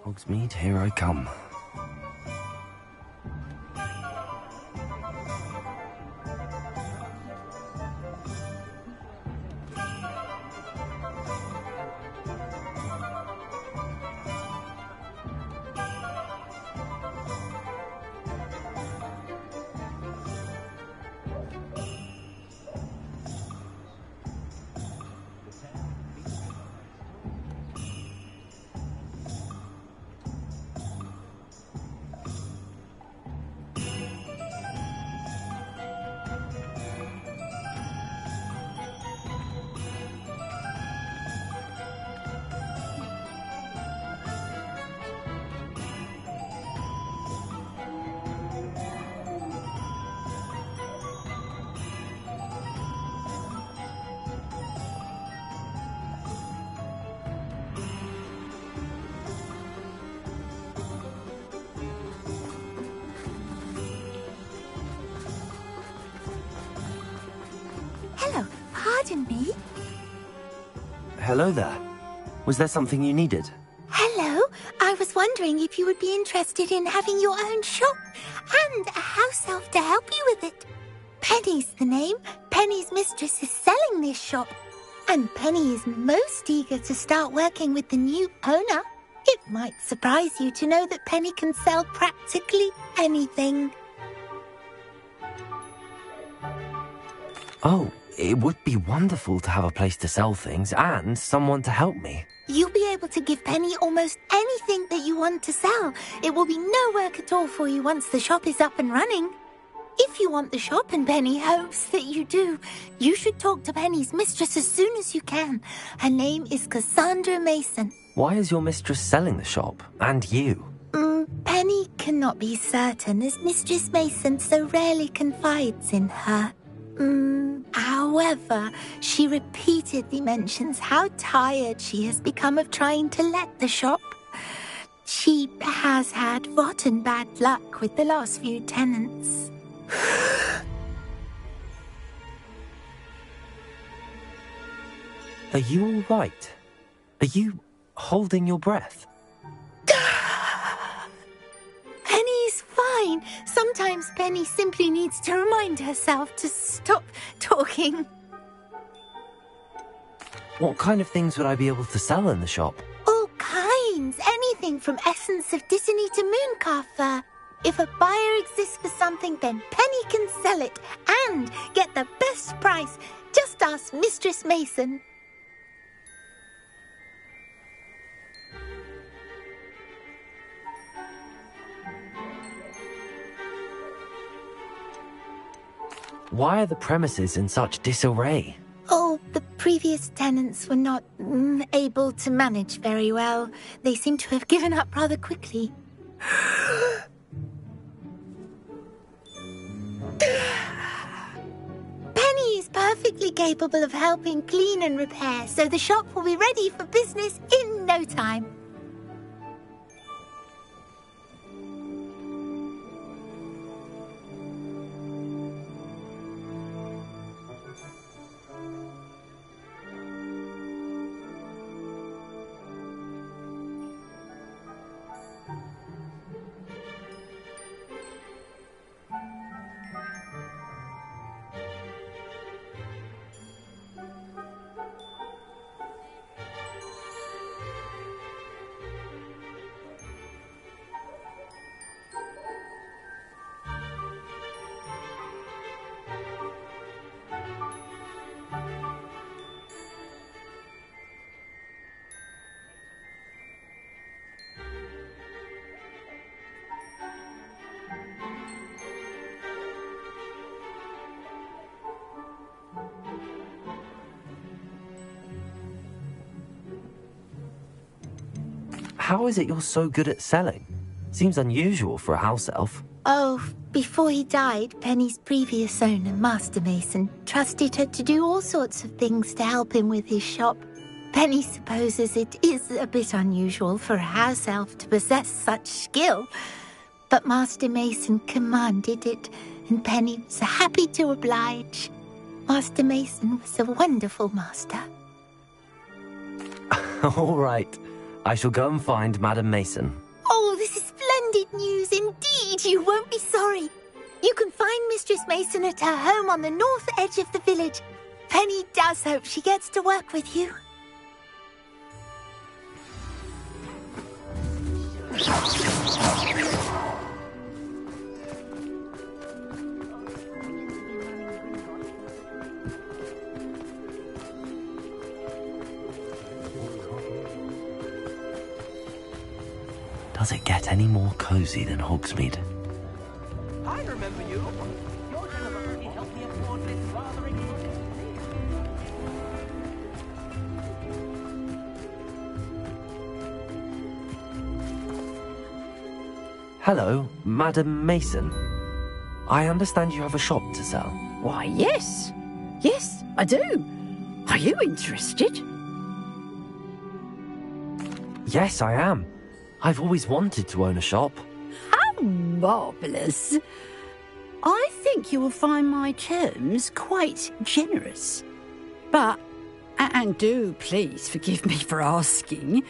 Hogsmeade, here I come. Hello, pardon me? Hello there. Was there something you needed? Hello, I was wondering if you would be interested in having your own shop and a house elf to help you with it. Penny's the name. Penny's mistress is selling this shop. And Penny is most eager to start working with the new owner. It might surprise you to know that Penny can sell practically anything. Oh, it would be wonderful to have a place to sell things and someone to help me. You'll be able to give Penny almost anything that you want to sell. It will be no work at all for you once the shop is up and running. If you want the shop and Penny hopes that you do, you should talk to Penny's mistress as soon as you can. Her name is Cassandra Mason. Why is your mistress selling the shop? And you? Penny cannot be certain as Mistress Mason so rarely confides in her. However, she repeatedly mentions how tired she has become of trying to let the shop. She has had rotten bad luck with the last few tenants. Are you all right? Are you holding your breath? Penny's fine. Sometimes Penny simply needs to remind herself to stop talking. What kind of things would I be able to sell in the shop? All kinds. Anything from essence of Disney to Mooncalf fur. If a buyer exists for something, then Penny can sell it and get the best price. Just ask Mistress Mason. Why are the premises in such disarray? Oh, the previous tenants were not able to manage very well. They seem to have given up rather quickly. Penny is perfectly capable of helping clean and repair, so the shop will be ready for business in no time. How is it you're so good at selling? Seems unusual for a house elf. Oh, before he died, Penny's previous owner, Master Mason, trusted her to do all sorts of things to help him with his shop. Penny supposes it is a bit unusual for a house elf to possess such skill, but Master Mason commanded it, and Penny was happy to oblige. Master Mason was a wonderful master. All right. I shall go and find Madam Mason. Oh, this is splendid news indeed. You won't be sorry. You can find Mistress Mason at her home on the north edge of the village. Penny does hope she gets to work with you. Does it get any more cozy than Hogsmeade? I remember you. Your generosity helped me afford this rather exotic. Hello, Madam Mason. I understand you have a shop to sell. Why, yes. Yes, I do. Are you interested? Yes, I am. I've always wanted to own a shop. How marvellous. I think you will find my terms quite generous. But, and do please forgive me for asking,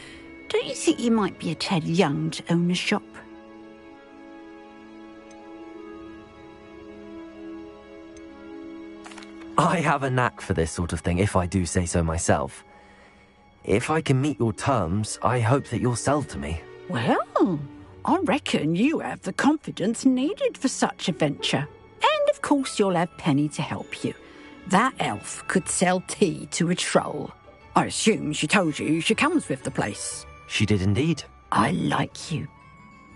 don't you think you might be a tad young to own a shop? I have a knack for this sort of thing, if I do say so myself. If I can meet your terms, I hope that you'll sell to me. Well, I reckon you have the confidence needed for such a venture. And of course you'll have Penny to help you. That elf could sell tea to a troll. I assume she told you she comes with the place. She did indeed. I like you.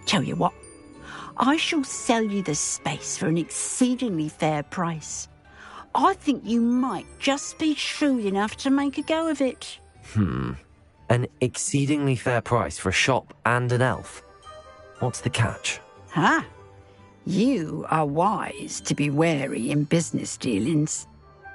Tell you what, I shall sell you the space for an exceedingly fair price. I think you might just be shrewd enough to make a go of it. An exceedingly fair price for a shop and an elf. What's the catch? Huh? You are wise to be wary in business dealings.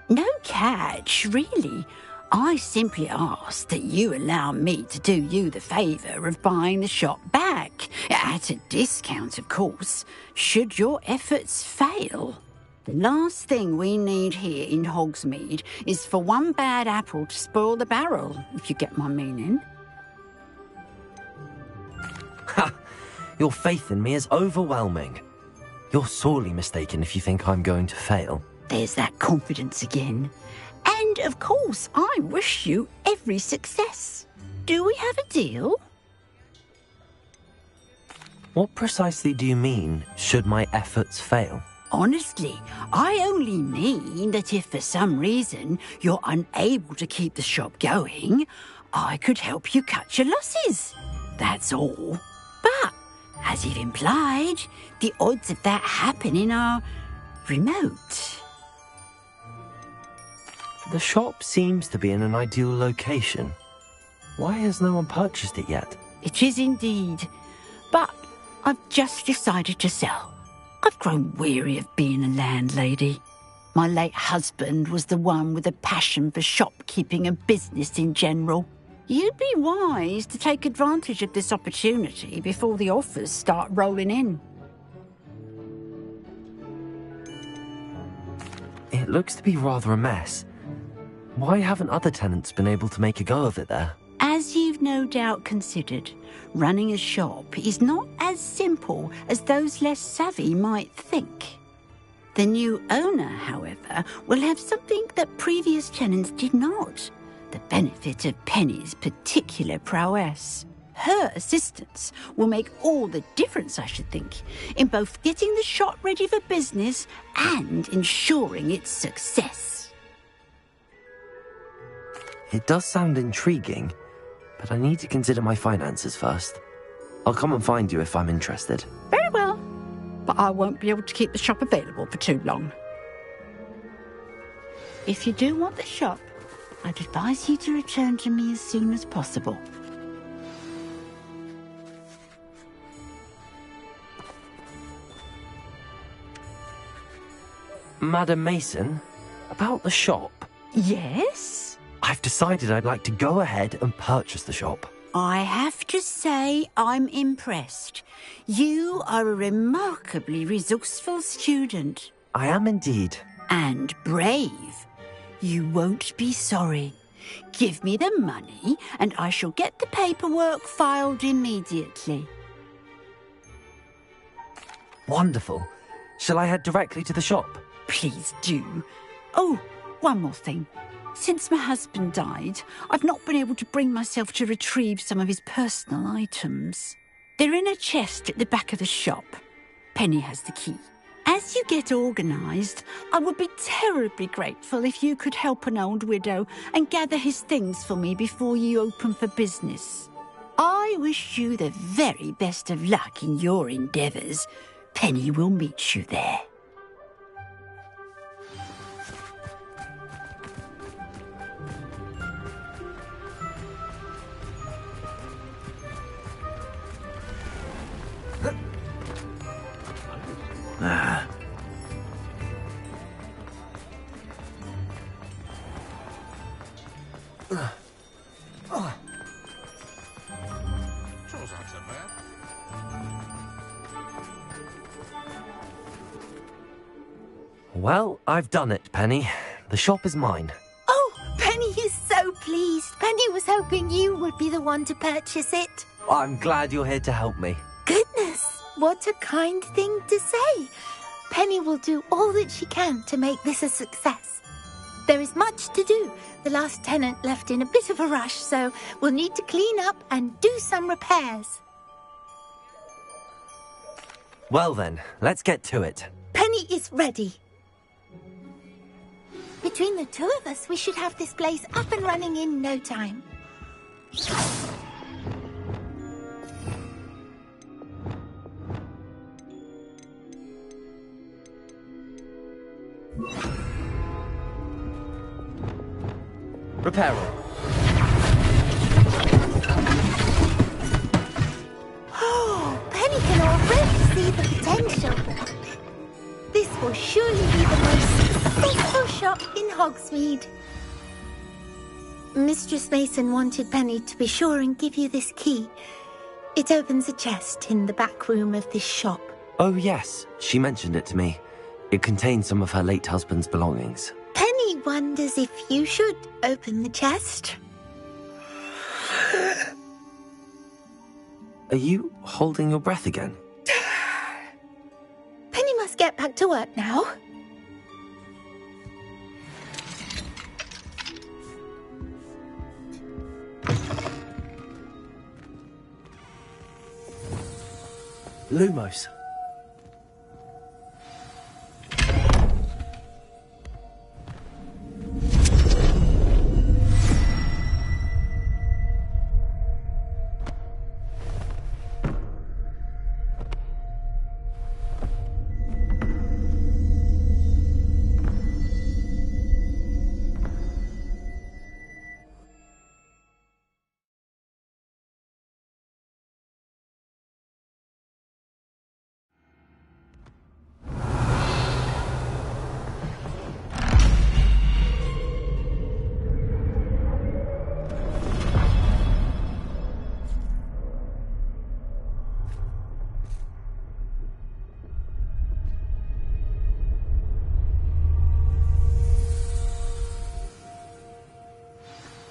No catch, really. I simply ask that you allow me to do you the favour of buying the shop back, at a discount, of course, should your efforts fail. The last thing we need here in Hogsmeade is for one bad apple to spoil the barrel, if you get my meaning. Ha! Your faith in me is overwhelming. You're sorely mistaken if you think I'm going to fail. There's that confidence again. And, of course, I wish you every success. Do we have a deal? What precisely do you mean, should my efforts fail? Honestly, I only mean that if for some reason you're unable to keep the shop going, I could help you cut your losses. That's all. But, as you've implied, the odds of that happening are remote. The shop seems to be in an ideal location. Why has no one purchased it yet? It is indeed. But I've just decided to sell. I've grown weary of being a landlady. My late husband was the one with a passion for shopkeeping and business in general. You'd be wise to take advantage of this opportunity before the offers start rolling in. It looks to be rather a mess. Why haven't other tenants been able to make a go of it there? As you've no doubt considered, running a shop is not as simple as those less savvy might think. The new owner, however, will have something that previous tenants did not: the benefit of Penny's particular prowess. Her assistance will make all the difference, I should think, in both getting the shop ready for business and ensuring its success. It does sound intriguing, but I need to consider my finances first. I'll come and find you if I'm interested. Very well, but I won't be able to keep the shop available for too long. If you do want the shop, I'd advise you to return to me as soon as possible. Madam Mason, about the shop. Yes? I've decided I'd like to go ahead and purchase the shop. I have to say I'm impressed. You are a remarkably resourceful student. I am indeed. And brave. You won't be sorry. Give me the money, and I shall get the paperwork filed immediately. Wonderful. Shall I head directly to the shop? Please do. Oh, one more thing. Since my husband died, I've not been able to bring myself to retrieve some of his personal items. They're in a chest at the back of the shop. Penny has the key. As you get organised, I would be terribly grateful if you could help an old widow and gather his things for me before you open for business. I wish you the very best of luck in your endeavours. Penny will meet you there. Well, I've done it, Penny. The shop is mine. Oh, Penny is so pleased. Penny was hoping you would be the one to purchase it. I'm glad you're here to help me. Goodness, what a kind thing to say. Penny will do all that she can to make this a success. There is much to do. The last tenant left in a bit of a rush, so we'll need to clean up and do some repairs. Well then, let's get to it. Penny is ready. Between the two of us, we should have this place up and running in no time. Repairer. Oh, Penny can already see the potential. This will surely be the most successful shop in Hogsmeade. Mistress Mason wanted Penny to be sure and give you this key. It opens a chest in the back room of this shop. Oh yes, she mentioned it to me. It contains some of her late husband's belongings. Penny wonders if you should open the chest. Are you holding your breath again? Penny must get back to work now. Lumos.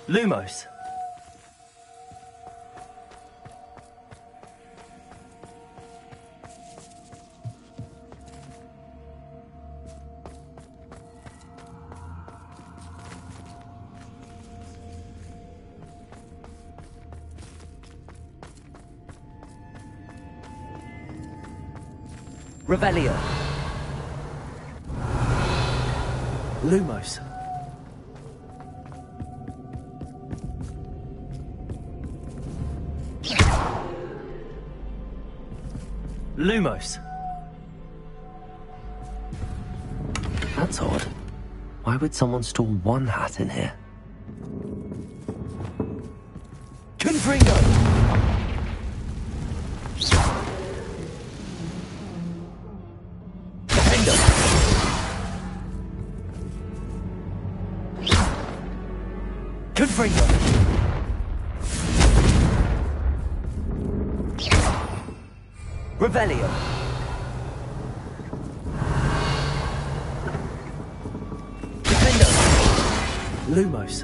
Lumos. Revelio. Lumos. Lumos. That's odd. Why would someone store one hat in here? Confringo! Defender! Confringo! Revelio. Defender. Lumos.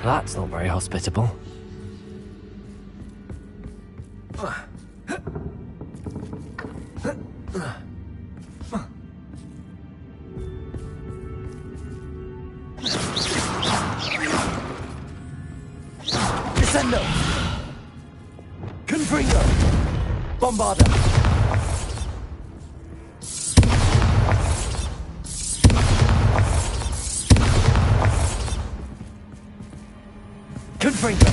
That's not very hospitable. Descendo! Confringo! Bombarda! Confringo!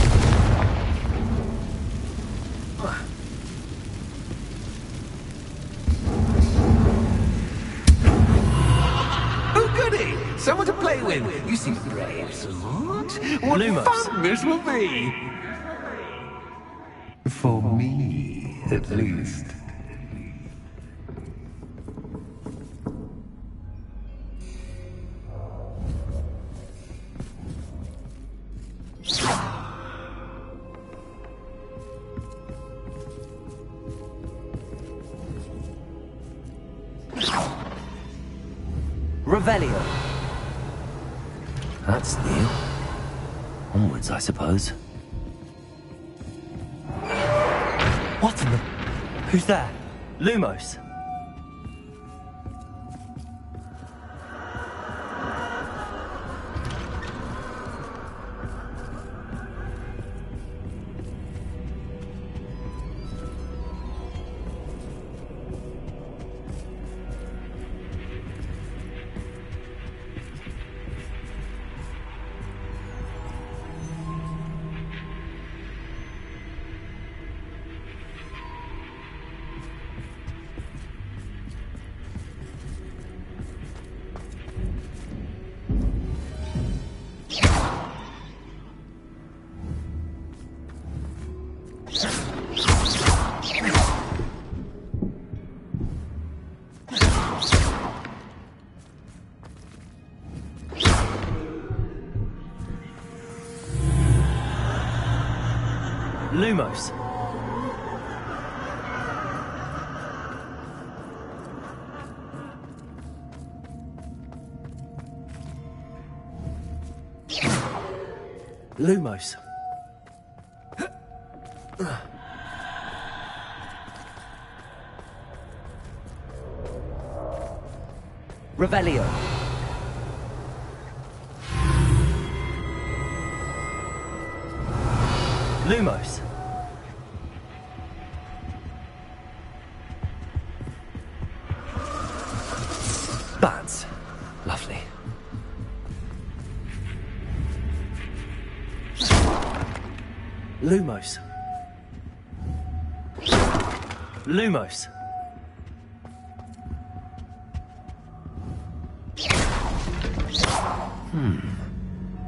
Oh goody! Someone to play with! You seem brave, Smart. What fun this will be! For me, at least. Revelio. That's new. Onwards, I suppose. What in the... Who's there? Lumos. Lumos. Lumos. Revelio. Lumos. Bats. Lovely. Lumos. Lumos.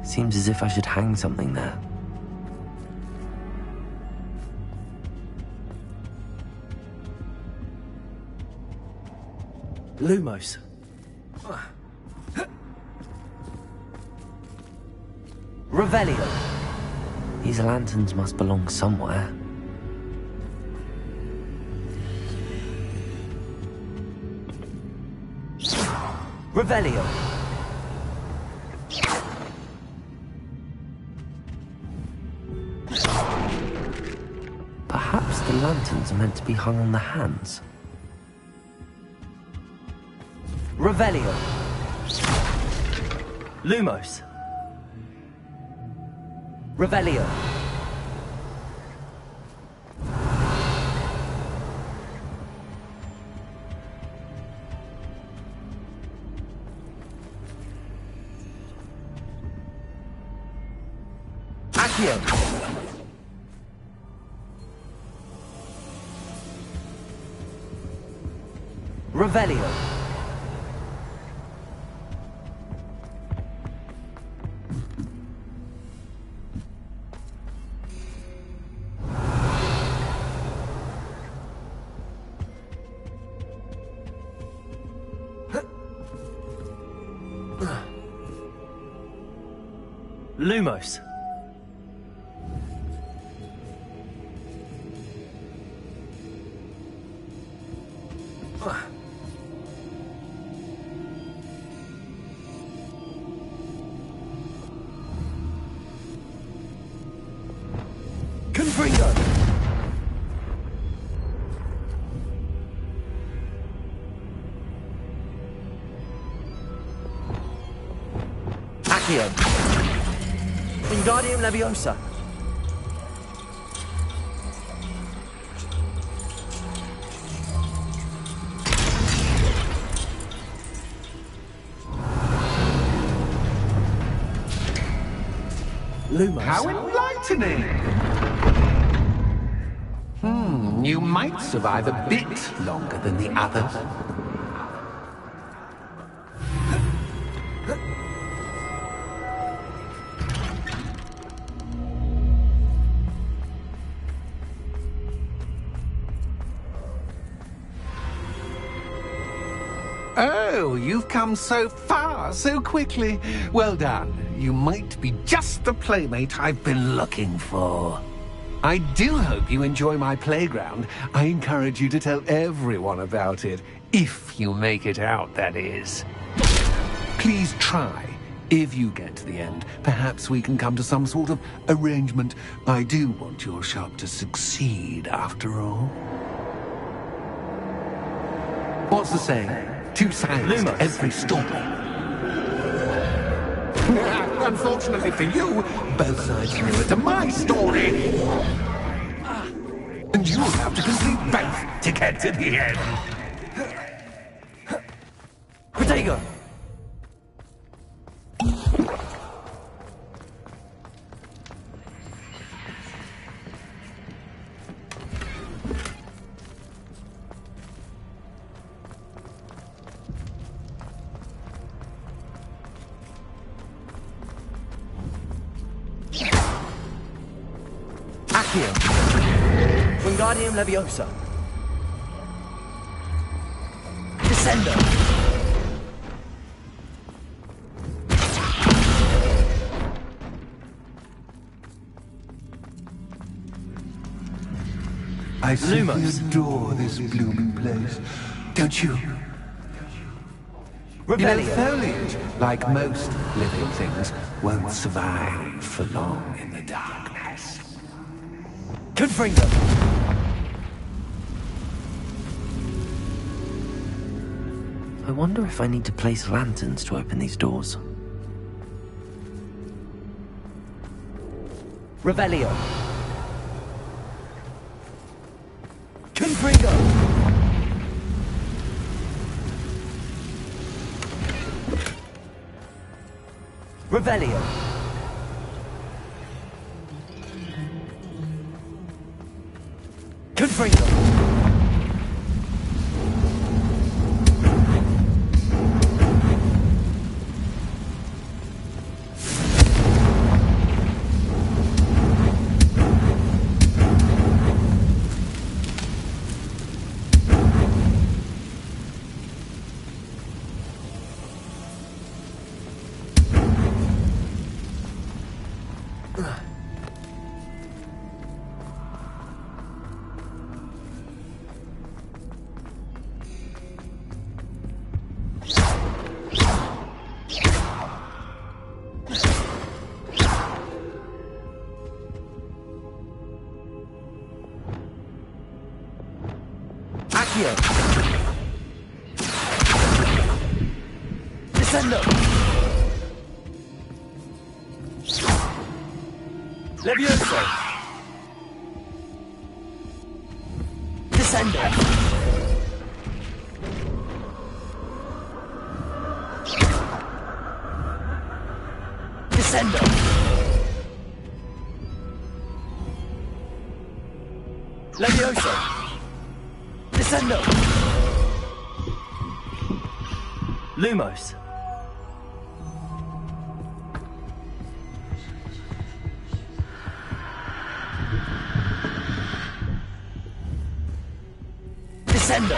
Seems as if I should hang something there. Lumos. Revelio. These lanterns must belong somewhere. Revelio. Perhaps the lanterns are meant to be hung on the hands. Revelio. Lumos. Revelio. Accio. Revelio. Lumos. Confringo! Accio! Wingardium Leviosa! Lumos. How enlightening! You might survive a bit longer than the others. Oh, you've come so far, so quickly. Well done. You might be just the playmate I've been looking for. I do hope you enjoy my playground. I encourage you to tell everyone about it. If you make it out, that is. Please try. If you get to the end, perhaps we can come to some sort of arrangement. I do want your shop to succeed, after all. What's the saying? Two sides to every story. Unfortunately for you, both sides mirror to my story. And you'll have to complete both to get to the end. Protego! Accio! Wingardium Leviosa! Descendo! I simply adore this blooming place, don't you? Rebellion! You know, foliage, like most living things, won't survive for long in the darkness. Confringo! I wonder if I need to place lanterns to open these doors. Rebellion! Confringo! Rebellion! Confringo! Accio! Descendo! Levioso! Descendo! Descendo! Levioso! Descendo! Lumos! Descendo!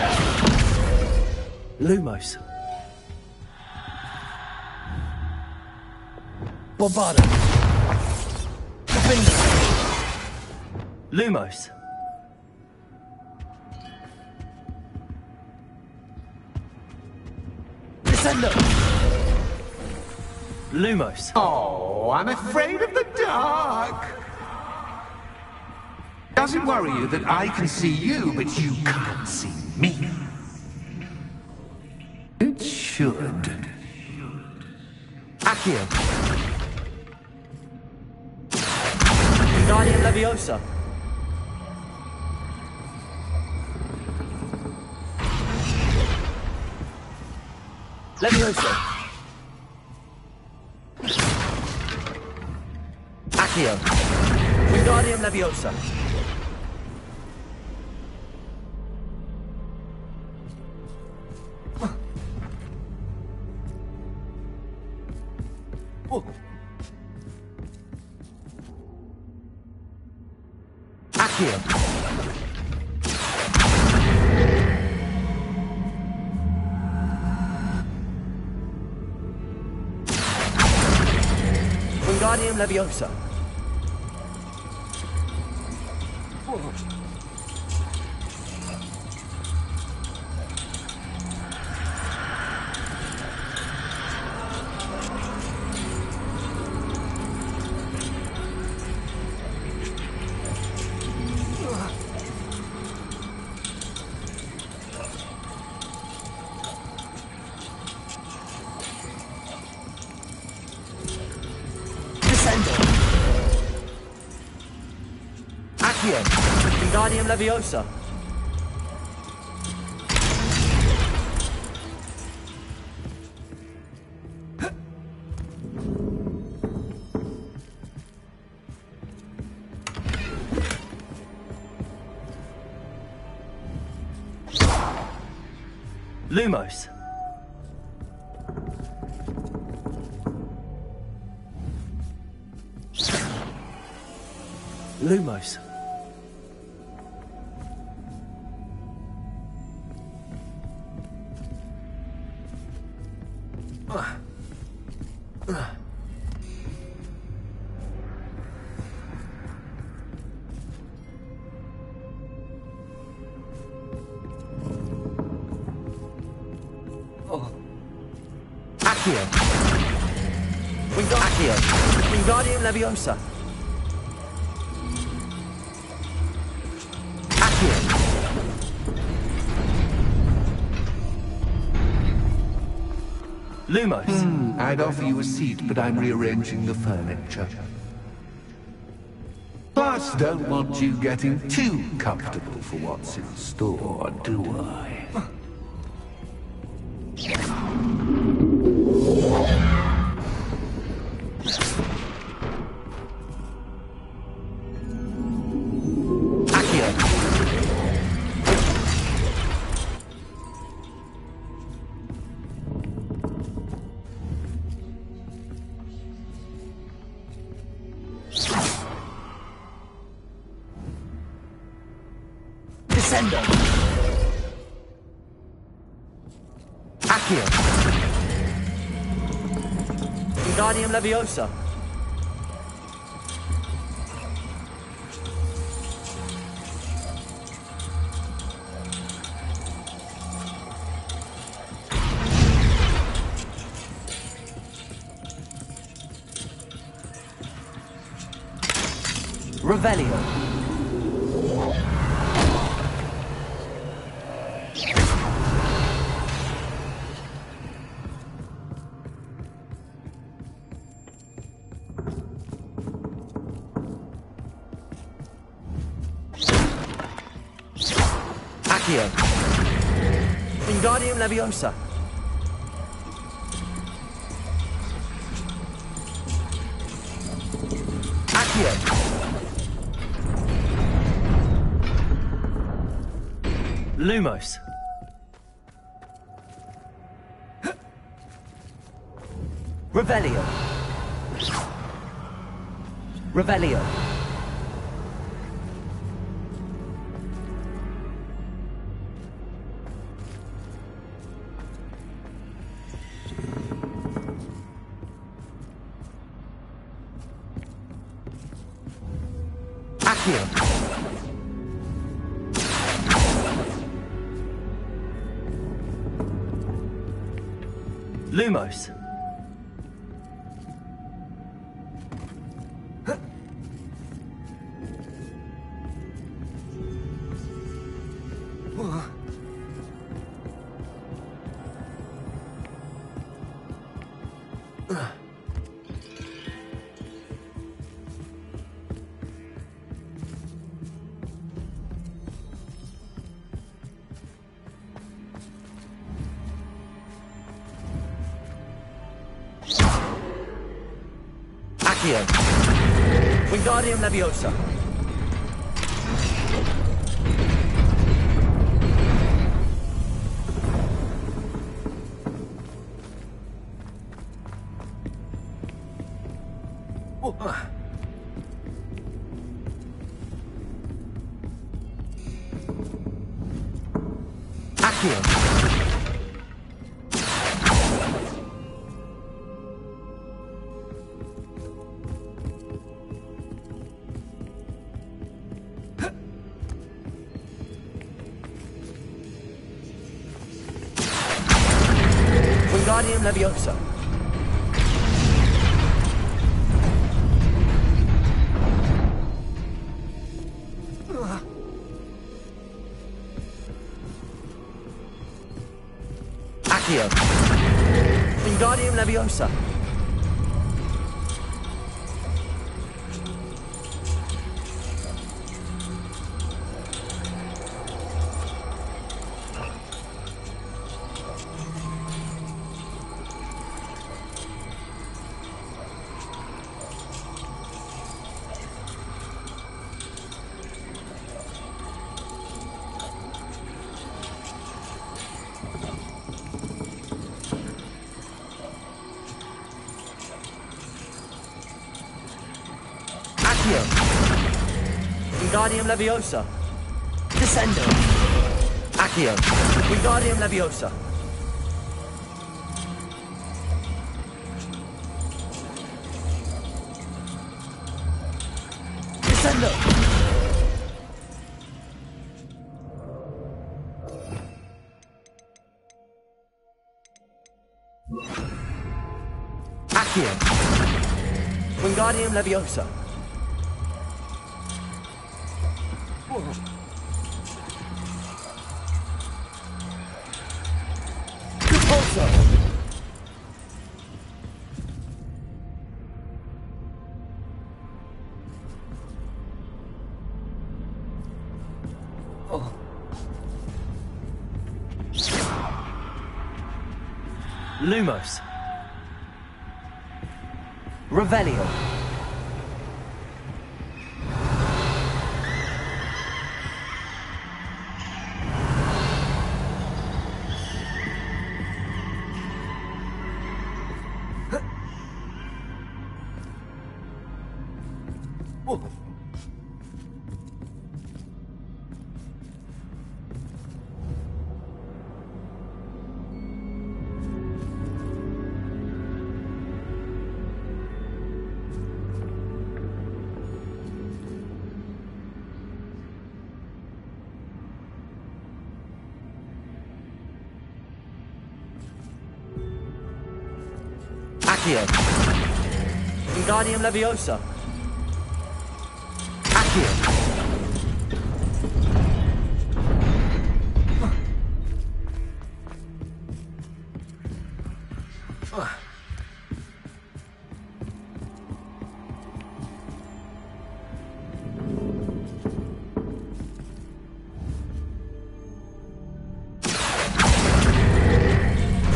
Lumos! Bombardo! Finger! Lumos! Descendo! Lumos! Oh, I'm afraid of the dark. Does it worry you that I can see you, but you can't see me? It should. Accio. Wingardium Leviosa. Leviosa. Accio. Wingardium Leviosa. Accio. Wingardium Leviosa. Accio. Wingardium Leviosa. Lumos. Lumos. Accio. Accio. Wingardium Leviosa. Accio. Lumos. I'd offer you a seat, but I'm rearranging the furniture. Plus, don't want you getting too comfortable for what's in store, do I? Descendo. Accio. Wingardium Leviosa. Revelio. Accio. Wingardium Leviosa. Accio. Lumos. Revelio. Revelio. Accio. Lumos. Accio. Wingardium Leviosa. Accio. Wingardium Leviosa. Accio. Wingardium Leviosa. Wingardium Leviosa. Descendo. Accio. Wingardium Leviosa. Descendo. Accio. Wingardium Leviosa. Repulsor. Lumos. Revelio. Accio. Wingardium Leviosa. Accio.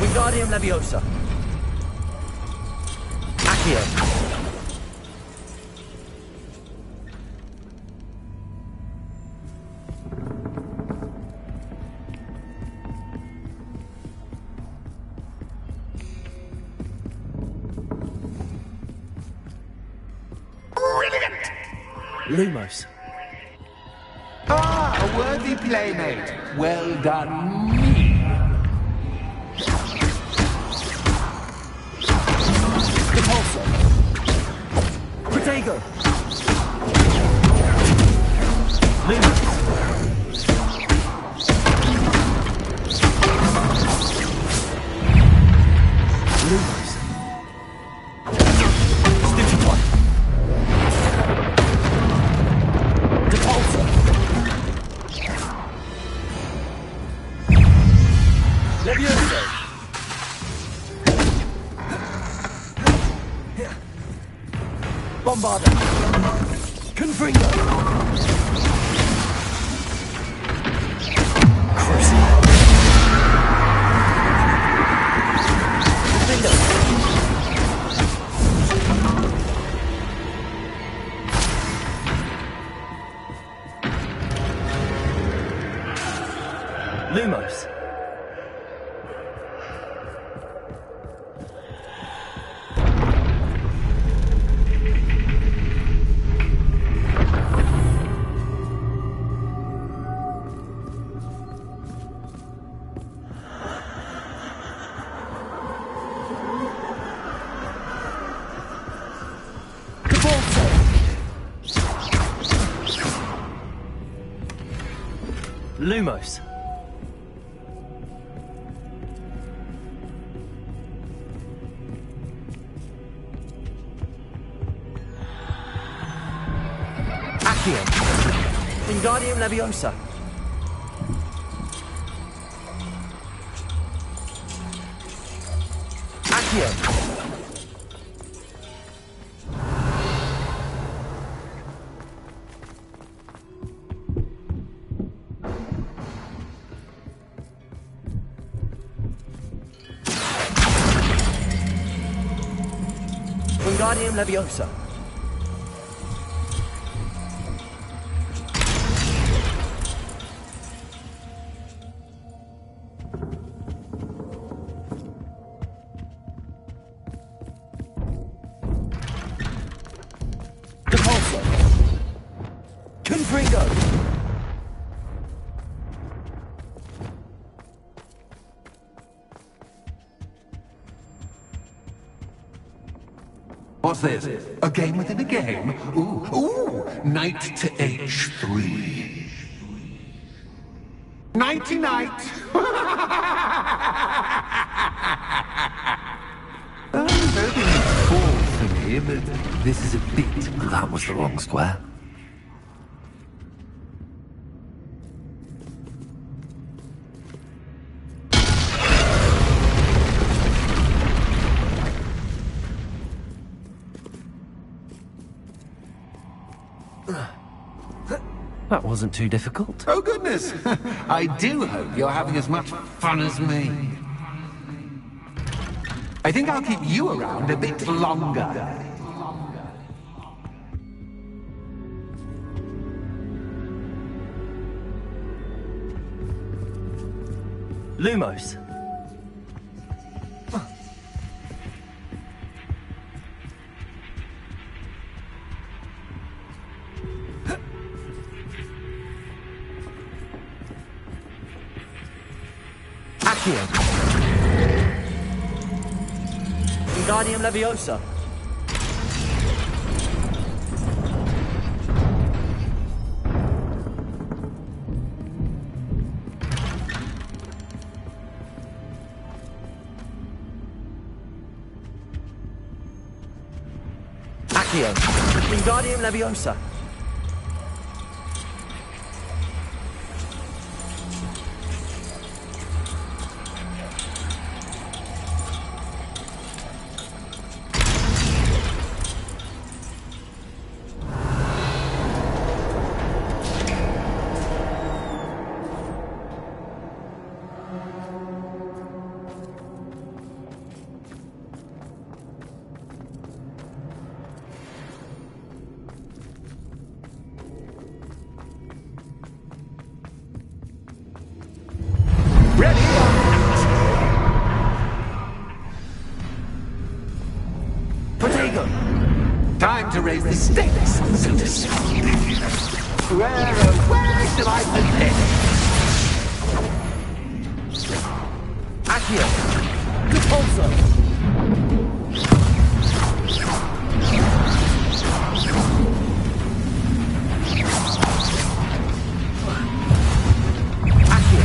Wingardium Leviosa. Accio. Lumos. Ah, a worthy playmate. Well done, me. Repulsor. Protego. Lumos. Lumos. Stupid one. Repulsor. Levioso. Bombarder. Confringo. Crucible. Confringo. Lumos. Lumos. Accio. Wingardium Leviosa. Accio. Wingardium Leviosa. Depulso. Confringo. What's this? A game within a game? Ooh, knight to H3. Nighty-night! I was hoping you'd fall for me, but this is a bit... That was the wrong square. That wasn't too difficult. Oh, goodness! I do hope you're having as much fun as me. I think I'll keep you around a bit longer. Lumos. Accio. Wingardium Leviosa. Accio. Wingardium Leviosa. Time to raise the stakes, so to speak. Where shall I begin? Accio. Depulso. Accio.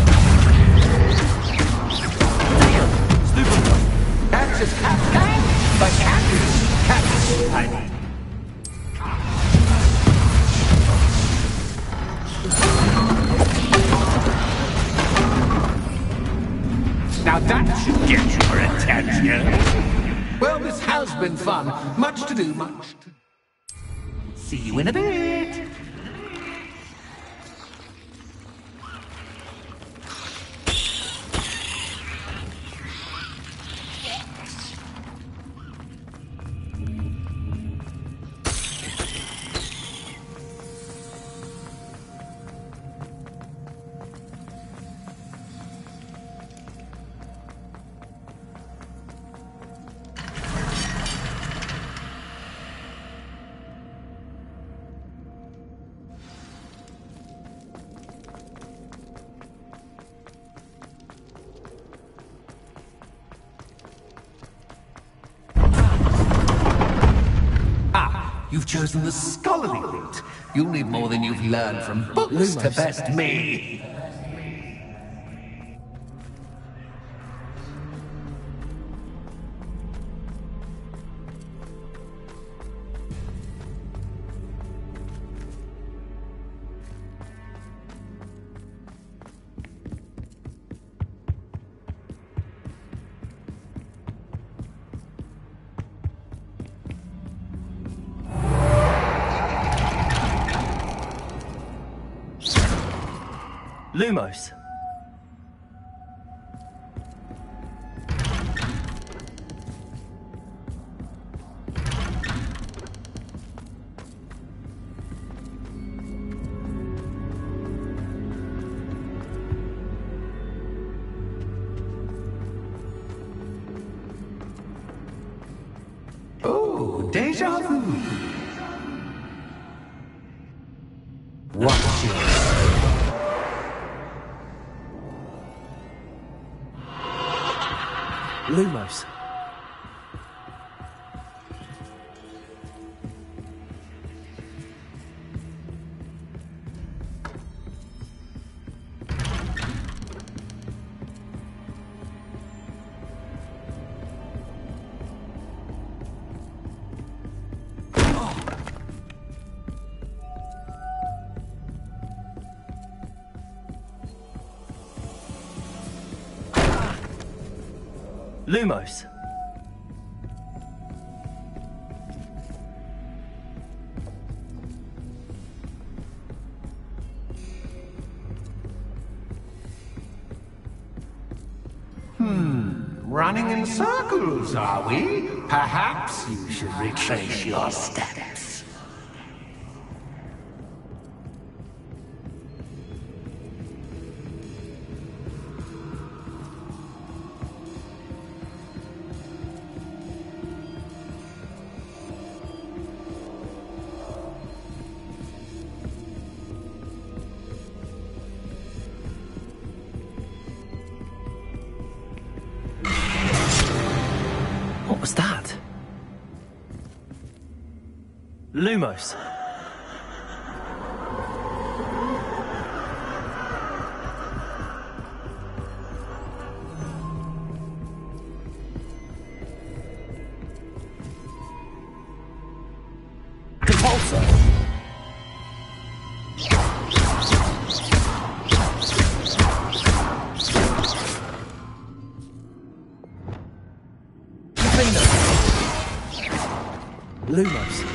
Stupendo. That's just Captain, but Captain. Now that should get your attention. Well, this has been fun. Much to do, much to... See you in a bit. You've chosen the scholarly route. You'll need more than you've learned from books to best me. Lumos. Oh, déjà vu. Watch it. Lumos. Lumos. Running in circles, are we? Perhaps you should retrace your steps. What was that? Lumos. Compulsor. Lumos.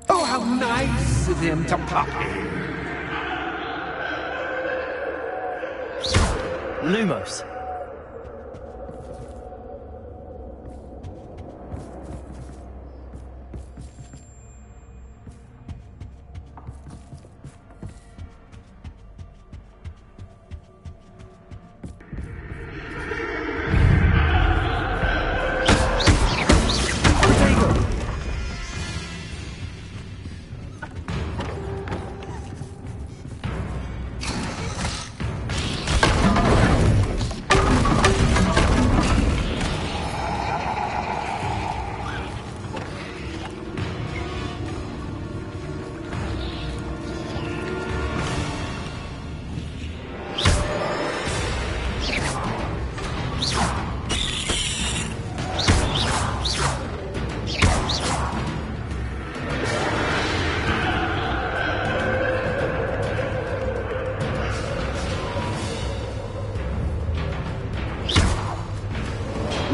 Oh, how nice of him to pop in. Lumos.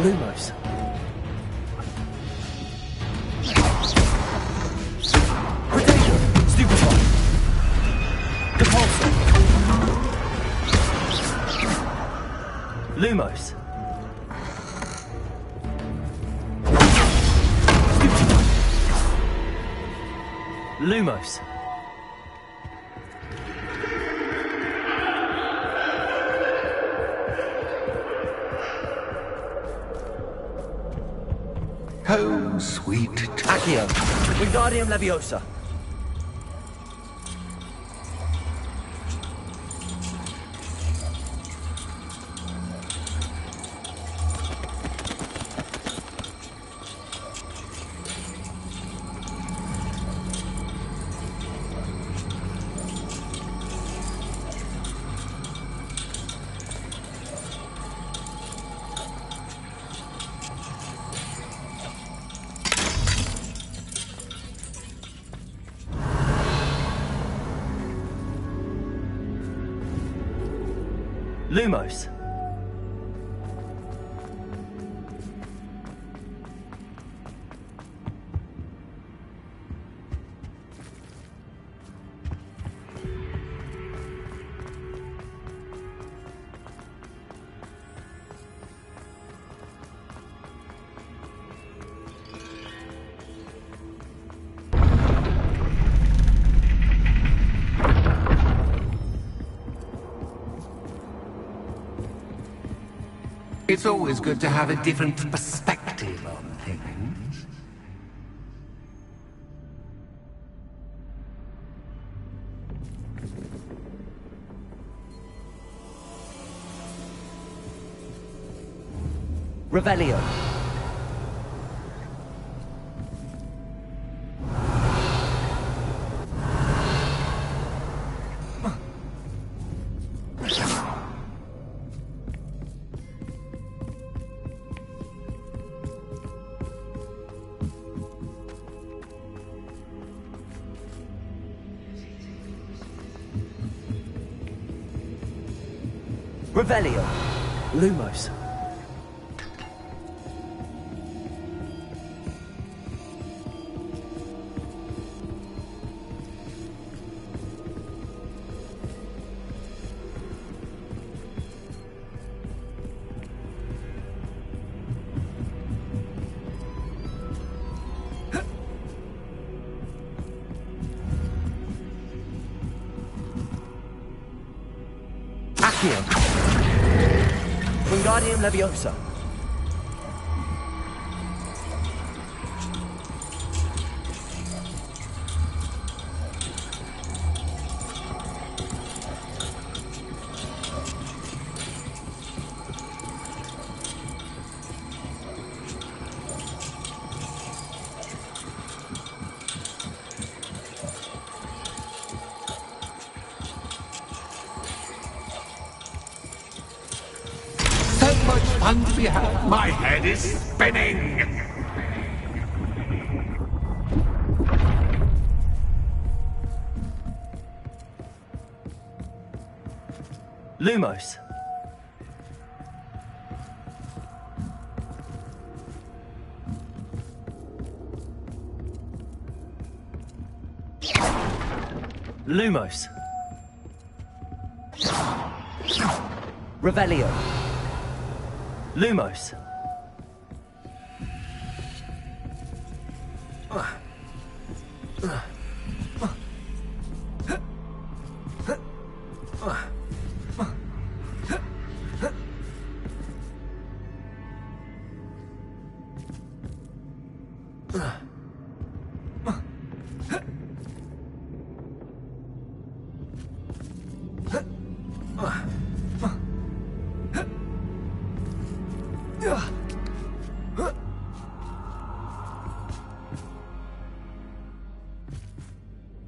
Lumos. Predator. Stupefy. Repulsor. Lumos. Stupefy. Lumos. Oh, sweet Accio. Wingardium Leviosa. Lumos. It's always good to have a different perspective on things. Revelio. Revelio. Lumos. Accio. Wingardium Leviosa. Much fun to be had. My head is spinning. Lumos. Lumos. Revelio. Lumos.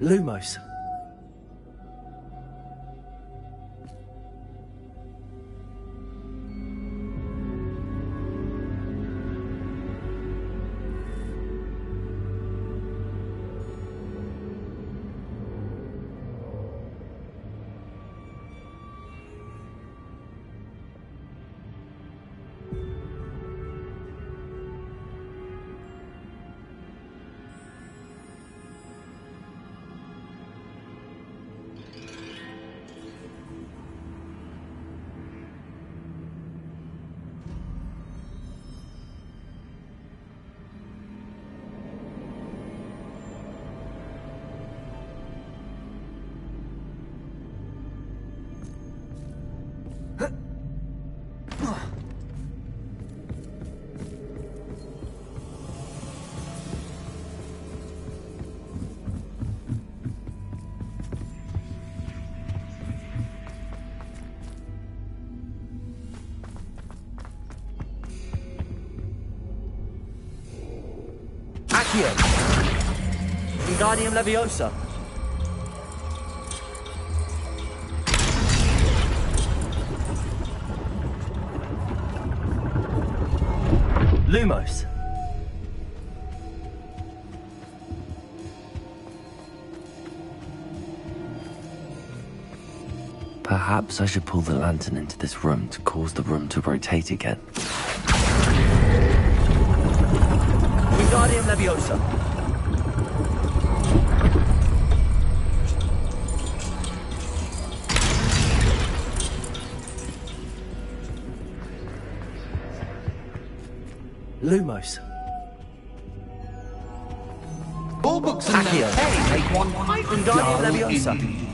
Lumos. Accio. Wingardium Leviosa. Lumos. Perhaps I should pull the lantern into this room to cause the room to rotate again. Wingardium Leviosa. Lumos. All books and Accio. notes make one quite Wingardium dull Leviosa. indeed.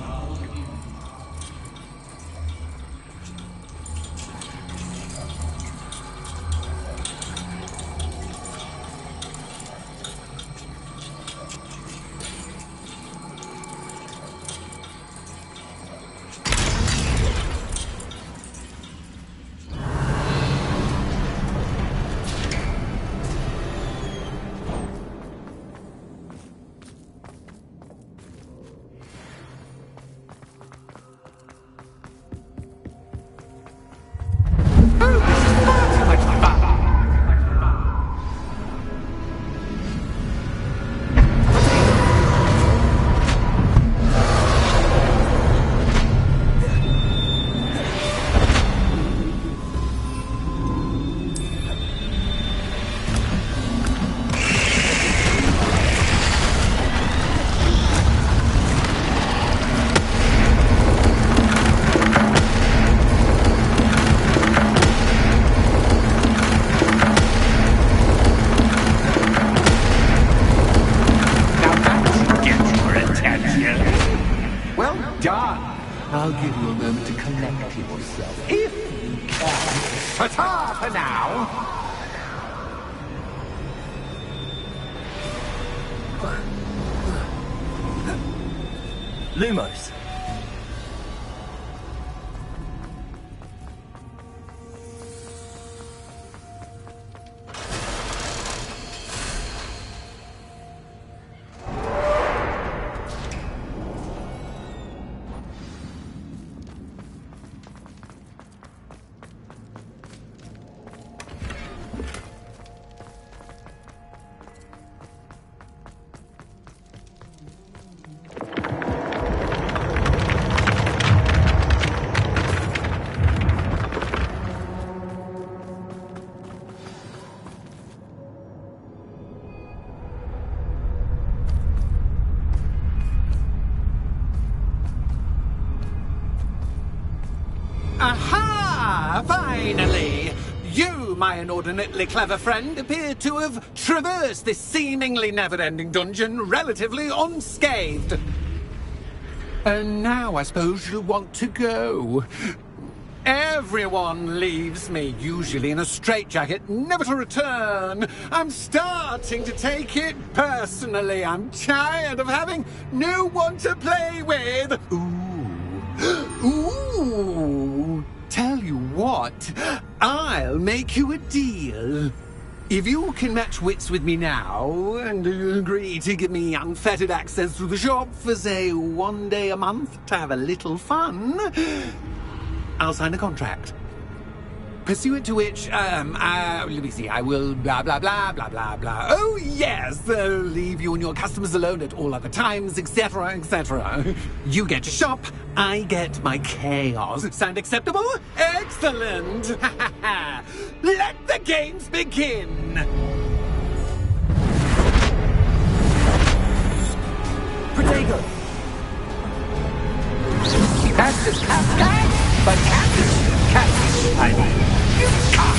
I'll give you a moment to collect yourself, if you can. Ta-ta for now! Lumos. Aha! Finally! You, my inordinately clever friend, appear to have traversed this seemingly never-ending dungeon relatively unscathed. And now I suppose you'll want to go. Everyone leaves me, usually in a straitjacket, never to return. I'm starting to take it personally. I'm tired of having no one to play with. Ooh, tell you what, I'll make you a deal. If you can match wits with me now, and agree to give me unfettered access to the shop for, say, 1 day a month to have a little fun, I'll sign a contract. Pursuant to which, let me see, I will blah, blah, blah, blah, blah, blah. Oh, yes, leave you and your customers alone at all other times, etc., etc. You get to shop, I get my chaos. Sound acceptable? Excellent! Let the games begin! Protego! Cactus, cactus, but cactus, cactus, I mean, you can't.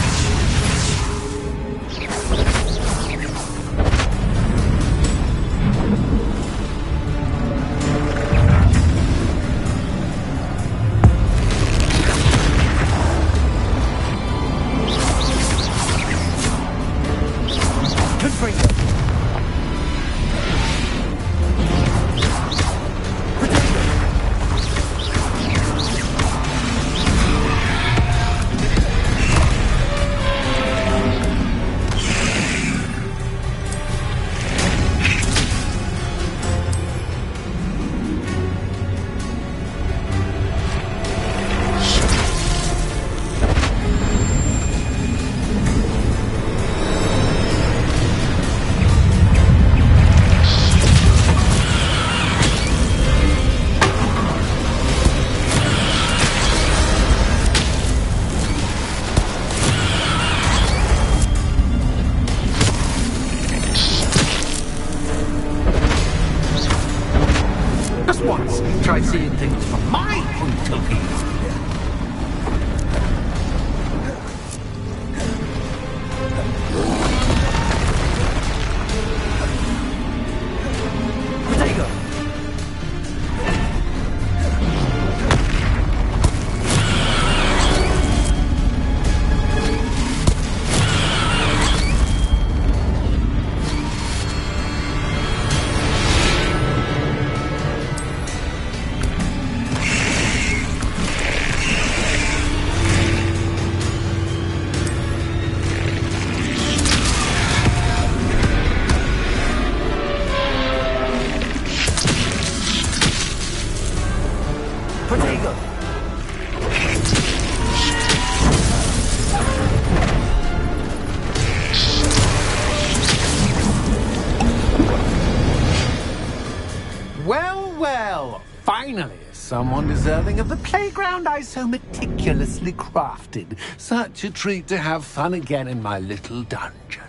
Finally, someone deserving of the playground I so meticulously crafted. Such a treat to have fun again in my little dungeon.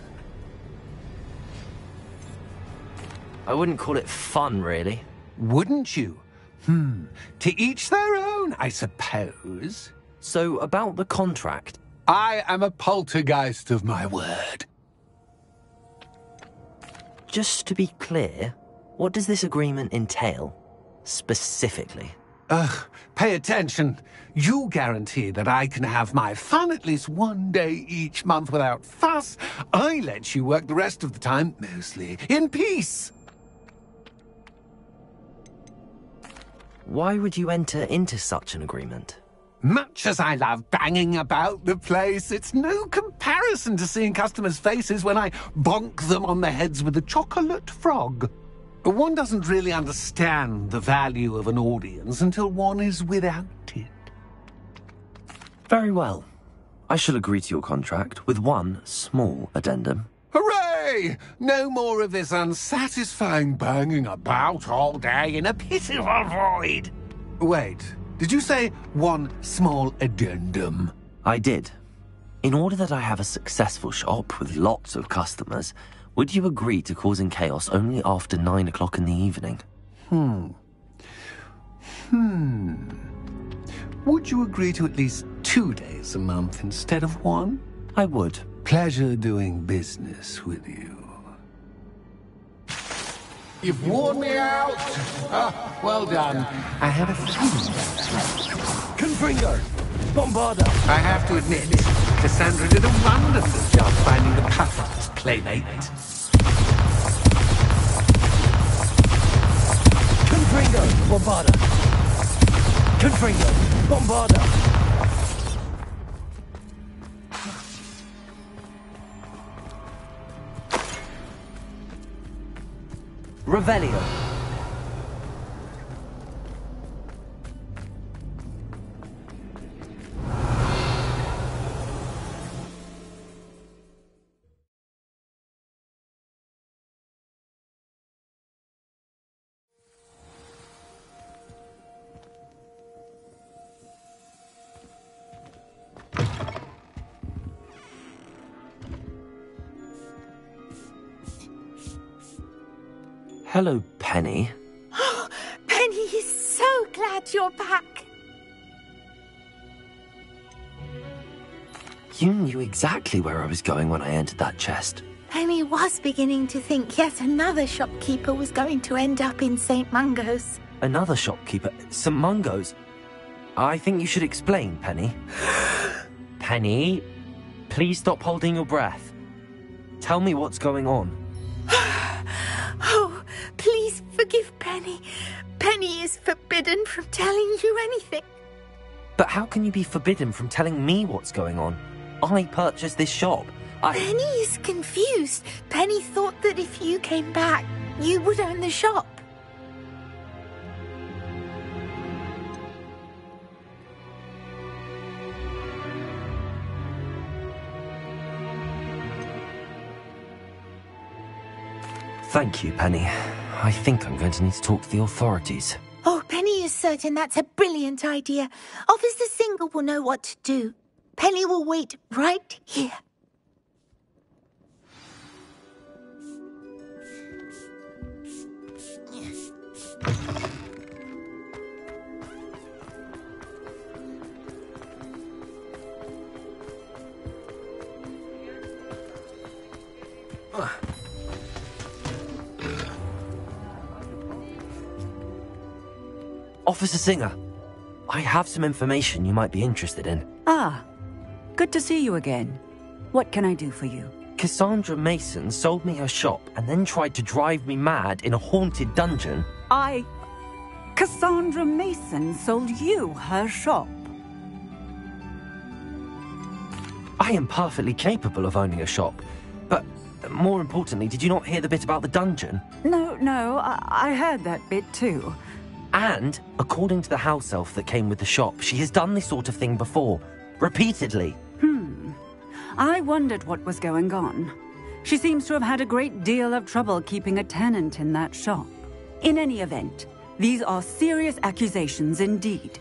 I wouldn't call it fun, really. Wouldn't you? To each their own, I suppose. So, about the contract. I am a poltergeist of my word. Just to be clear, what does this agreement entail? Specifically. Pay attention. You guarantee that I can have my fun at least one day each month without fuss. I let you work the rest of the time, mostly in peace. Why would you enter into such an agreement? Much as I love banging about the place, it's no comparison to seeing customers' faces when I bonk them on the heads with a chocolate frog. One doesn't really understand the value of an audience until one is without it. Very well. I shall agree to your contract with one small addendum. Hooray! No more of this unsatisfying banging about all day in a pitiful void. Wait, did you say one small addendum? I did. In order that I have a successful shop with lots of customers, would you agree to causing chaos only after 9 o'clock in the evening? Would you agree to at least 2 days a month instead of one? I would. Pleasure doing business with you. You've worn me out. Well done. I have a few. Confringo! Bombarda! I have to admit, Cassandra did a wonderful job finding the perfect playmate. Confringo! Bombarda! Confringo! Bombarda! Revelio. Hello, Penny. Penny is so glad you're back. You knew exactly where I was going when I entered that chest. Penny was beginning to think yet another shopkeeper was going to end up in St. Mungo's. Another shopkeeper? St. Mungo's? I think you should explain, Penny. Penny, please stop holding your breath. Tell me what's going on. Oh, please forgive Penny. Penny is forbidden from telling you anything. But how can you be forbidden from telling me what's going on? I purchased this shop. Penny is confused. Penny thought that if you came back, you would own the shop. Thank you, Penny. I think I'm going to need to talk to the authorities. Oh, Penny is certain that's a brilliant idea. Officer Single will know what to do. Penny will wait right here. Officer Singer, I have some information you might be interested in. Ah, good to see you again. What can I do for you? Cassandra Mason sold me her shop and then tried to drive me mad in a haunted dungeon. Cassandra Mason sold you her shop? I am perfectly capable of owning a shop, but more importantly, did you not hear the bit about the dungeon? No, I heard that bit too. And, according to the house elf that came with the shop, she has done this sort of thing before. Repeatedly. I wondered what was going on. She seems to have had a great deal of trouble keeping a tenant in that shop. In any event, These are serious accusations indeed.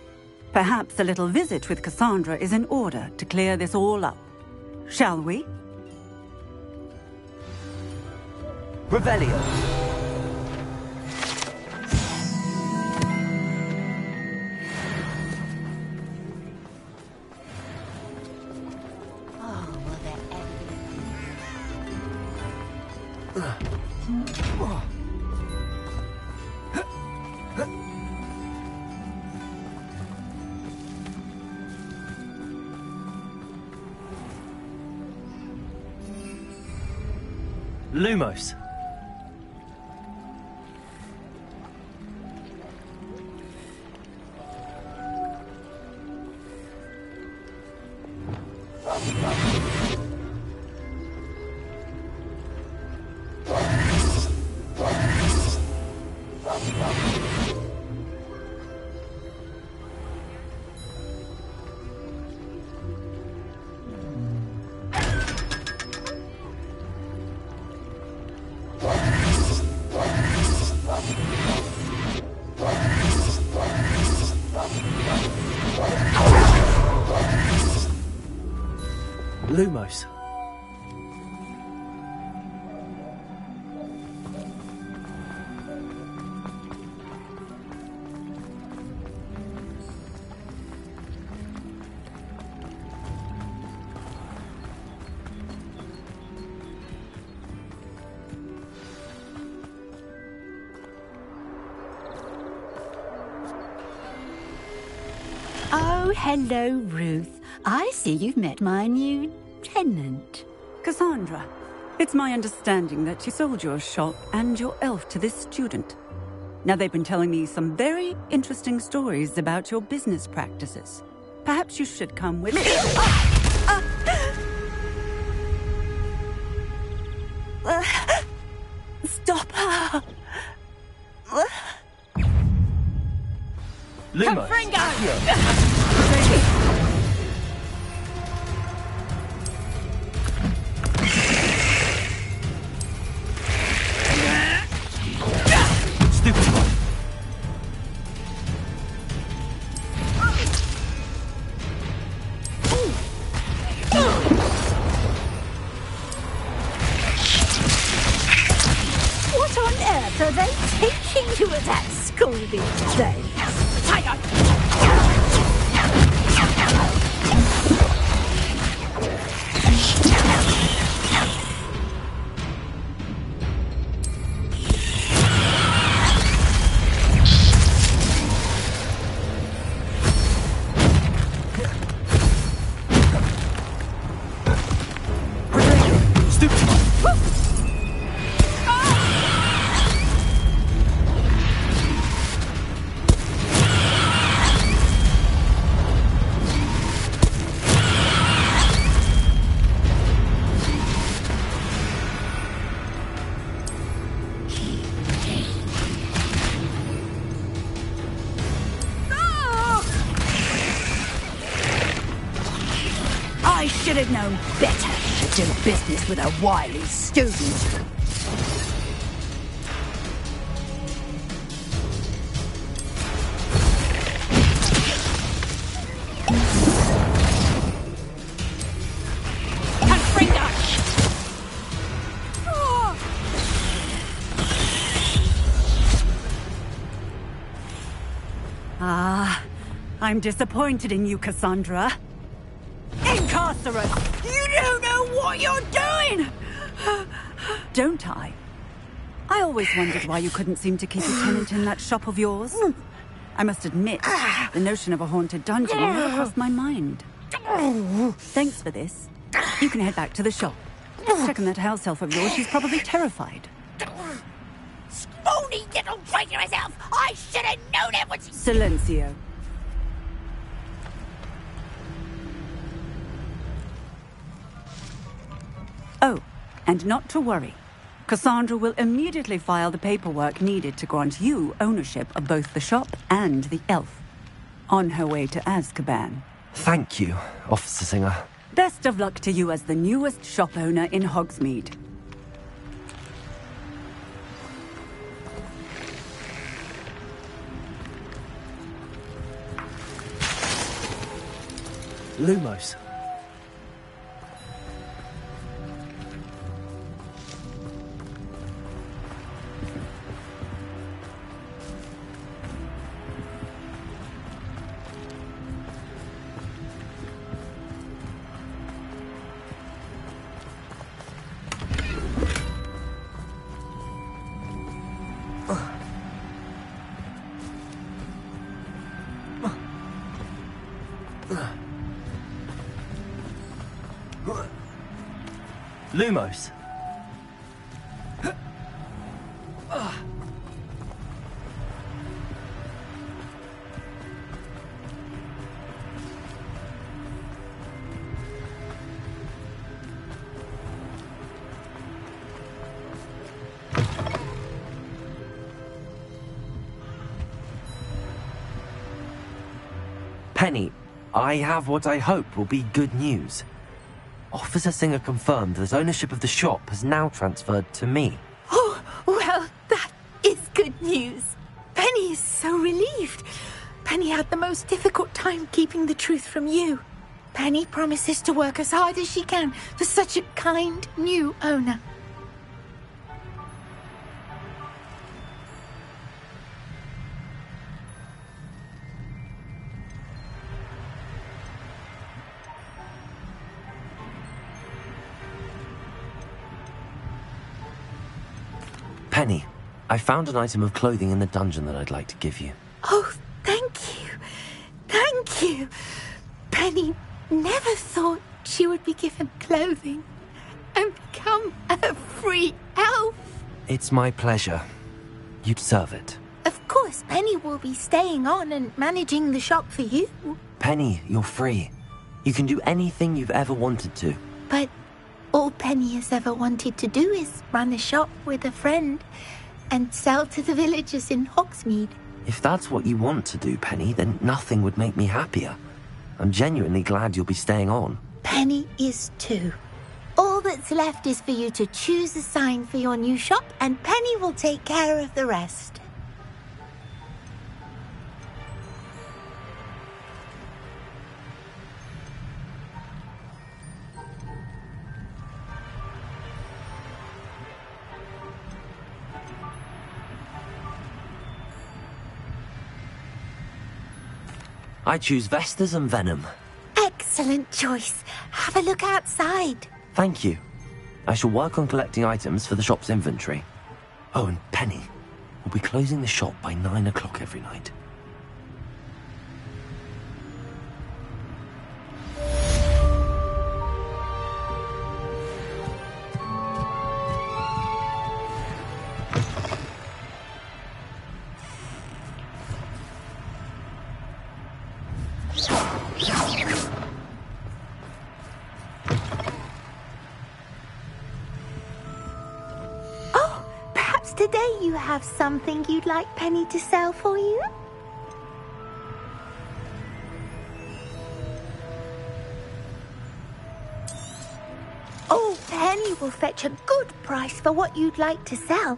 Perhaps a little visit with Cassandra is in order to clear this all up. Shall we? Revelio. Lumos. Lumos. Oh, hello, Ruth. I see you've met my new tenant. Cassandra, it's my understanding that you sold your shop and your elf to this student. Now, they've been telling me some very interesting stories about your business practices. Perhaps you should come with me. Stop her! Lumos. Stupid one. What on earth are they teaching you at that school these days? I should have known better to do business with a wily student. I'm disappointed in you, Cassandra. Incarcerate! You don't know what you're doing! Don't I? I always wondered why you couldn't seem to keep a tenant in that shop of yours. I must admit, the notion of a haunted dungeon never crossed my mind. Thanks for this. You can head back to the shop. Check on that house elf of yours. She's probably terrified. Scrawny little traitor herself! I should have known it was... Silencio. Oh, and not to worry. Cassandra will immediately file the paperwork needed to grant you ownership of both the shop and the elf. On her way to Azkaban. Thank you, Officer Singer. Best of luck to you as the newest shop owner in Hogsmeade. Lumos. Lumos. Penny, I have what I hope will be good news. Officer Singer confirmed that ownership of the shop has now transferred to me. Oh, well, that is good news. Penny is so relieved. Penny had the most difficult time keeping the truth from you. Penny promises to work as hard as she can for such a kind new owner. Penny, I found an item of clothing in the dungeon that I'd like to give you. Oh, thank you. Thank you. Penny never thought she would be given clothing and become a free elf. It's my pleasure. You deserve it. Of course, Penny will be staying on and managing the shop for you. Penny, you're free. You can do anything you've ever wanted to. But all Penny has ever wanted to do is run a shop with a friend and sell to the villagers in Hogsmeade. If that's what you want to do, Penny, then nothing would make me happier. I'm genuinely glad you'll be staying on. Penny is too. All that's left is for you to choose a sign for your new shop, and Penny will take care of the rest. I choose Vestas and Venom. Excellent choice. Have a look outside. Thank you. I shall work on collecting items for the shop's inventory. Oh, and Penny, we'll be closing the shop by 9 o'clock every night. Today you have something you'd like Penny to sell for you? Oh, Penny will fetch a good price for what you'd like to sell.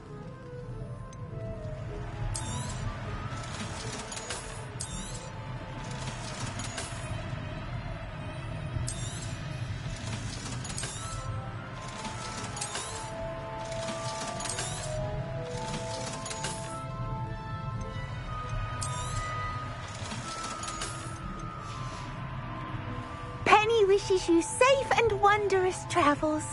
Wishes you safe and wondrous travels.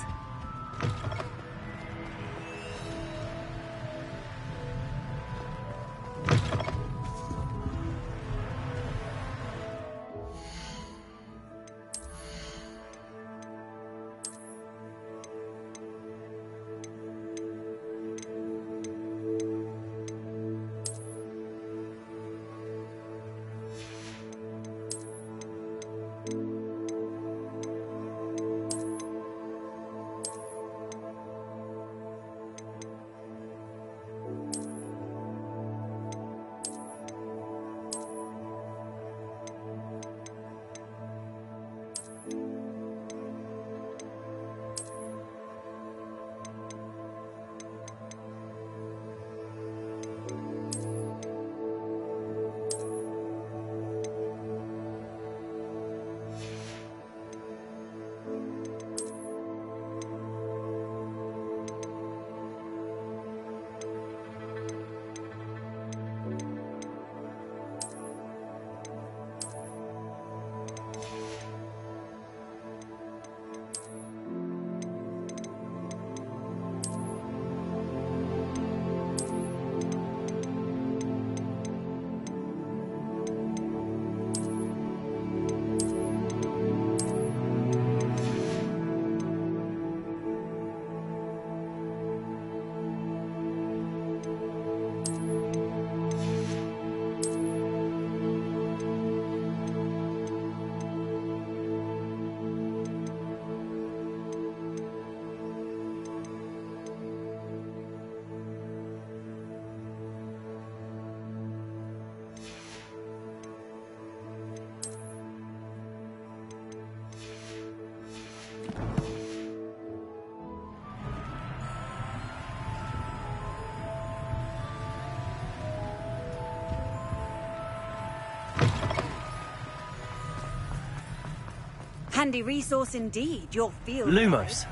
handy resource indeed, your field. Lumos.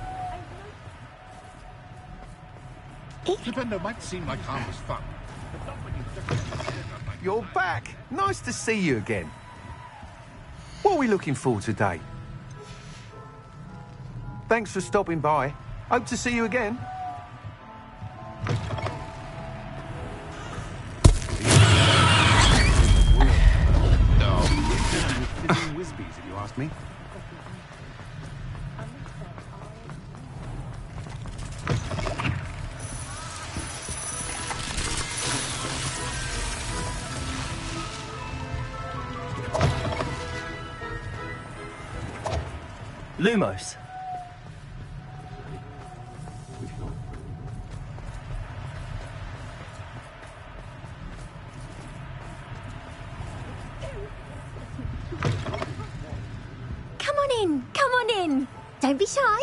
Flipendo might seem like harmless fun, but not when you... You're back. Nice to see you again. What are we looking for today? Thanks for stopping by. Hope to see you again. Whizbees, if you ask me. Lumos. Come on in. Don't be shy.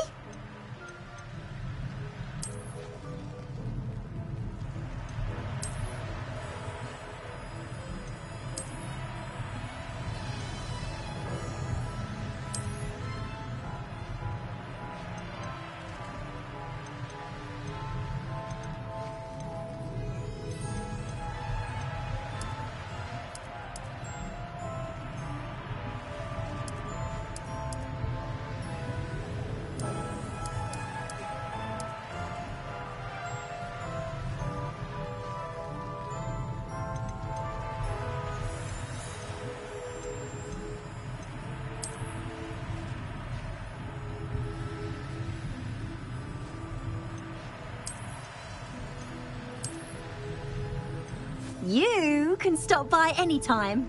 You can stop by anytime.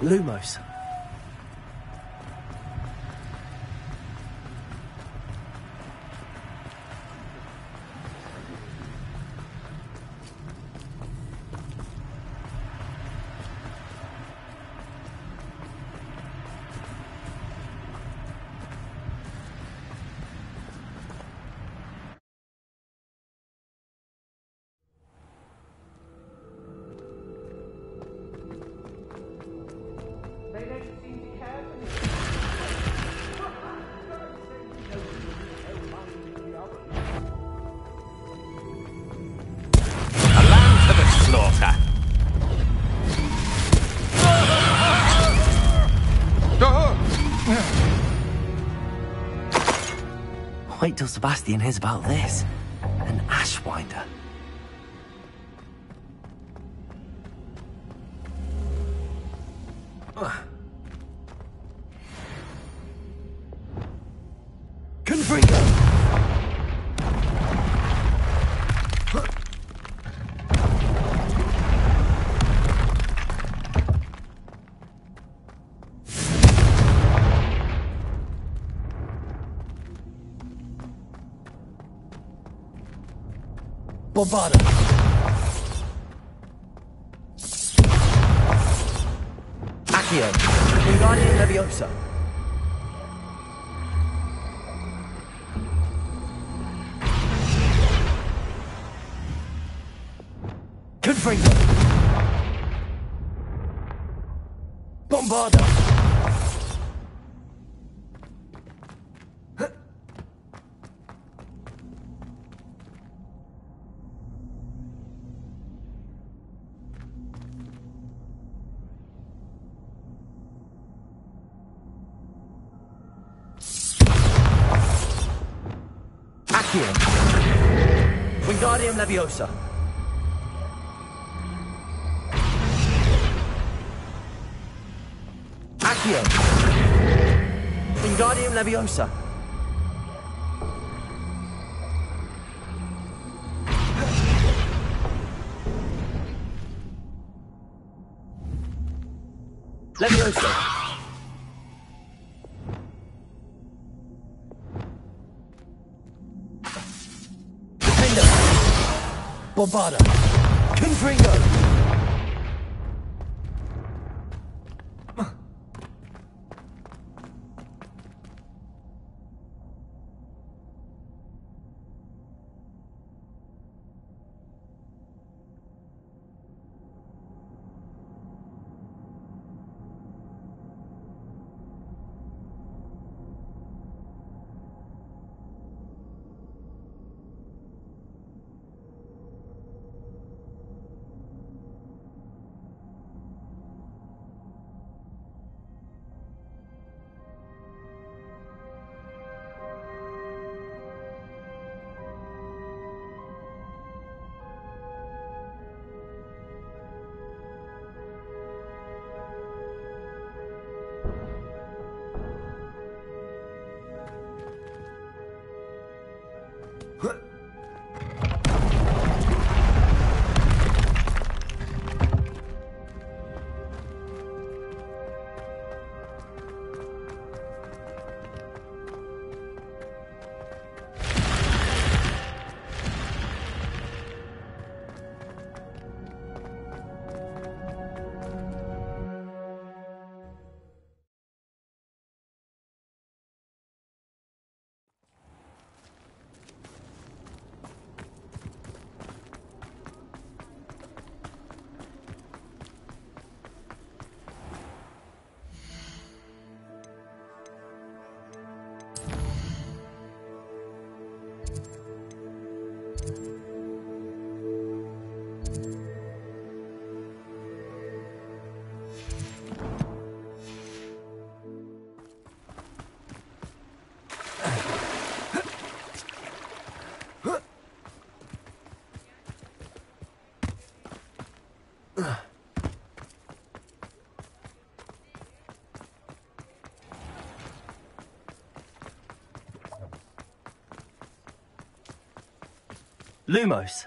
Lumos. Wait till Sebastian hears about this. An Ashwinder. Confringo! Bombarda. Accio. Wingardium Leviosa. Confringo. Bombarda. Wingardium Leviosa. Accio. Wingardium Leviosa. Leviosa. Bombarda. Confringo. Lumos.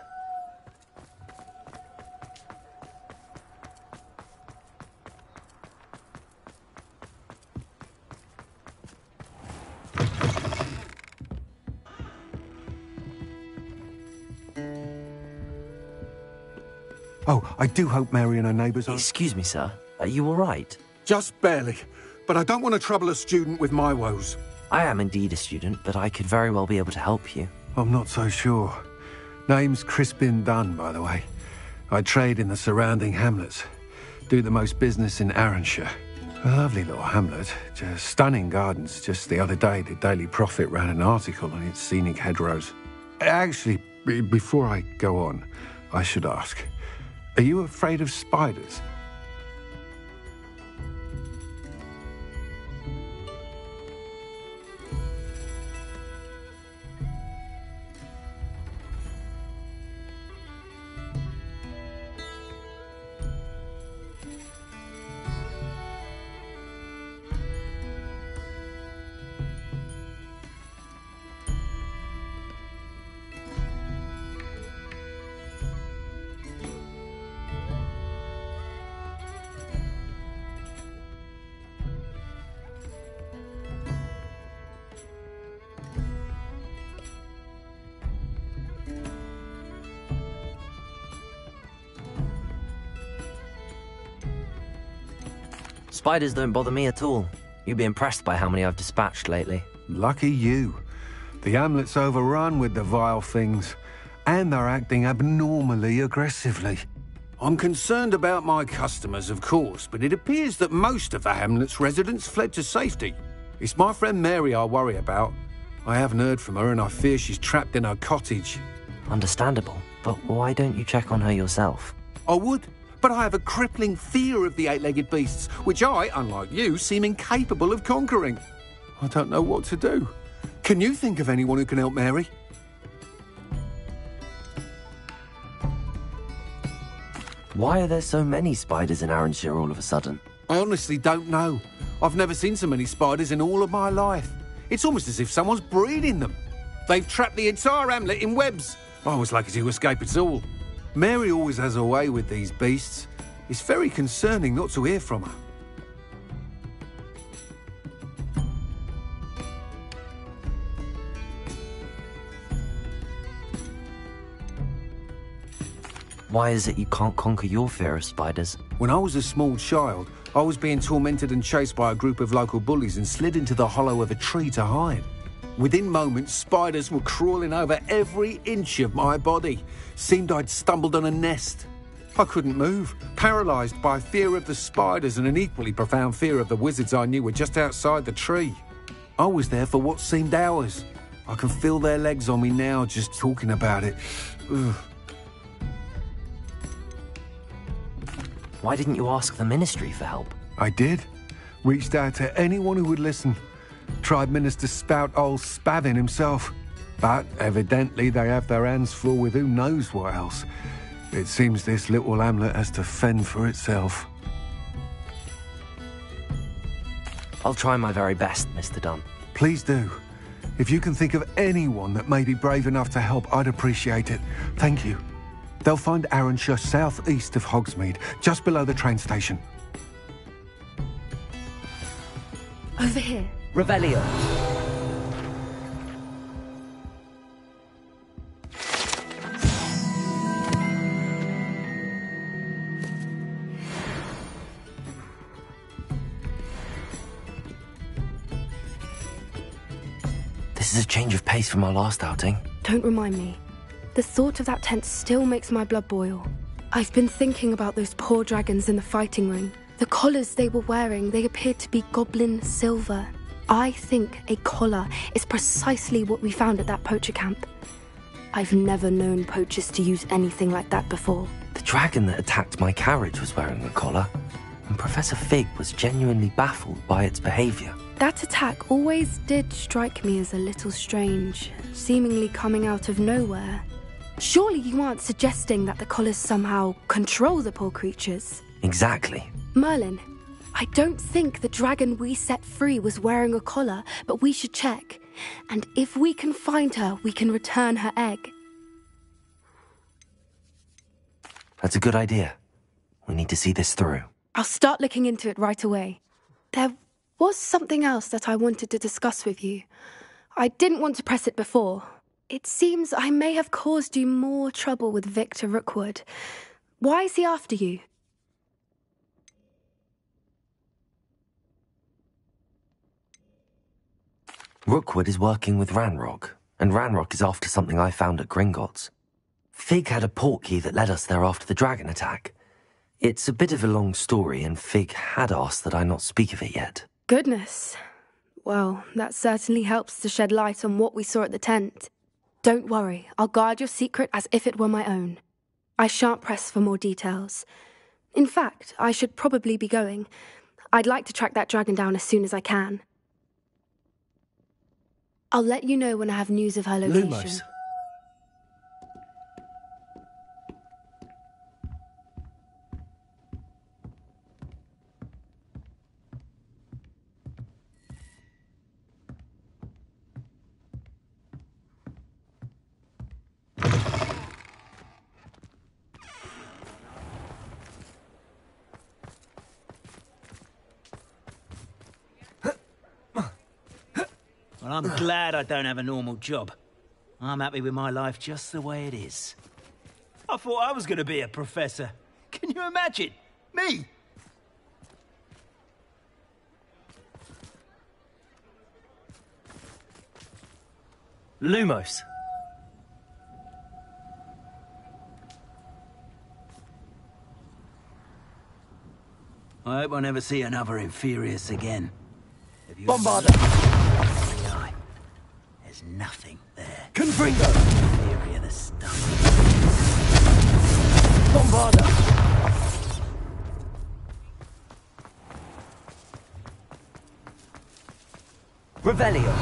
Oh, I do hope Mary and her neighbours are... Excuse me, sir. Are you all right? Just barely. But I don't want to trouble a student with my woes. I am indeed a student, but I could very well be able to help you. I'm not so sure. Name's Crispin Dunn, by the way. I trade in the surrounding hamlets. Do the most business in Arranshire. A lovely little hamlet. Just stunning gardens. Just the other day, the Daily Prophet ran an article on its scenic hedgerows. Actually, before I go on, I should ask. Are you afraid of spiders? Spiders don't bother me at all. You'd be impressed by how many I've dispatched lately. Lucky you. The hamlet's overrun with the vile things, and they're acting abnormally aggressively. I'm concerned about my customers, of course, but it appears that most of the hamlet's residents fled to safety. It's my friend Mary I worry about. I haven't heard from her, and I fear she's trapped in her cottage. Understandable, but why don't you check on her yourself? I would, but I have a crippling fear of the eight-legged beasts, which I, unlike you, seem incapable of conquering. I don't know what to do. Can you think of anyone who can help Mary? Why are there so many spiders in Arranshire all of a sudden? I honestly don't know. I've never seen so many spiders in all of my life. It's almost as if someone's breeding them. They've trapped the entire hamlet in webs. I was lucky to escape it all. Mary always has a way with these beasts. It's very concerning not to hear from her. Why is it you can't conquer your fear of spiders? When I was a small child, I was being tormented and chased by a group of local bullies and slid into the hollow of a tree to hide. Within moments, spiders were crawling over every inch of my body. Seemed I'd stumbled on a nest. I couldn't move, paralysed by fear of the spiders and an equally profound fear of the wizards I knew were just outside the tree. I was there for what seemed hours. I can feel their legs on me now just talking about it. Ugh. Why didn't you ask the ministry for help? I did. Reached out to anyone who would listen. Tried Minister Spout old Spavin himself. But evidently they have their hands full with who knows what else. It seems this little hamlet has to fend for itself. I'll try my very best, Mr. Dunn. Please do. If you can think of anyone that may be brave enough to help, I'd appreciate it. Thank you. They'll find Arranshire southeast of Hogsmeade, just below the train station. Over here. Revelio. This is a change of pace from our last outing. Don't remind me. The thought of that tent still makes my blood boil. I've been thinking about those poor dragons in the fighting ring. The collars they were wearing, they appeared to be goblin silver. I think a collar is precisely what we found at that poacher camp. I've never known poachers to use anything like that before. The dragon that attacked my carriage was wearing a collar, and Professor Fig was genuinely baffled by its behavior. That attack always did strike me as a little strange, seemingly coming out of nowhere. Surely you aren't suggesting that the collars somehow control the poor creatures? Exactly. Merlin, I don't think the dragon we set free was wearing a collar, but we should check. And if we can find her, we can return her egg. That's a good idea. We need to see this through. I'll start looking into it right away. There was something else that I wanted to discuss with you. I didn't want to press it before. It seems I may have caused you more trouble with Victor Rookwood. Why is he after you? Rookwood is working with Ranrock, and Ranrock is after something I found at Gringotts. Fig had a portkey that led us there after the dragon attack. It's a bit of a long story, and Fig had asked that I not speak of it yet. Goodness. Well, that certainly helps to shed light on what we saw at the tent. Don't worry, I'll guard your secret as if it were my own. I shan't press for more details. In fact, I should probably be going. I'd like to track that dragon down as soon as I can. I'll let you know when I have news of her location. Lumos. Well, I'm glad I don't have a normal job. I'm happy with my life just the way it is. I thought I was going to be a professor. Can you imagine? Me! Lumos. I hope I never see another Inferius again. Bombarder. There's nothing there. Confringo. Inferior the stuff. Bombarder. Revelio.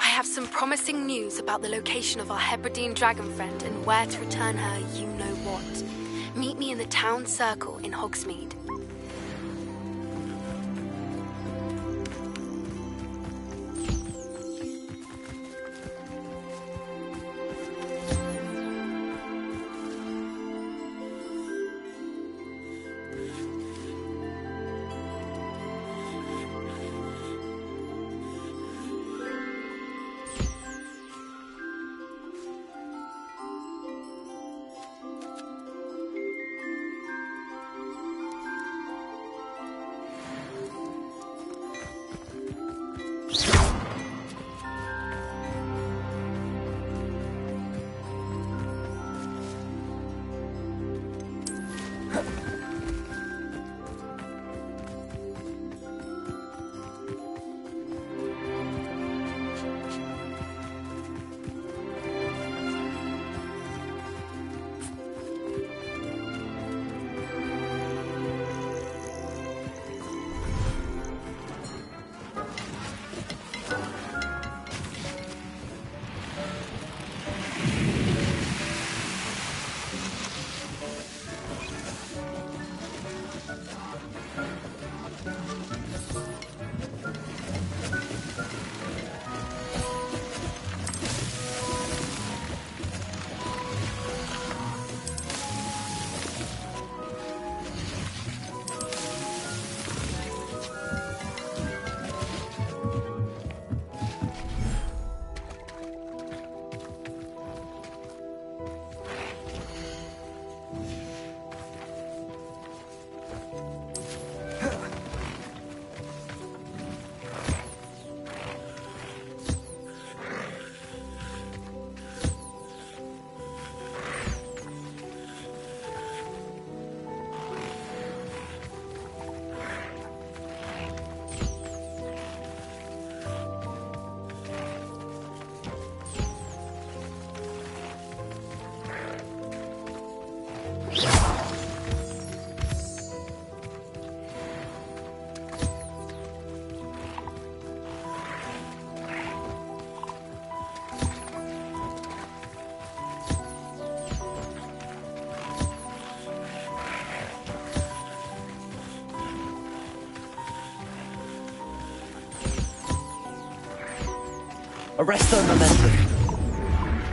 I have some promising news about the location of our Hebridean dragon friend and where to return her you-know-what. Meet me in the town circle in Hogsmeade. Arresto momentum.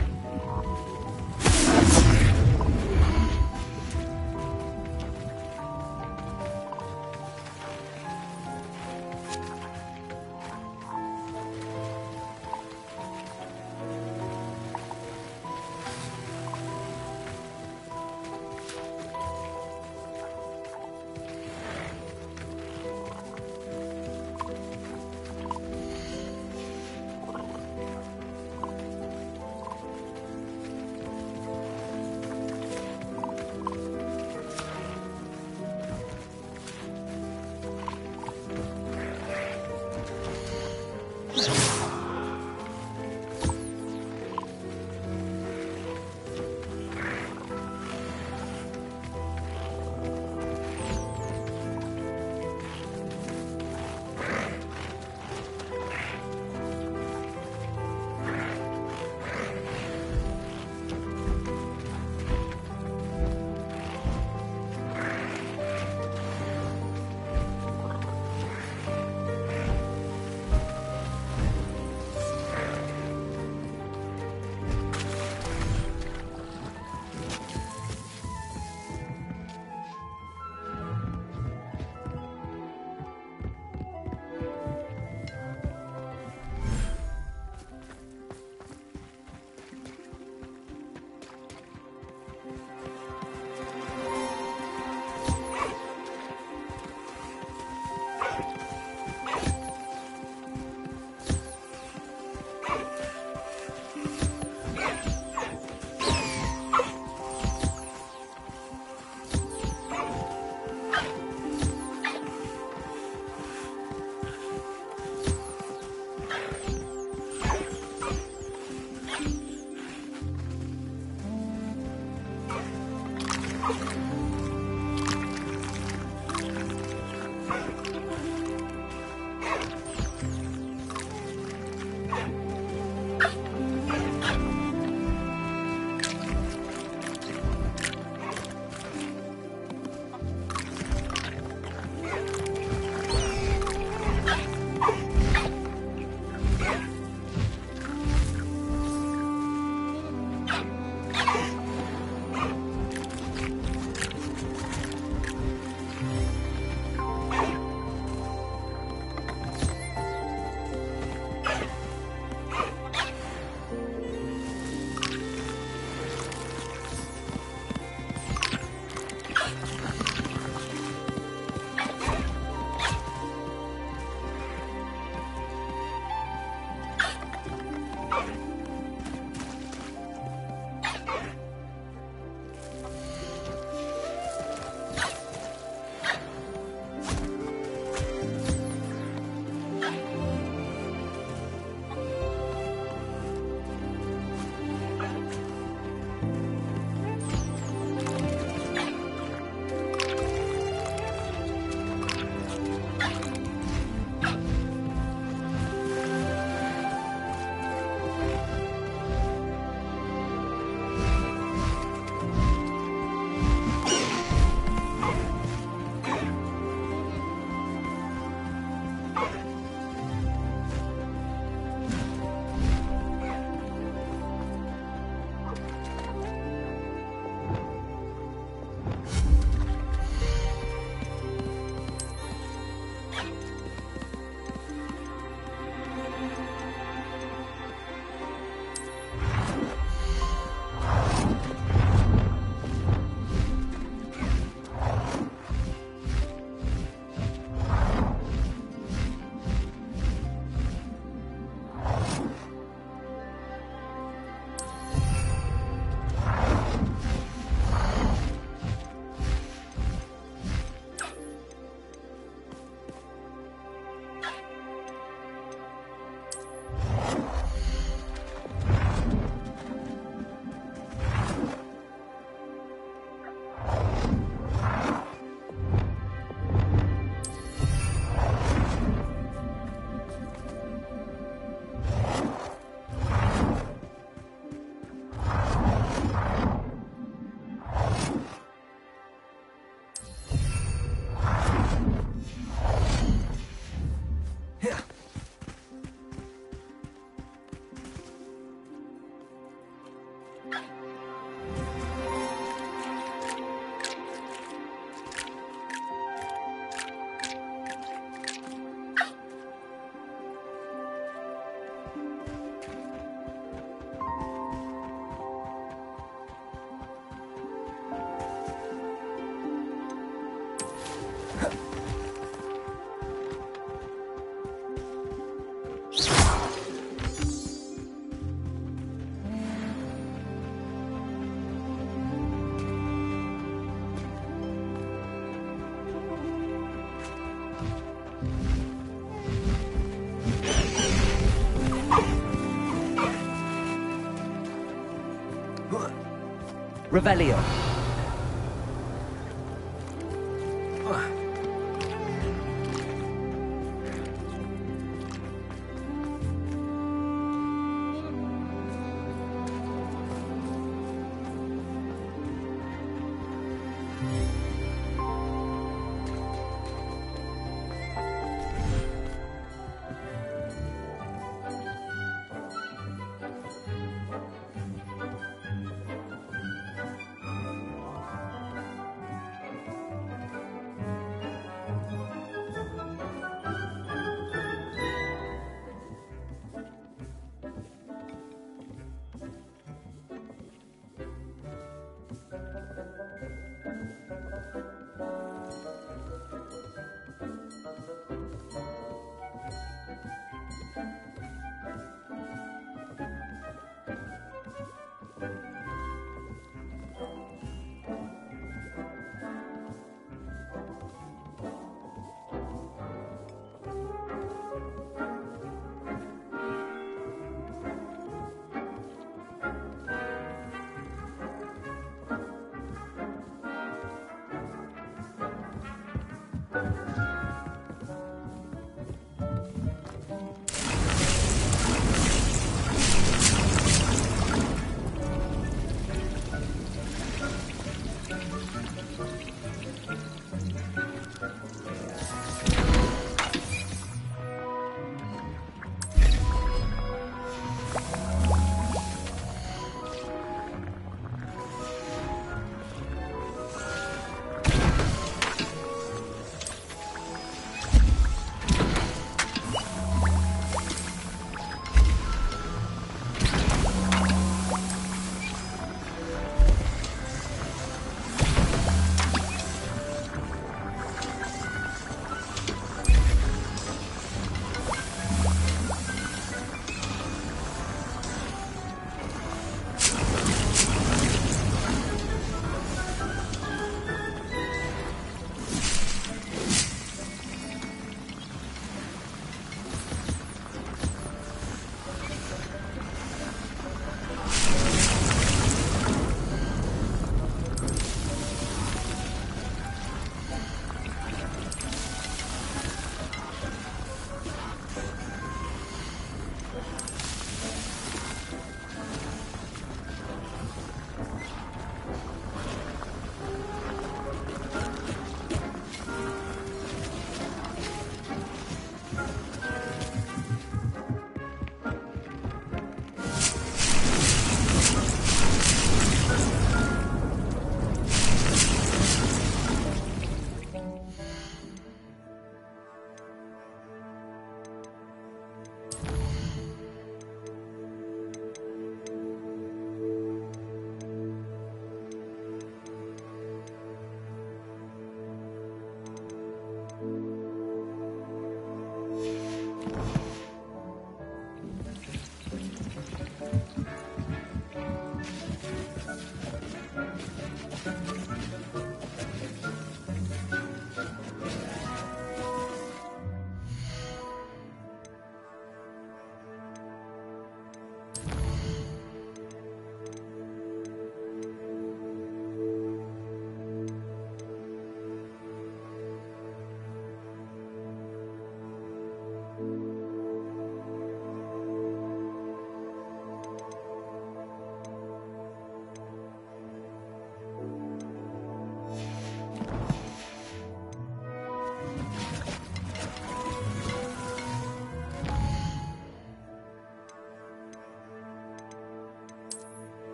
Revelio.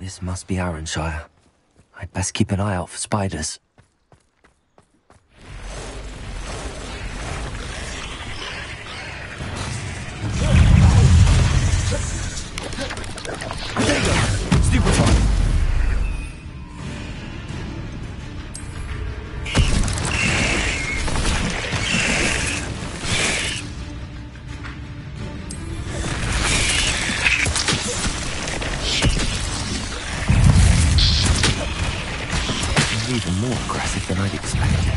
This must be Arranshire. I'd best keep an eye out for spiders. There you go! Stupefy! Even more aggressive than I'd expected.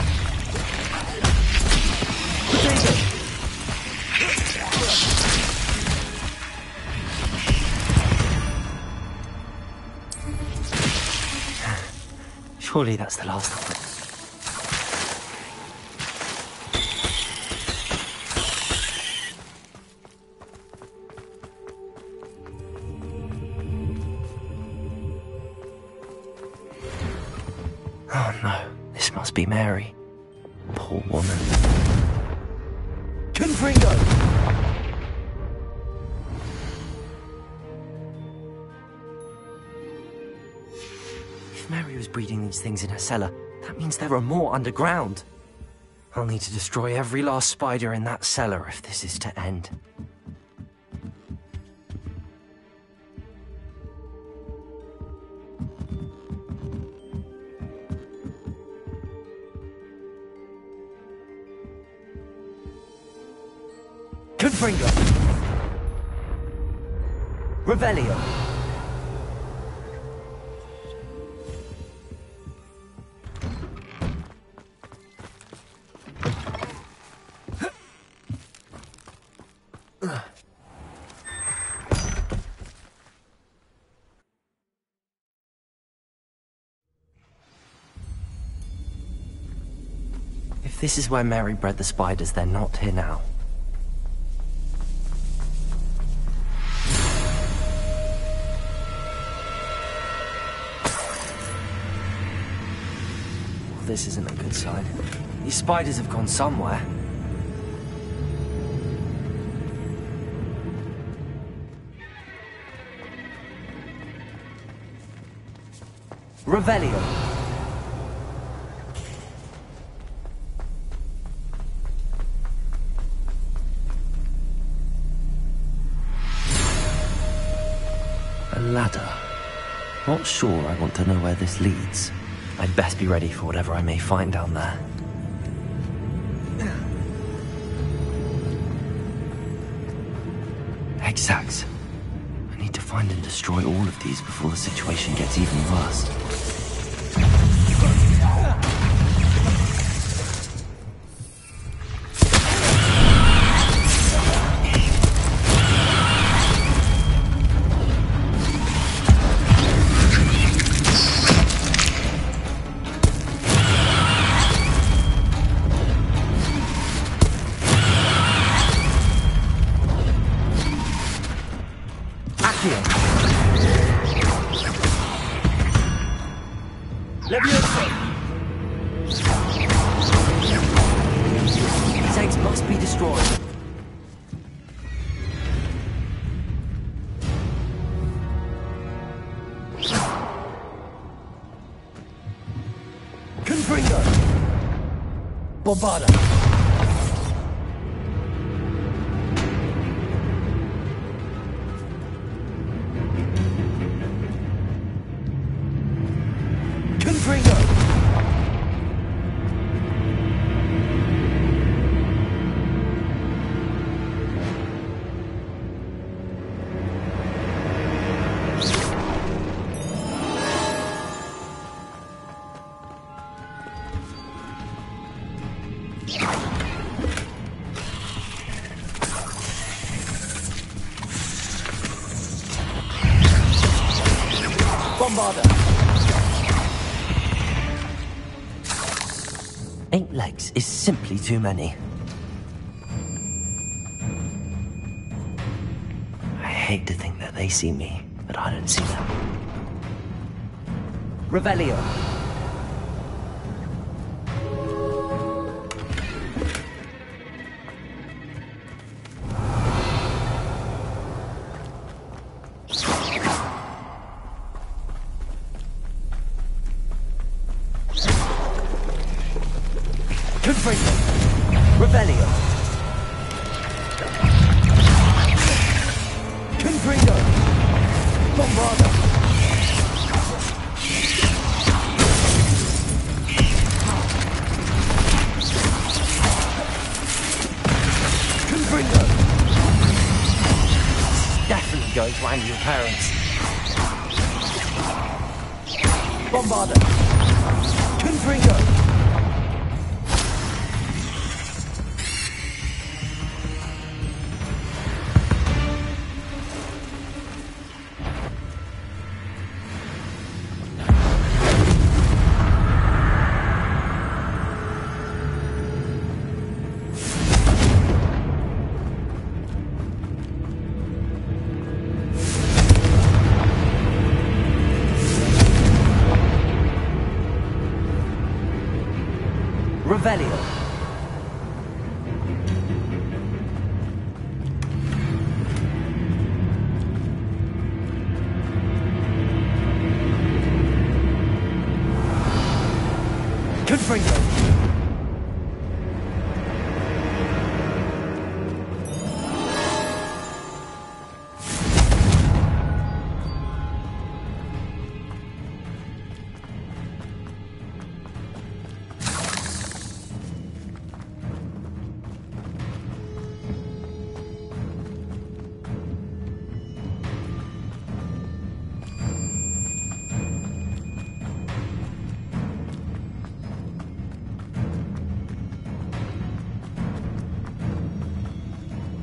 Surely that's the last of it. Oh no, this must be Mary. Poor woman. Confringo! If Mary was breeding these things in her cellar, that means there are more underground. I'll need to destroy every last spider in that cellar if this is to end. Confringo! Revelio! If this is where Mary bred the spiders, they're not here now. This isn't a good sign. These spiders have gone somewhere. Revelio. A ladder. Not sure I want to know where this leads. I'd best be ready for whatever I may find down there. Hexags. I need to find and destroy all of these before the situation gets even worse. These eggs must be destroyed. Confringo! Bombarda! Bombarda! 8 legs is simply too many. I hate to think that they see me, but I don't see them. Revelio. Confringo. Revelio. Confringo. Bombarda. Confringo. Definitely going to anger your parents. Bombarda. Confringo. Revelio. Confringo.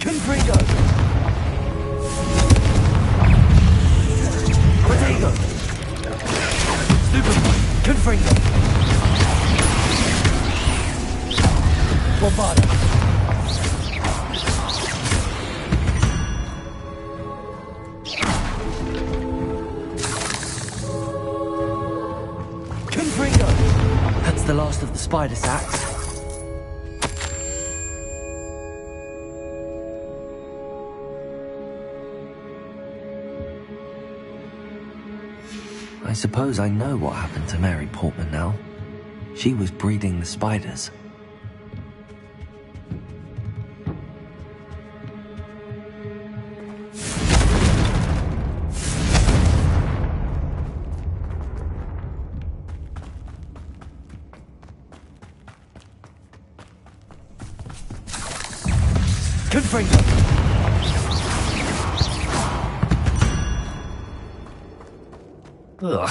Confringo! Protego! Super! Confringo! Bombarda! Confringo! That's the last of the spider sacks. I suppose I know what happened to Mary Portman now. She was breeding the spiders. Confringo! Ugh.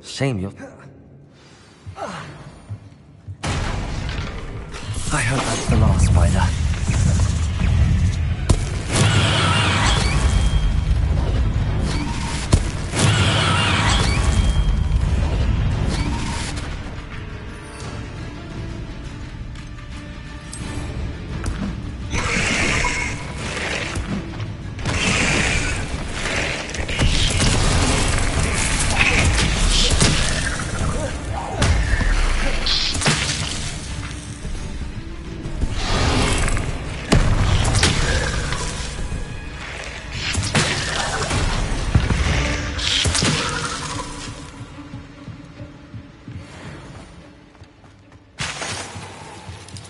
Shame you're... I hope that's the last spider.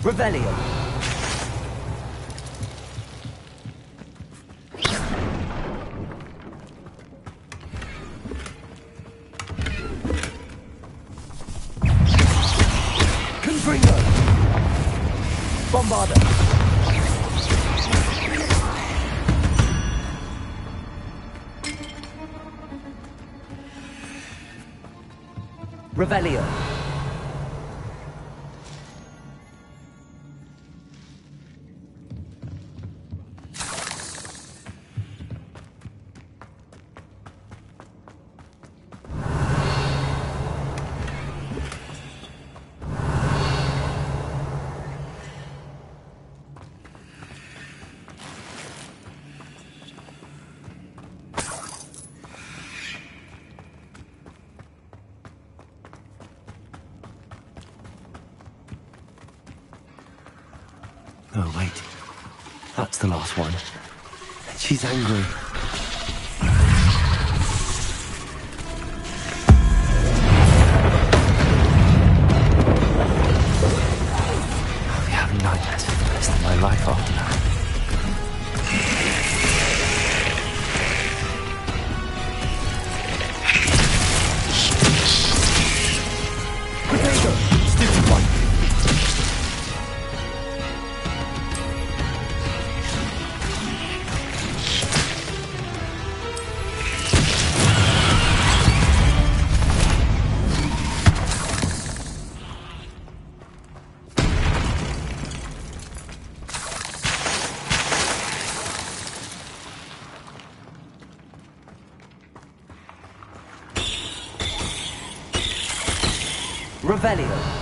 Revelio. Confringo. Bombarda. Revelio. Oh, wait. That's the last one. She's angry. Revelio.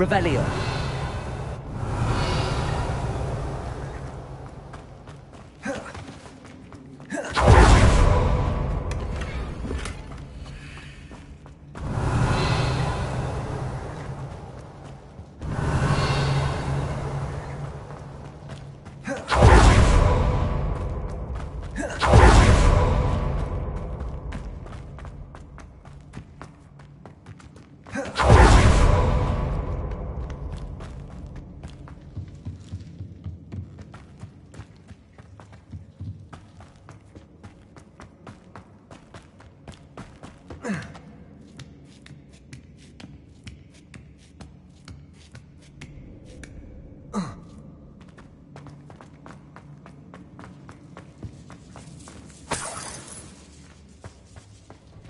Revelio.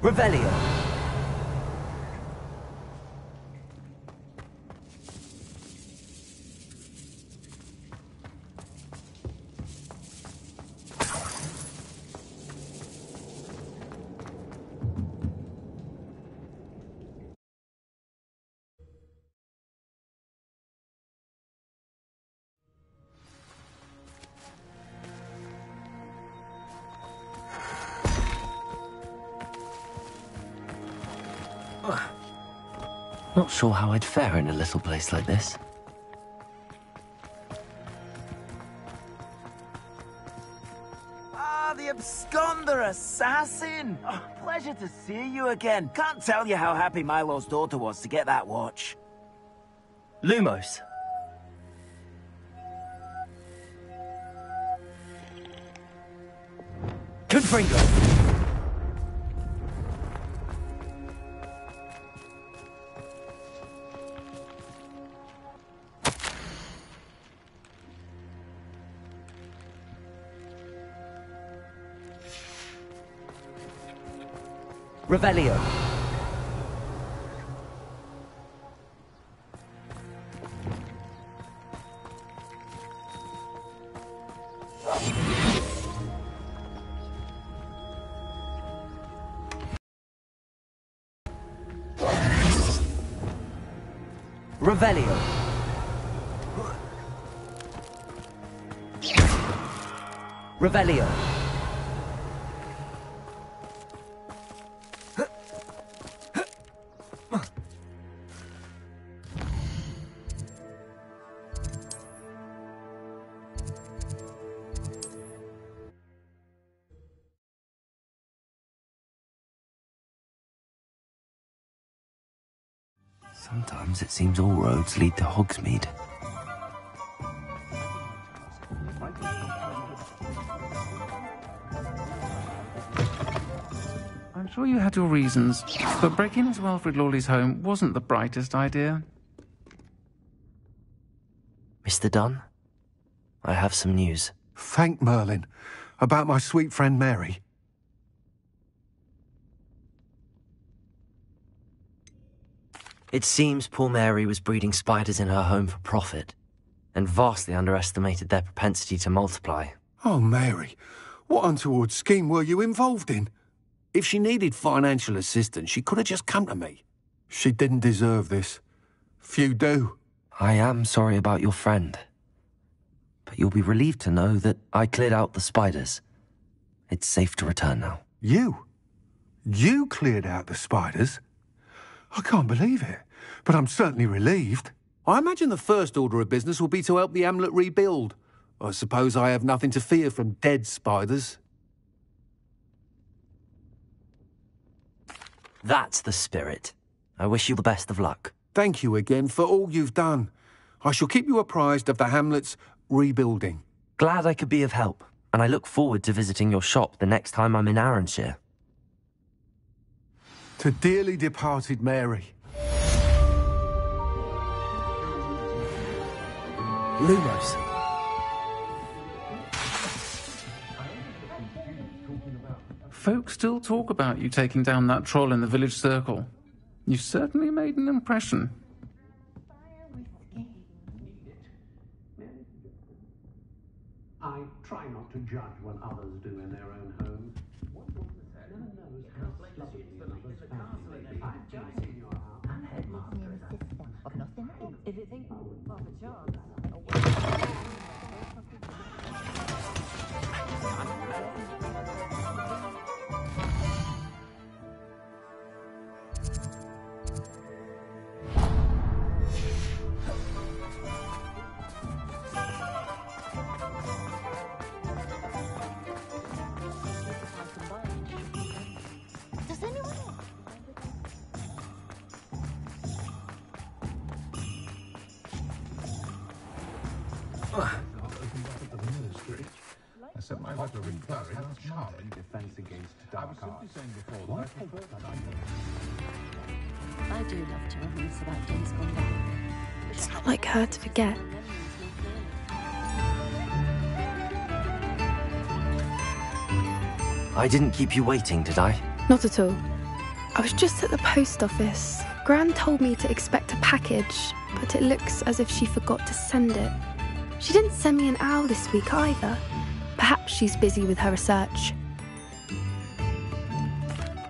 Revelio. Not sure how I'd fare in a little place like this. Ah, the absconder assassin! Oh, pleasure to see you again. Can't tell you how happy Milo's daughter was to get that watch. Lumos. Confringo. Revelio. Revelio. Revelio. Sometimes it seems all roads lead to Hogsmeade. I'm sure you had your reasons, but breaking into Wilfred Lawley's home wasn't the brightest idea. Mr. Dunn, I have some news. Thank Merlin. About my sweet friend Mary. It seems poor Mary was breeding spiders in her home for profit, and vastly underestimated their propensity to multiply. Oh, Mary, what untoward scheme were you involved in? If she needed financial assistance, she could have just come to me. She didn't deserve this. Few do. I am sorry about your friend, but you'll be relieved to know that I cleared out the spiders. It's safe to return now. You? You cleared out the spiders? I can't believe it, but I'm certainly relieved. I imagine the first order of business will be to help the Hamlet rebuild. I suppose I have nothing to fear from dead spiders. That's the spirit. I wish you the best of luck. Thank you again for all you've done. I shall keep you apprised of the Hamlet's rebuilding. Glad I could be of help. and I look forward to visiting your shop the next time I'm in Arranshire. To dearly departed Mary. Lumos. Folks still talk about you taking down that troll in the village circle. You certainly made an impression. I try not to judge what others do in their own homes. No one knows how slovenly another's family may be. I've seen your house. I'm headmaster. Of nothing. If you think half a chance. I set my life in very charming defense against dark arts. What? I do love to reminisce about days gone by. It's not like her to forget. I didn't keep you waiting, did I? Not at all. I was just at the post office. Gran told me to expect a package, but it looks as if she forgot to send it. She didn't send me an owl this week either. Perhaps she's busy with her research.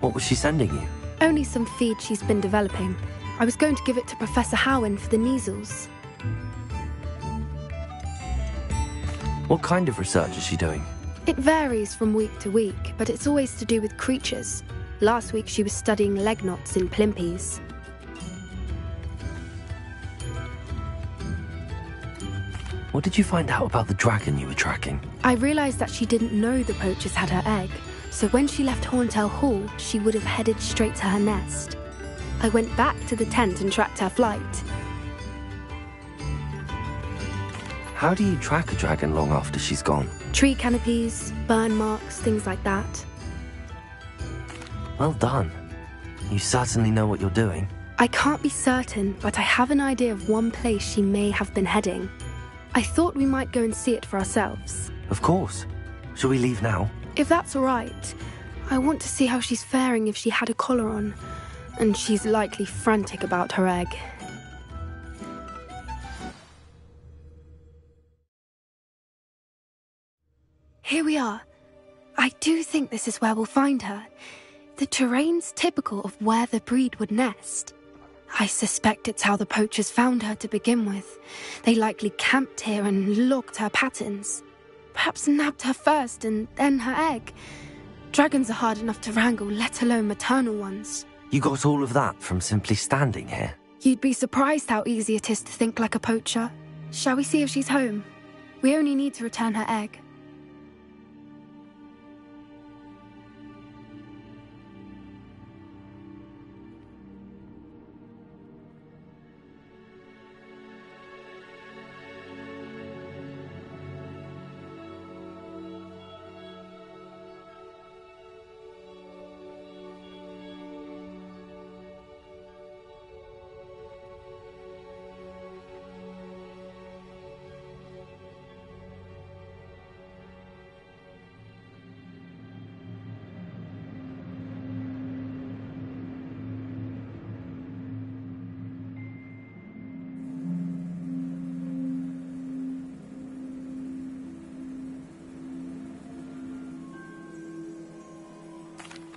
What was she sending you? Only some feed she's been developing. I was going to give it to Professor Howen for the measles. What kind of research is she doing? It varies from week to week, but it's always to do with creatures. Last week she was studying leg knots in plimpies. What did you find out about the dragon you were tracking? I realised that she didn't know the poachers had her egg, so when she left Horntail Hall, she would have headed straight to her nest. I went back to the tent and tracked her flight. How do you track a dragon long after she's gone? Tree canopies, burn marks, things like that. Well done. You certainly know what you're doing. I can't be certain, but I have an idea of one place she may have been heading. I thought we might go and see it for ourselves. Of course. Shall we leave now? If that's all right. I want to see how she's faring if she had a collar on. And she's likely frantic about her egg. Here we are. I do think this is where we'll find her. The terrain's typical of where the breed would nest. I suspect it's how the poachers found her to begin with. They likely camped here and logged her patterns. Perhaps nabbed her first and then her egg. Dragons are hard enough to wrangle, let alone maternal ones. You got all of that from simply standing here? You'd be surprised how easy it is to think like a poacher. Shall we see if she's home? We only need to return her egg.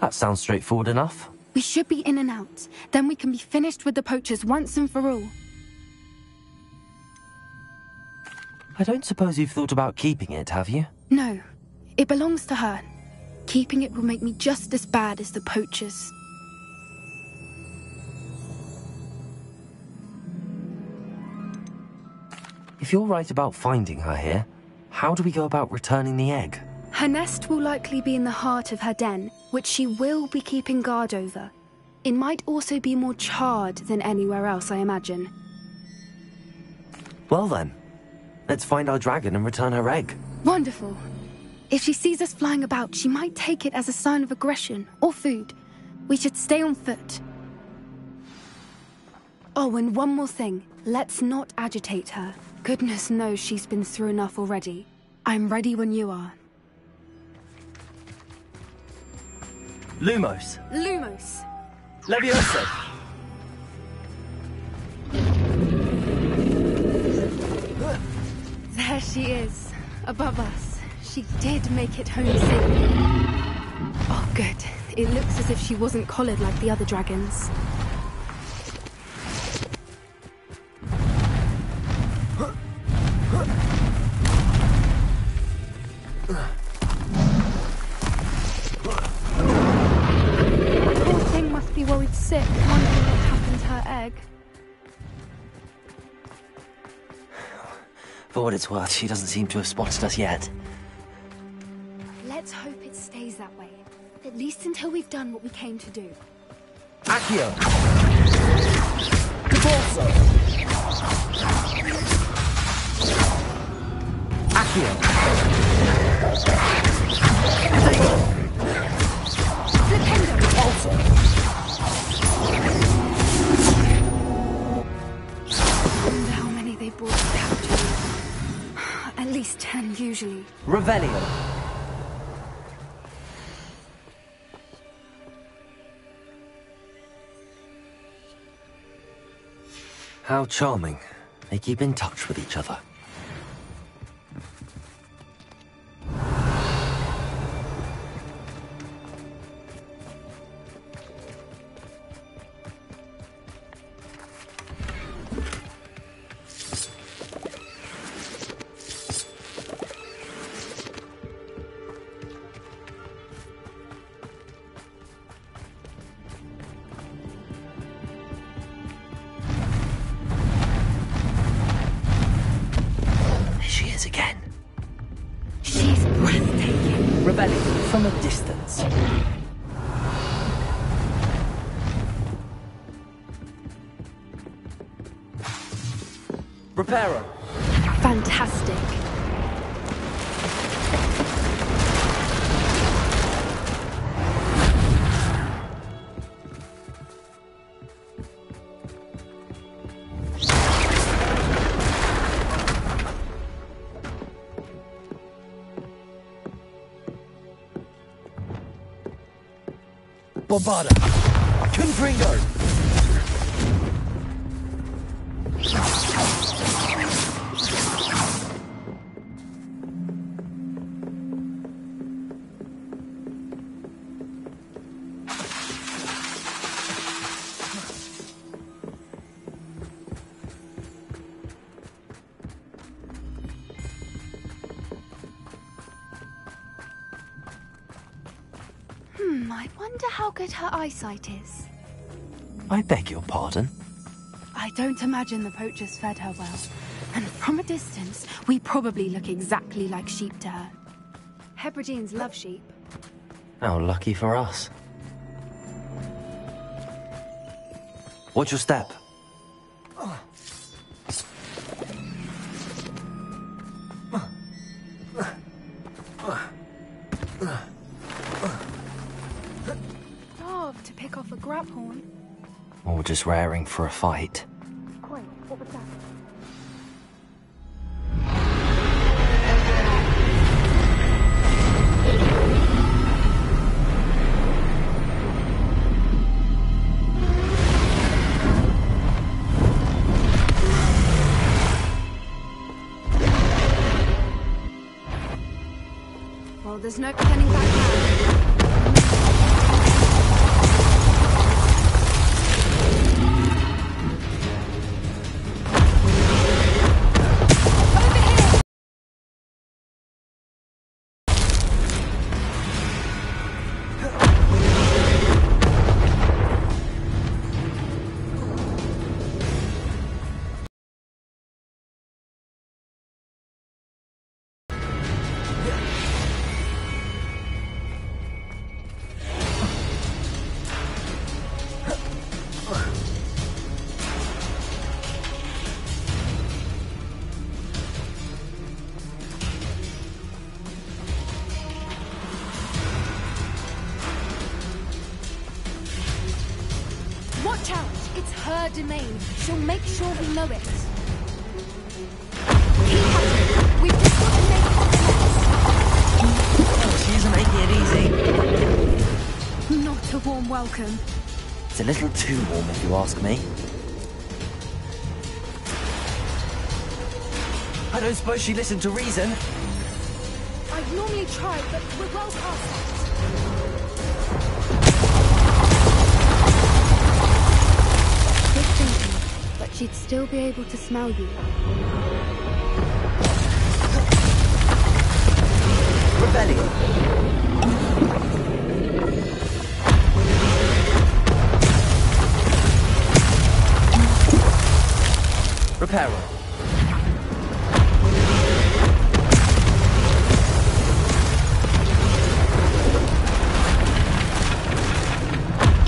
That sounds straightforward enough. We should be in and out. Then we can be finished with the poachers once and for all. I don't suppose you've thought about keeping it, have you? No. It belongs to her. Keeping it will make me just as bad as the poachers. If you're right about finding her here, how do we go about returning the egg? Her nest will likely be in the heart of her den, which she will be keeping guard over. It might also be more charred than anywhere else, I imagine. Well then, let's find our dragon and return her egg. Wonderful. If she sees us flying about, she might take it as a sign of aggression or food. We should stay on foot. Oh, and one more thing. Let's not agitate her. Goodness knows she's been through enough already. I'm ready when you are. Lumos. Lumos. Levioso. There she is, above us. She did make it home safe. Oh, good. It looks as if she wasn't collared like the other dragons. Poor thing must be worried sick, wondering what happened to her egg. For what it's worth, she doesn't seem to have spotted us yet. Let's hope it stays that way. At least until we've done what we came to do. Accio! Caborso! Accio! Flipendo! Also! I wonder how many they brought to capture. At least 10 usually. Revelio! How charming. They keep in touch with each other. Again. She's breathtaking. Rebelling from a distance. Reparo. Fantastic. Bombada! Confringo! I wonder how good her eyesight is. I beg your pardon? I don't imagine the poachers fed her well. And from a distance, we probably look exactly like sheep to her. Hebrideans love sheep. How lucky for us. Watch your step. To pick off a grab horn. Or just raring for a fight. Wait, what was that? Well, there's no turning back now. her domain. She'll make sure we know it. Keep at it. We've just got to make it Oh, she isn't making it easy. not a warm welcome. It's a little too warm, if you ask me. I don't suppose she listened to reason. I'd normally try, but we're well past that. Good thinking, but she'd still be able to smell you. Rebellion. Reparo.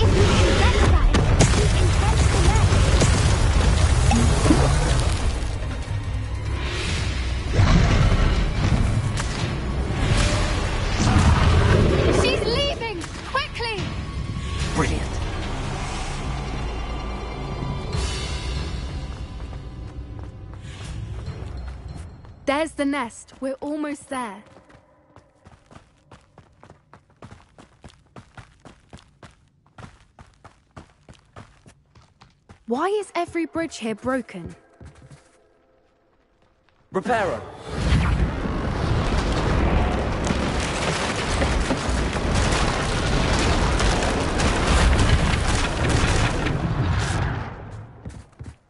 If we can get to that, we can catch the next. She's leaving! Quickly! Brilliant. There's the nest. We're almost there. Why is every bridge here broken? Reparo.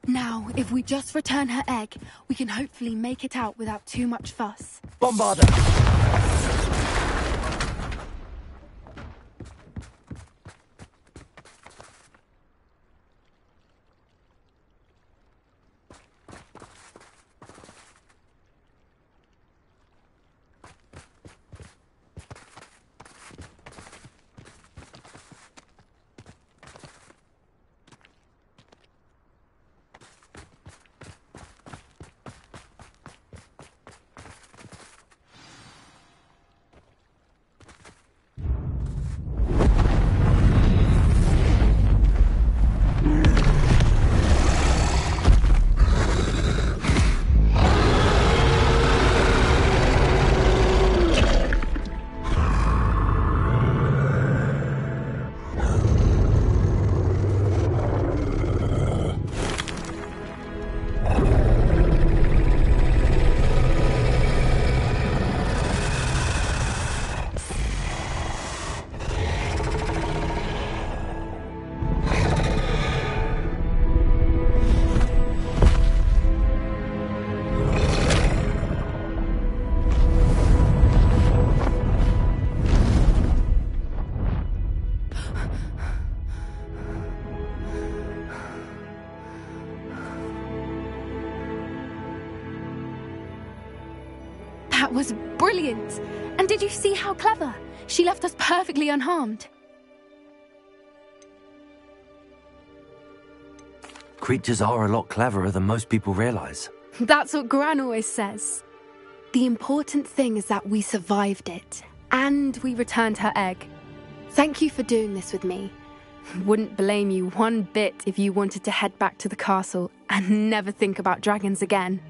Now, if we just return her egg, we can hopefully make it out without too much fuss. Bombarder. That was brilliant! And did you see how clever? She left us perfectly unharmed. Creatures are a lot cleverer than most people realize. That's what Gran always says. The important thing is that we survived it, and we returned her egg. Thank you for doing this with me. Wouldn't blame you one bit if you wanted to head back to the castle and never think about dragons again.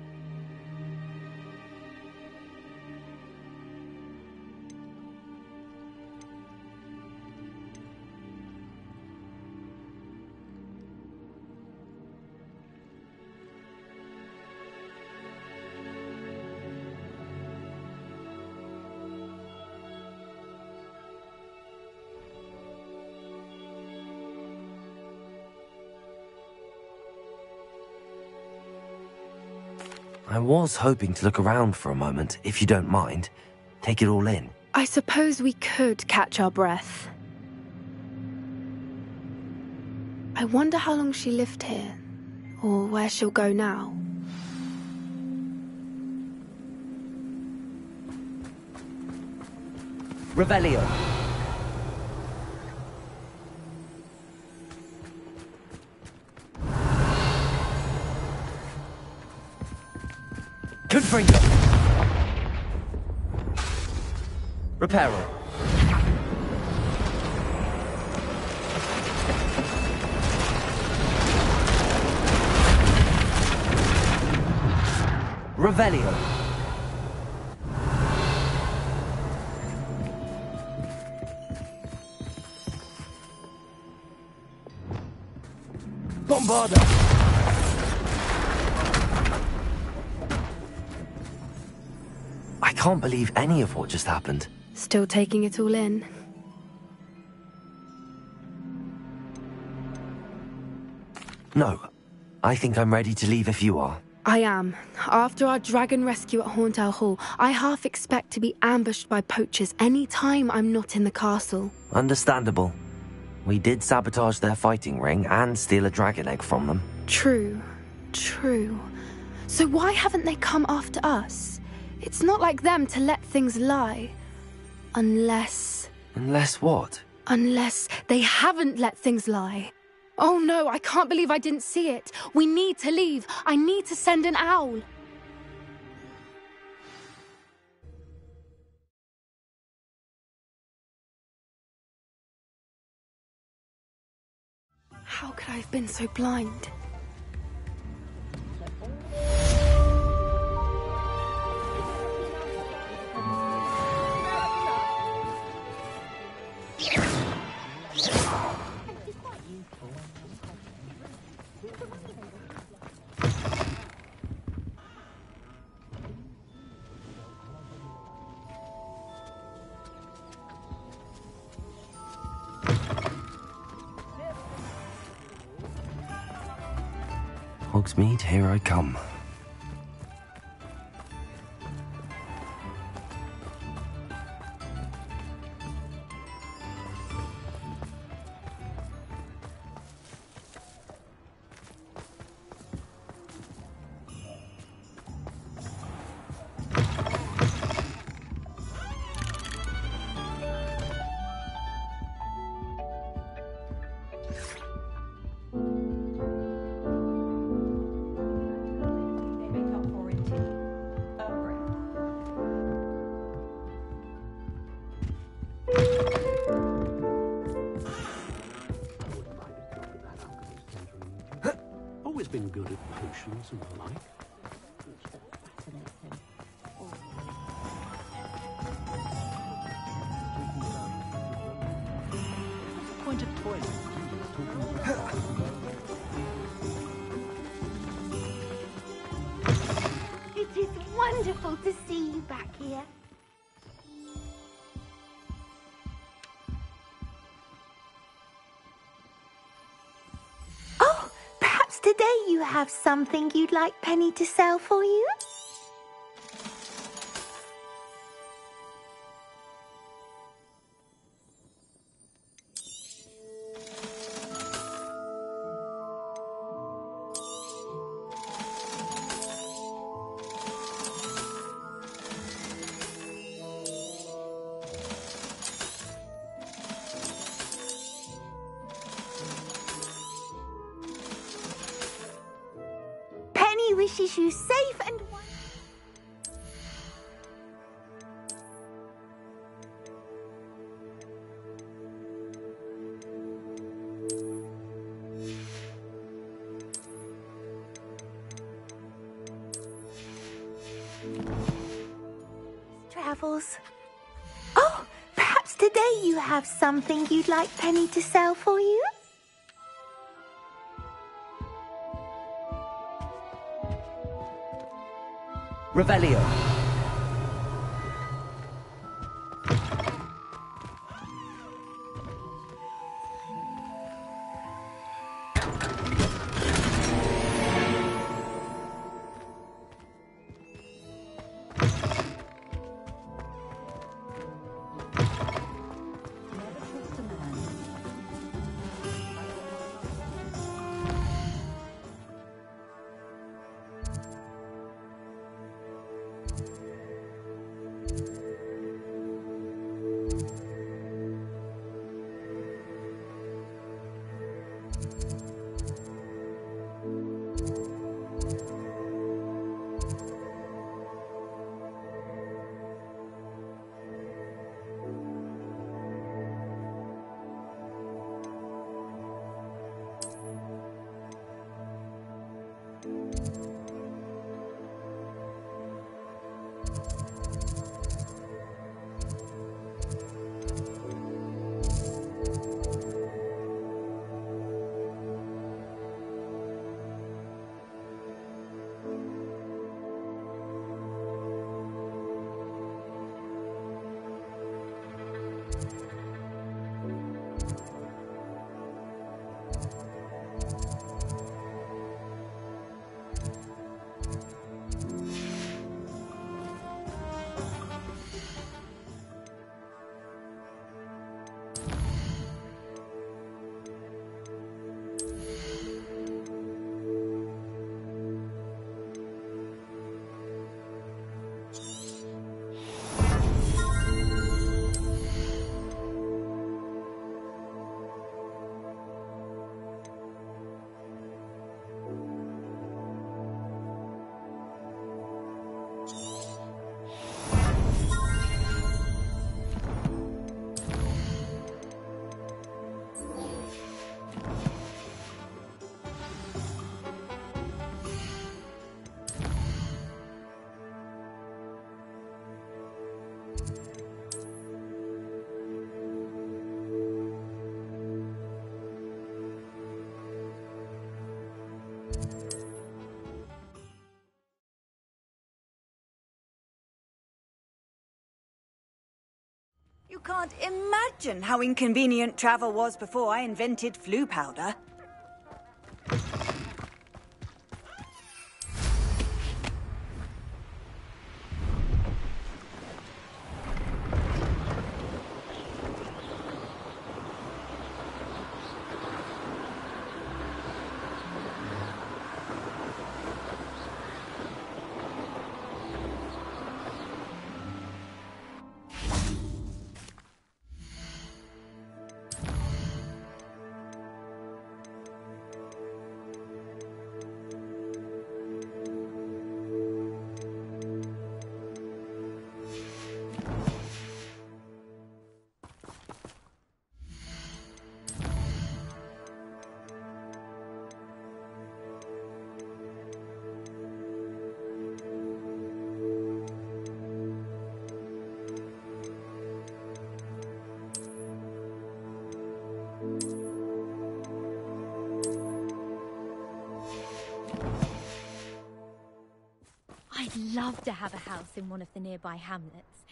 I was hoping to look around for a moment, if you don't mind. Take it all in. I suppose we could catch our breath. I wonder how long she lived here, or where she'll go now. Revelio. Confringo. Reparo. Revelio. Bombarda. I can't believe any of what just happened. Still taking it all in. No. I think I'm ready to leave if you are. I am. After our dragon rescue at Hauntow Hall, I half expect to be ambushed by poachers any time I'm not in the castle. Understandable. We did sabotage their fighting ring and steal a dragon egg from them. True. True. So why haven't they come after us? It's not like them to let things lie. Unless... Unless what? Unless they haven't let things lie. Oh no, I can't believe I didn't see it. We need to leave. I need to send an owl. How could I have been so blind? Hogsmeade, here I come. Always been good at potions and the like. Point of toilet. It is wonderful to see you back here. Oh, perhaps today you have something you'd like Penny to sell for you? Wishes you safe and travels. Oh, perhaps today you have something you'd like Penny to sell for you? Revelio. You can't imagine how inconvenient travel was before I invented flu powder. I'd love to have a house in one of the nearby hamlets.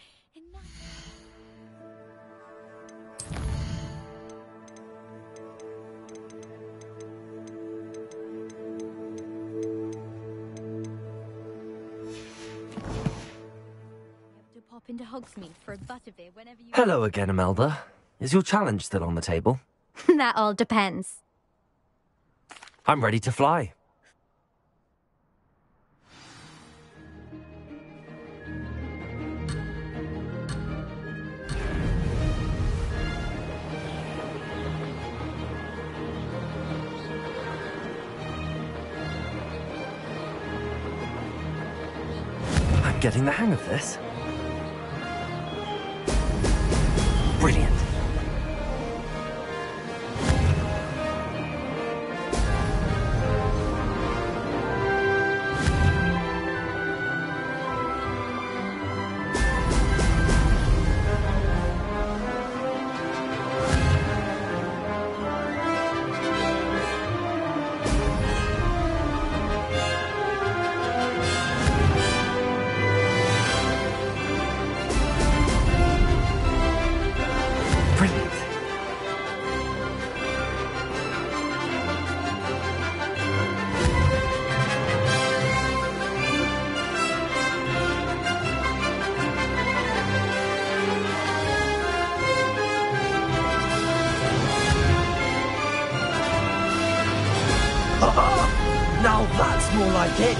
To pop into Hogsmeade for a butterbeer whenever you... Hello again, Imelda. Is your challenge still on the table? That all depends. I'm ready to fly. I'm getting the hang of this. Brilliant. Now that's more like it!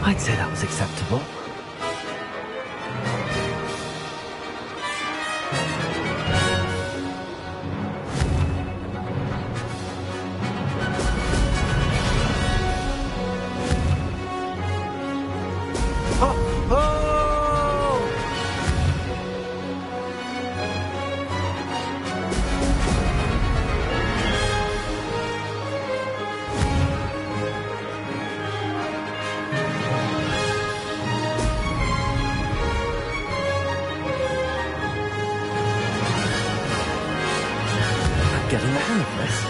I'd say that was acceptable. Getting the hang of this.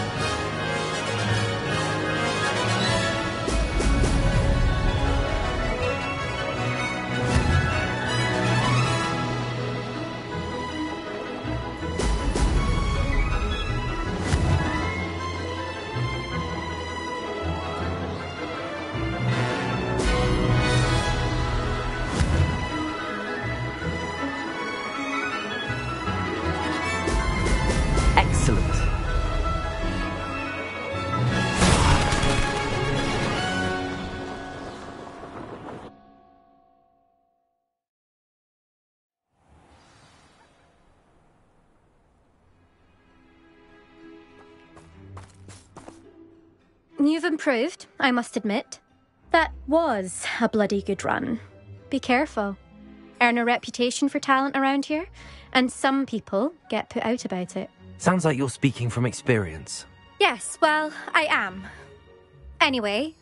Excellent. You've improved, I must admit. That was a bloody good run. Be careful. Earn a reputation for talent around here, and some people get put out about it. Sounds like you're speaking from experience. Yes, well, I am. Anyway,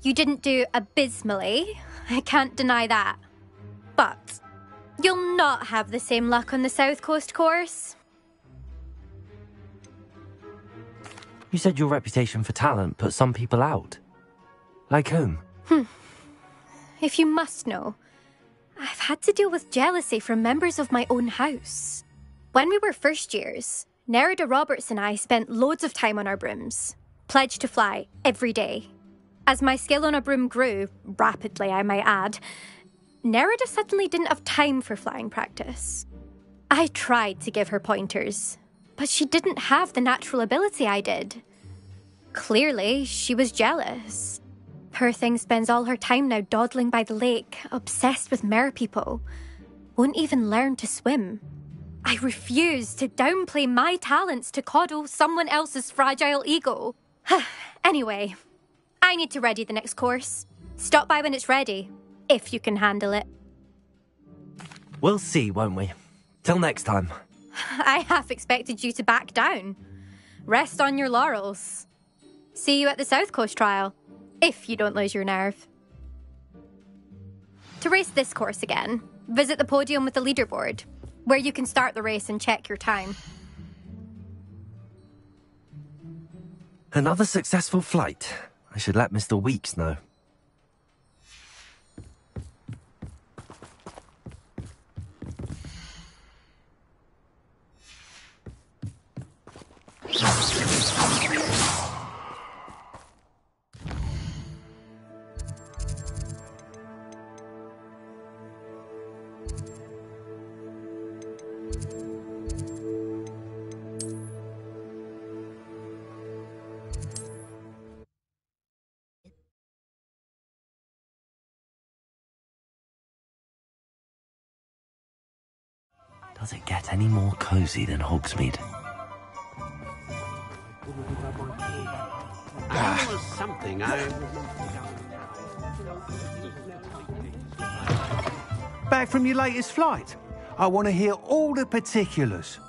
you didn't do abysmally. I can't deny that. But you'll not have the same luck on the South Coast course. You said your reputation for talent put some people out. Like whom? If you must know, I've had to deal with jealousy from members of my own house. When we were first years, Nerida Roberts and I spent loads of time on our brooms, pledged to fly every day. As my skill on a broom grew, rapidly I might add, Nerida suddenly didn't have time for flying practice. I tried to give her pointers, but she didn't have the natural ability I did. Clearly, she was jealous. Poor thing spends all her time now dawdling by the lake, obsessed with merpeople. Won't even learn to swim. I refuse to downplay my talents to coddle someone else's fragile ego. Anyway, I need to ready the next course. Stop by when it's ready, if you can handle it. We'll see, won't we? Till next time. I half expected you to back down. Rest on your laurels. See you at the South Coast trial, if you don't lose your nerve. To race this course again, visit the podium with the leaderboard, where you can start the race and check your time. Another successful flight. I should let Mr. Weeks know. Does it get any more cozy than Hogsmeade? There was something Back from your latest flight? I want to hear all the particulars.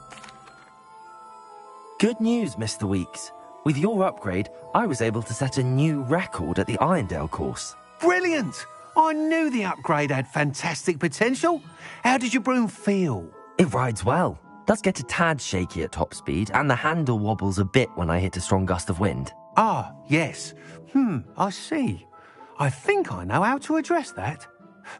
Good news, Mr. Weeks. With your upgrade, I was able to set a new record at the Irondale course. Brilliant! I knew the upgrade had fantastic potential. How did your broom feel? It rides well. Does get a tad shaky at top speed, and the handle wobbles a bit when I hit a strong gust of wind. Ah, yes. I see. I think I know how to address that.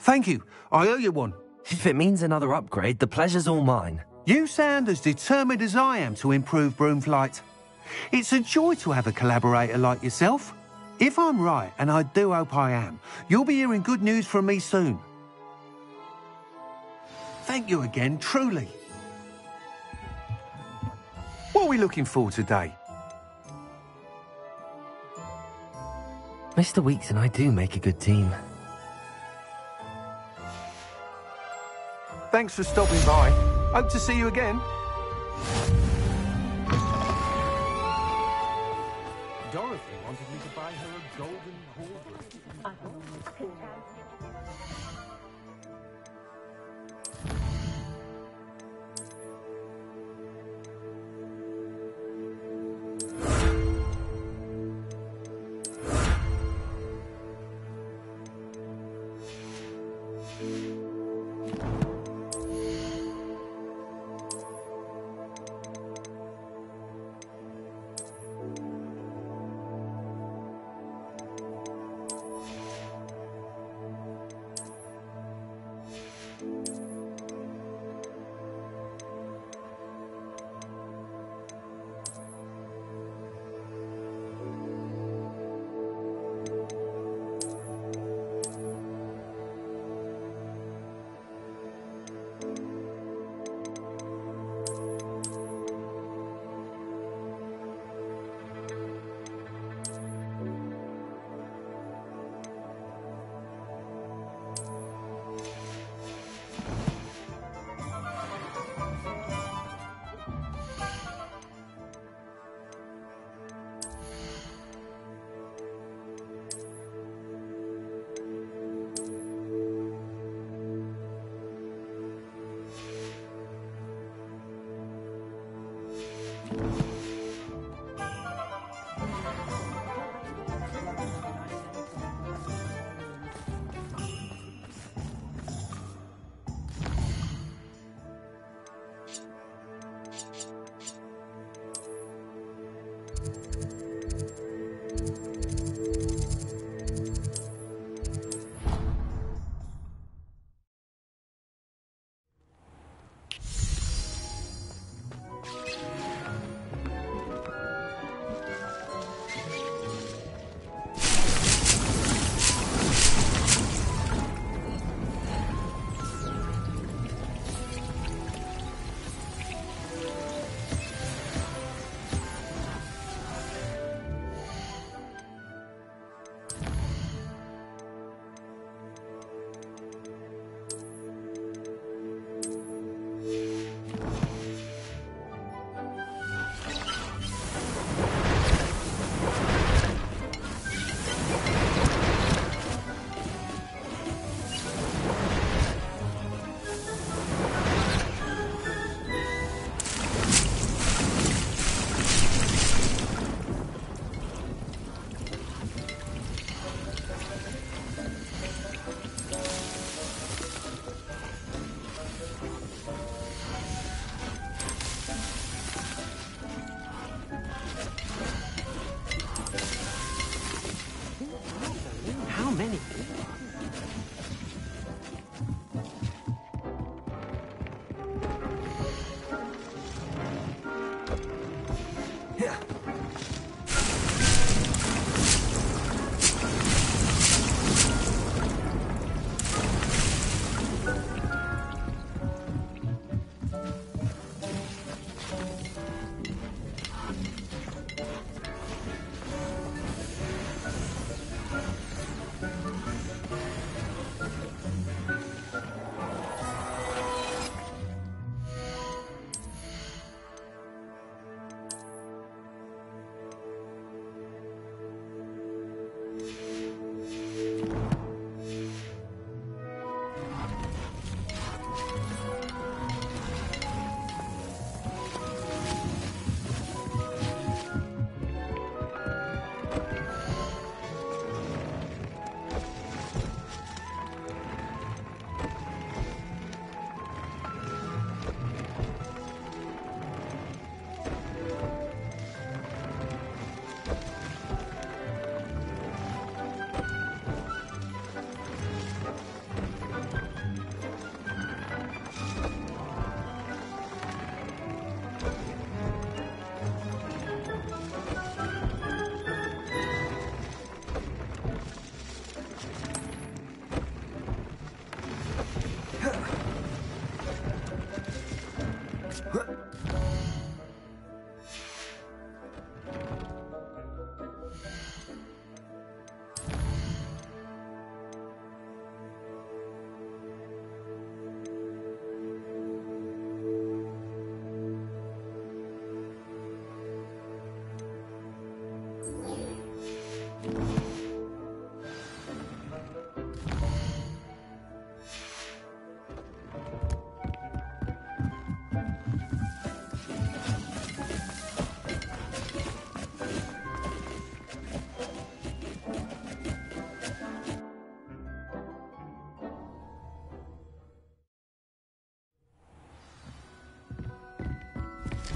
Thank you. I owe you one. If it means another upgrade, the pleasure's all mine. You sound as determined as I am to improve broom flight. It's a joy to have a collaborator like yourself. If I'm right, and I do hope I am, you'll be hearing good news from me soon. Thank you again, truly. What are we looking for today? Mr. Weeks and I do make a good team. Thanks for stopping by. Hope to see you again. Dorothy wanted me to buy her a golden horse.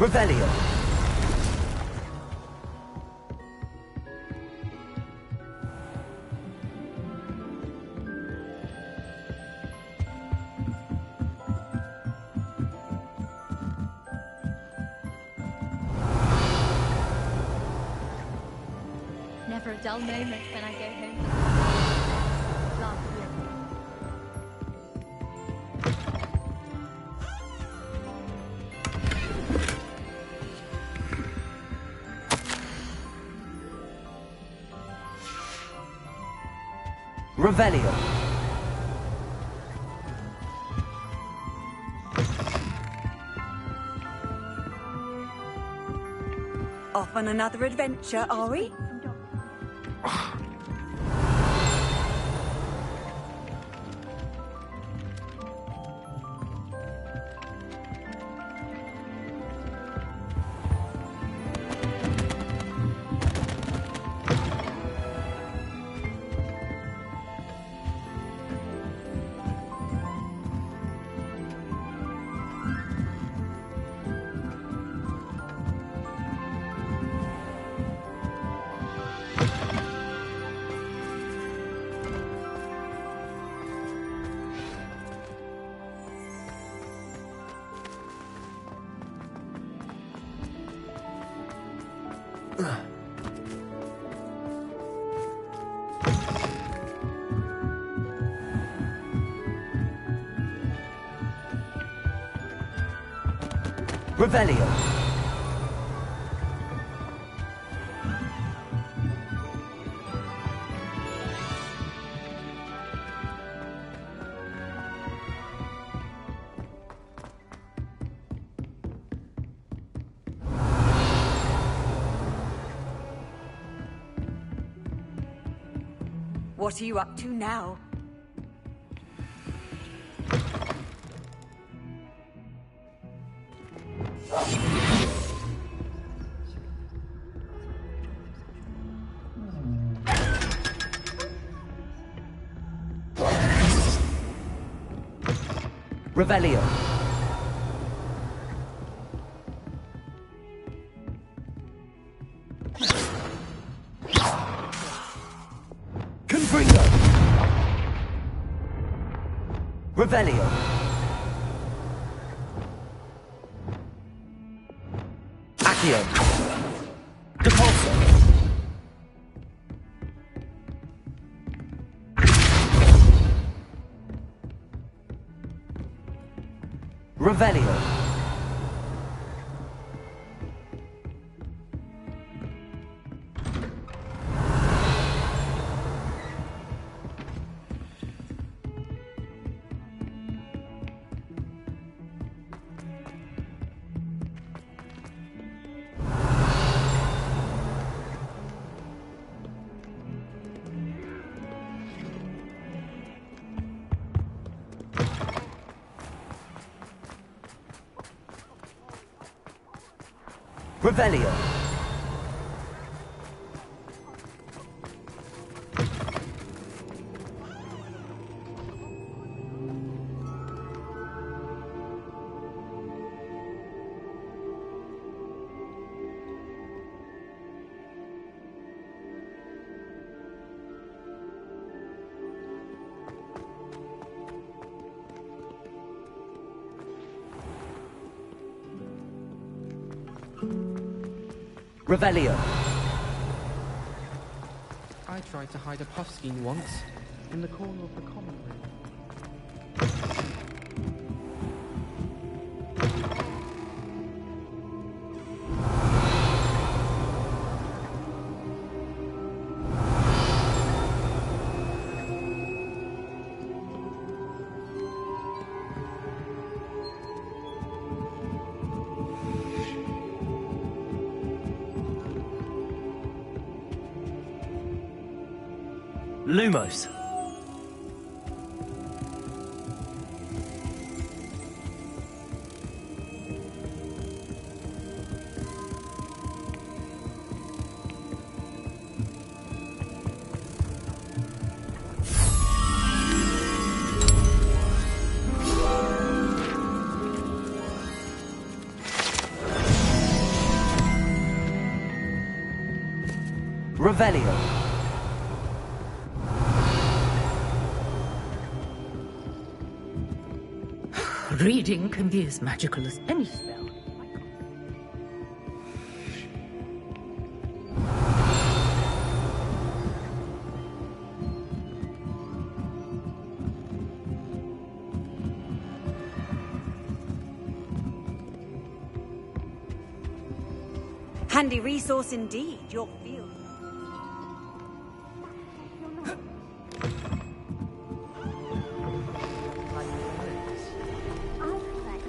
Revelio. Never a dull moment when I go home. Last year. Revelio. Off on another adventure, are we? Revelio. What are you up to now? Revelio. Confringo. Revelio. Accio. Depulso. Revelio. Revelio. Revelio. I tried to hide a puffskein once, in the corner of the common room. Lumos. Revelio. Reading can be as magical as any spell. Handy resource indeed, your field.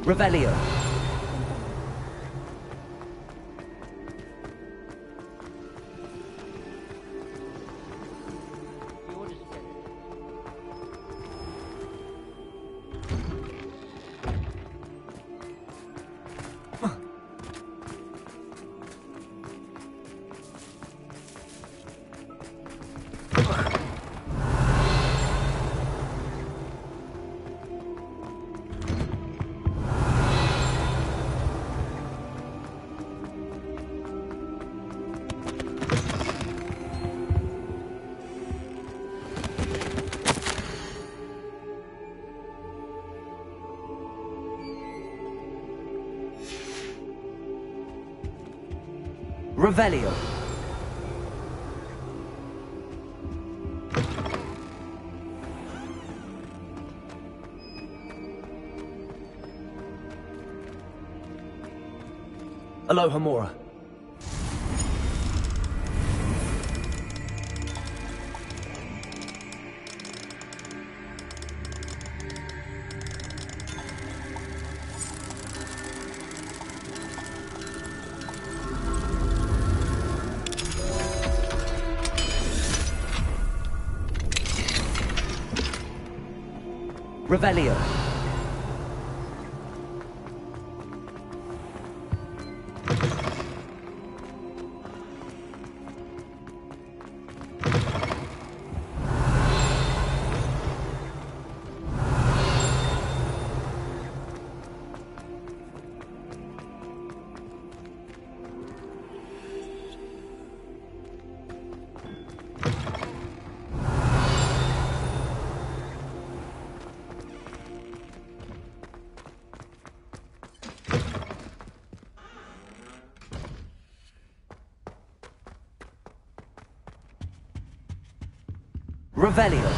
Revelio. Revelio. Aloha Mora. Revelio. Revelio.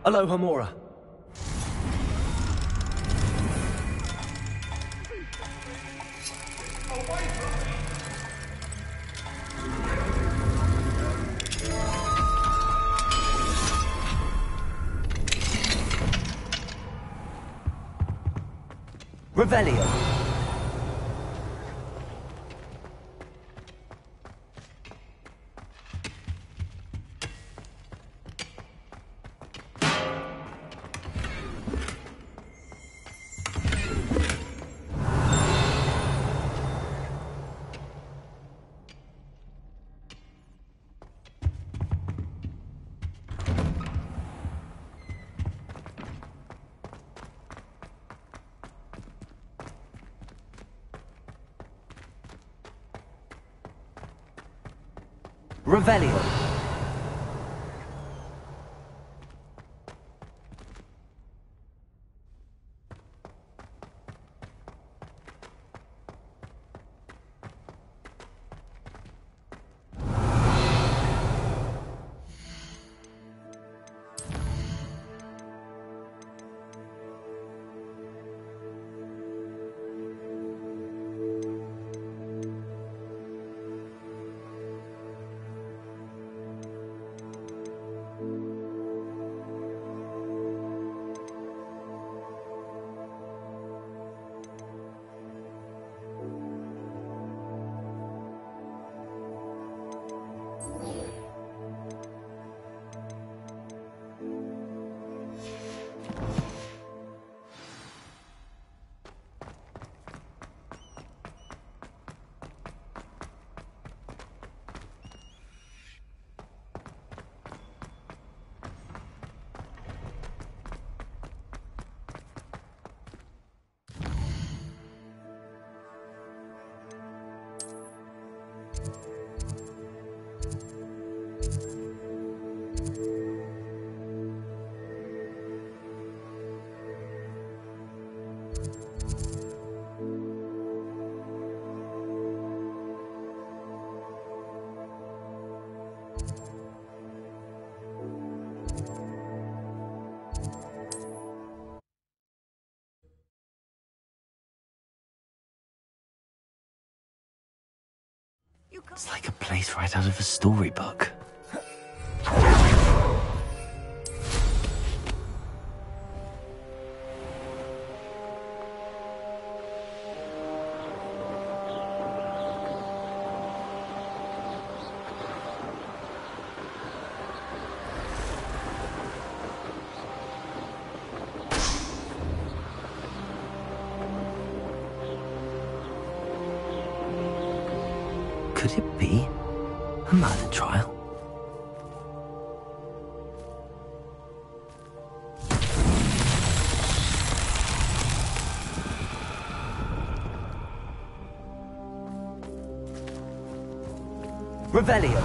Aloha Mora. Revelio. Revelio. It's like a place right out of a storybook. Could it be a murder trial? Revelio.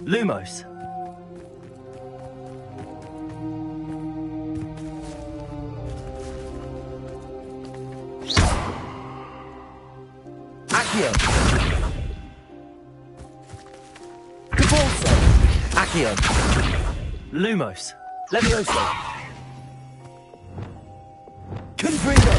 Lumos. Accio. Cabalso. Accio. Lumos. Levioso. Confringo.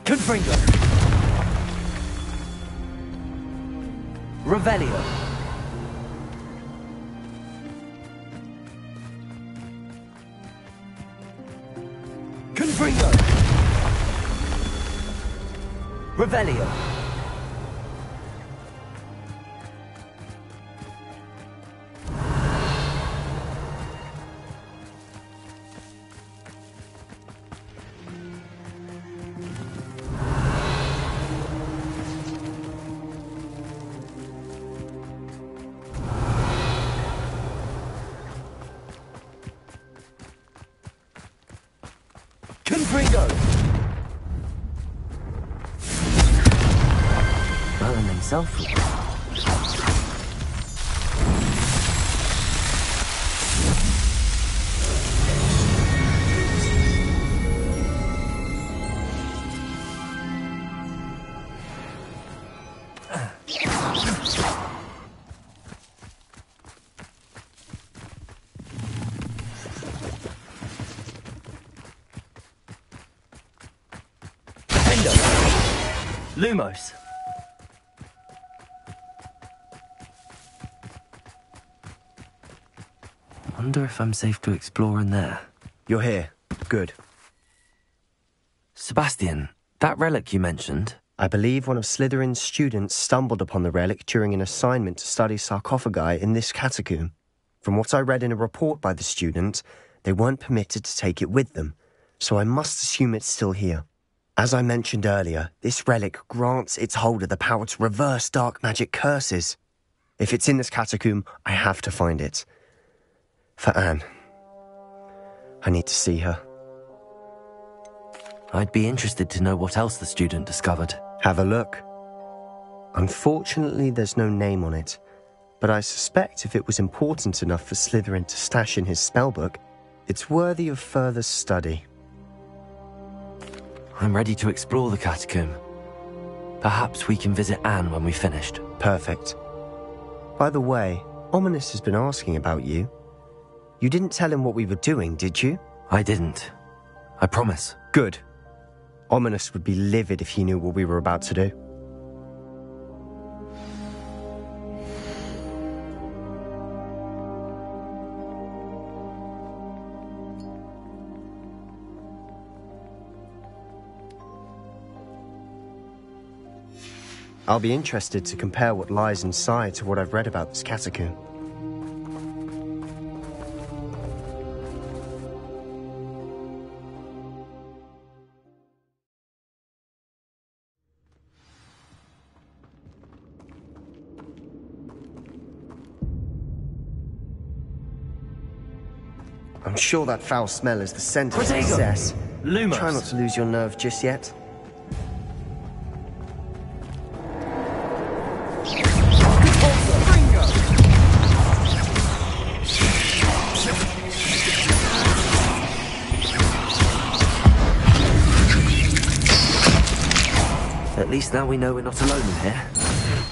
Confringo. Revelio. Confringo. Revelio. Confringo. Merlin himself. Lumos. Wonder if I'm safe to explore in there. You're here. Good. Sebastian, that relic you mentioned? I believe one of Slytherin's students stumbled upon the relic during an assignment to study sarcophagi in this catacomb. From what I read in a report by the student, they weren't permitted to take it with them, so I must assume it's still here. As I mentioned earlier, this relic grants its holder the power to reverse dark magic curses. If it's in this catacomb, I have to find it. For Anne. I need to see her. I'd be interested to know what else the student discovered. Have a look. Unfortunately, there's no name on it, but I suspect if it was important enough for Slytherin to stash in his spellbook, it's worthy of further study. I'm ready to explore the catacomb. Perhaps we can visit Anne when we've finished. Perfect. By the way, Ominous has been asking about you. You didn't tell him what we were doing, did you? I didn't. I promise. Good. Ominous would be livid if he knew what we were about to do. I'll be interested to compare what lies inside to what I've read about this catacomb. I'm sure that foul smell is the scent of success. Lumos. Try not to lose your nerve just yet. At least now we know we're not alone in here.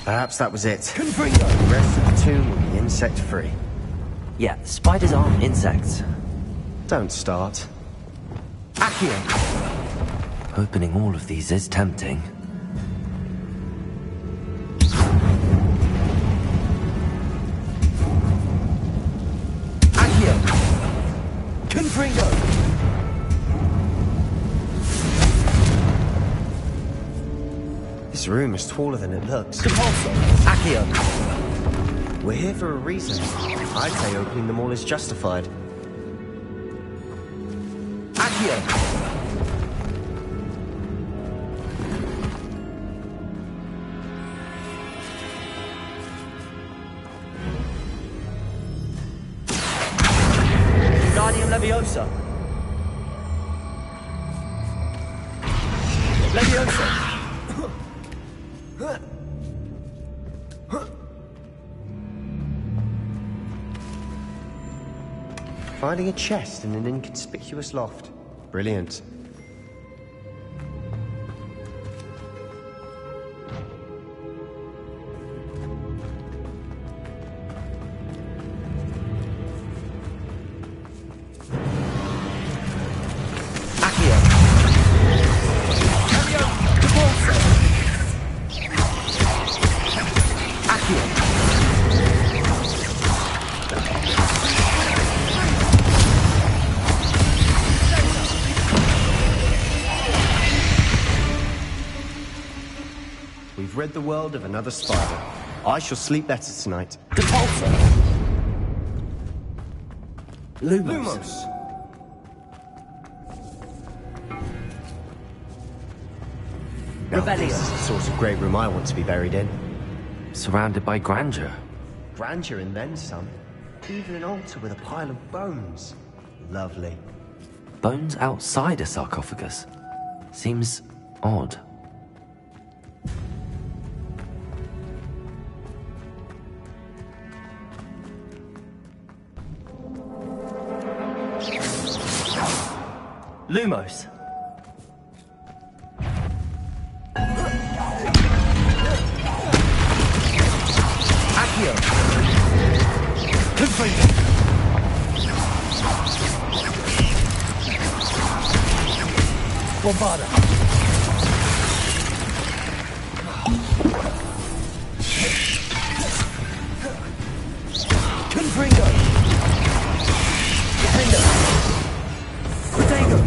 Perhaps that was it. The rest of the tomb will be insect-free. Yeah, spiders aren't insects. Don't start. Accio! Opening all of these is tempting. Accio! Confringo! This room is taller than it looks. Compulso! Accio! We're here for a reason. I'd say opening them all is justified. Accio! Guardian Leviosa! Leviosa! Finding a chest in an inconspicuous loft. Brilliant. We've rid the world of another spider. I shall sleep better tonight. Compulso! Lumos! Now this is the sort of great room I want to be buried in. Surrounded by grandeur. Grandeur and then some. Even an altar with a pile of bones. Lovely. Bones outside a sarcophagus. Seems odd. Lumos. Accio. Confringo. Bombarda. Confringo. Defender. Protego.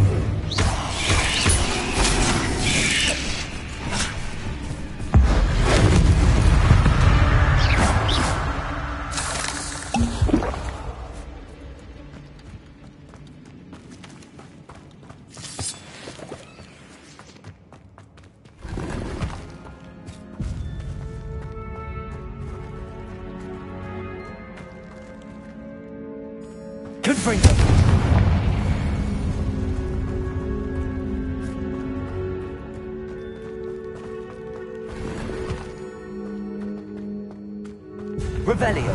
Confringo. Revelio.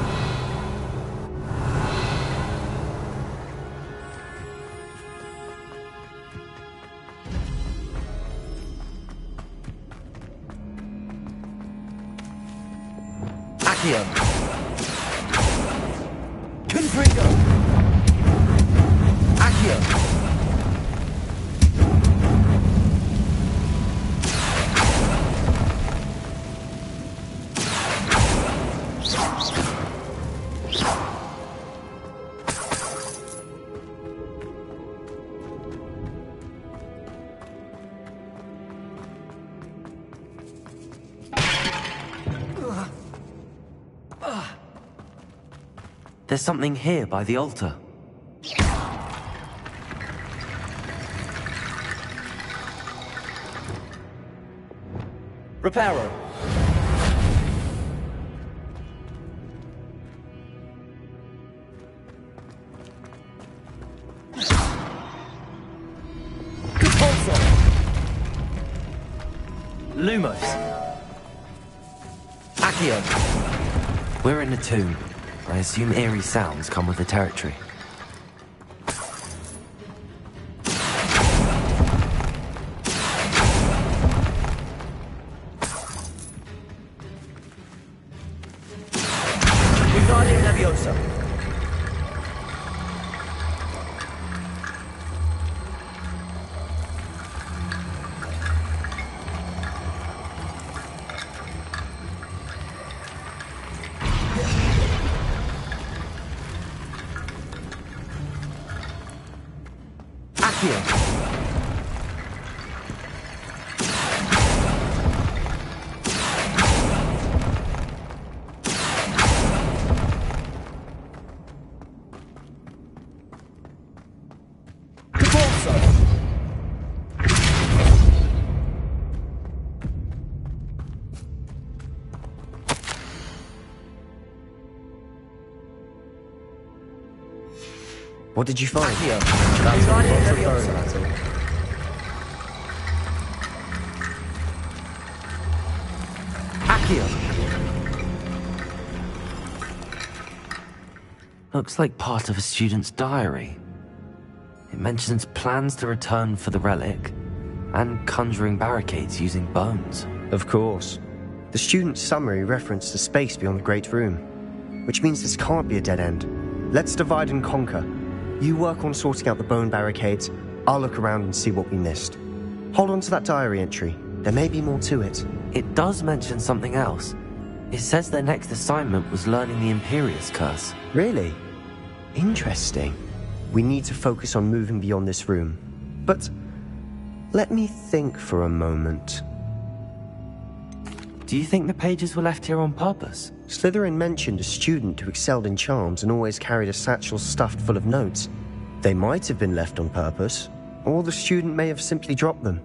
Accio. Confringo. Accio. There's something here by the altar. Reparo. Lumos. Accio. We're in a tomb. I assume eerie sounds come with the territory. Wingardium Leviosa. What did you find? That's lots of bone, I think. Looks like part of a student's diary. It mentions plans to return for the relic and conjuring barricades using bones. Of course. The student's summary referenced a space beyond the Great Room, which means this can't be a dead end. Let's divide and conquer. You work on sorting out the bone barricades. I'll look around and see what we missed. Hold on to that diary entry. There may be more to it. It does mention something else. It says their next assignment was learning the Imperious Curse. Really? Interesting. We need to focus on moving beyond this room. But let me think for a moment. Do you think the pages were left here on purpose? Slytherin mentioned a student who excelled in charms and always carried a satchel stuffed full of notes. They might have been left on purpose, or the student may have simply dropped them.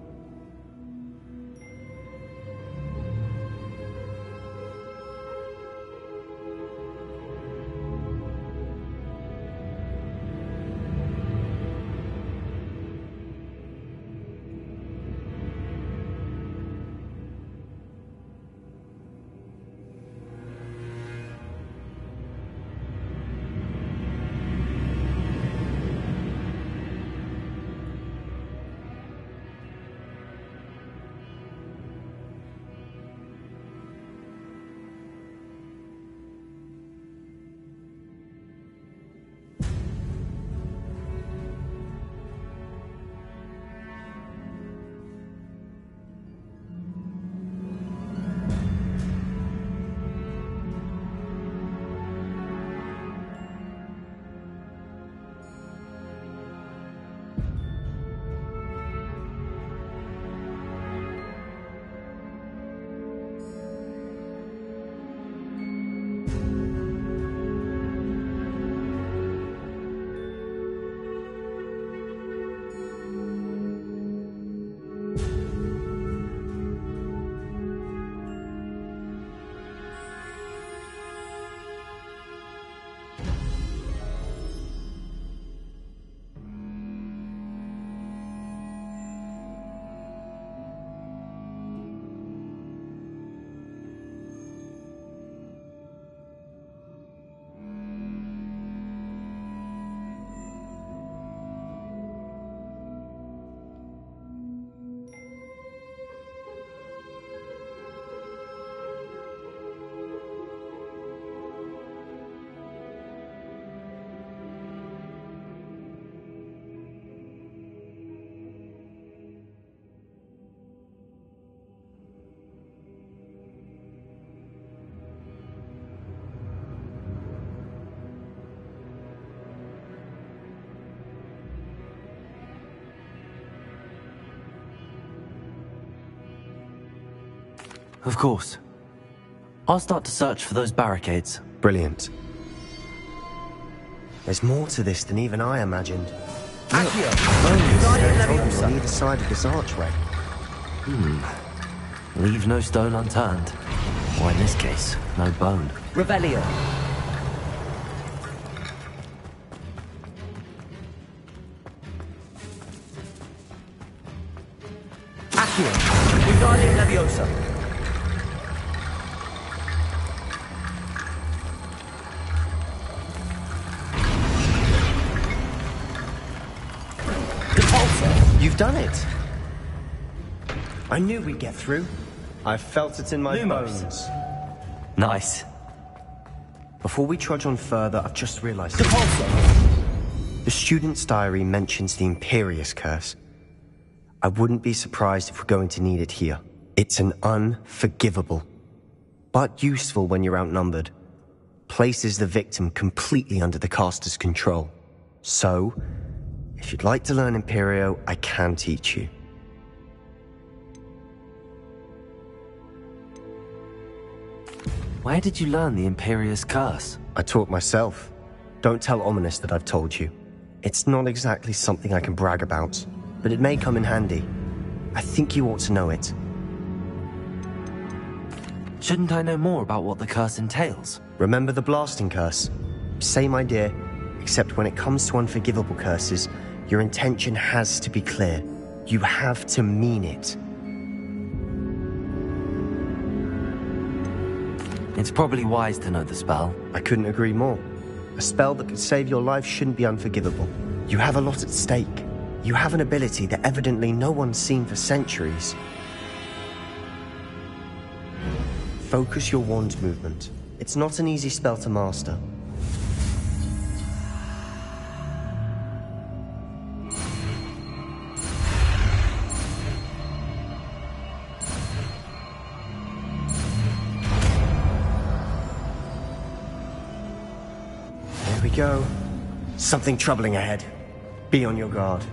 Of course. I'll start to search for those barricades. Brilliant. There's more to this than even I imagined. Bones on either side of this archway. Leave no stone unturned. Or in this case, no bone. Revelio. Wingardium Leviosa. Leviosa. Repulsor. You've done it. I knew we'd get through. I felt it in my bones. Nice. Before we trudge on further, I've just realized... Repulsor. The student's diary mentions the Imperious Curse. I wouldn't be surprised if we're going to need it here. It's an unforgivable, but useful when you're outnumbered. Places the victim completely under the caster's control. So, if you'd like to learn Imperio, I can teach you. Where did you learn the Imperious Curse? I taught myself. Don't tell Ominous that I've told you. It's not exactly something I can brag about, but it may come in handy. I think you ought to know it. Shouldn't I know more about what the curse entails? Remember the blasting curse? Same idea, except when it comes to unforgivable curses, your intention has to be clear. You have to mean it. It's probably wise to know the spell. I couldn't agree more. A spell that could save your life shouldn't be unforgivable. You have a lot at stake. You have an ability that evidently no one's seen for centuries. Focus your wand movement. It's not an easy spell to master. There we go. Something troubling ahead. Be on your guard.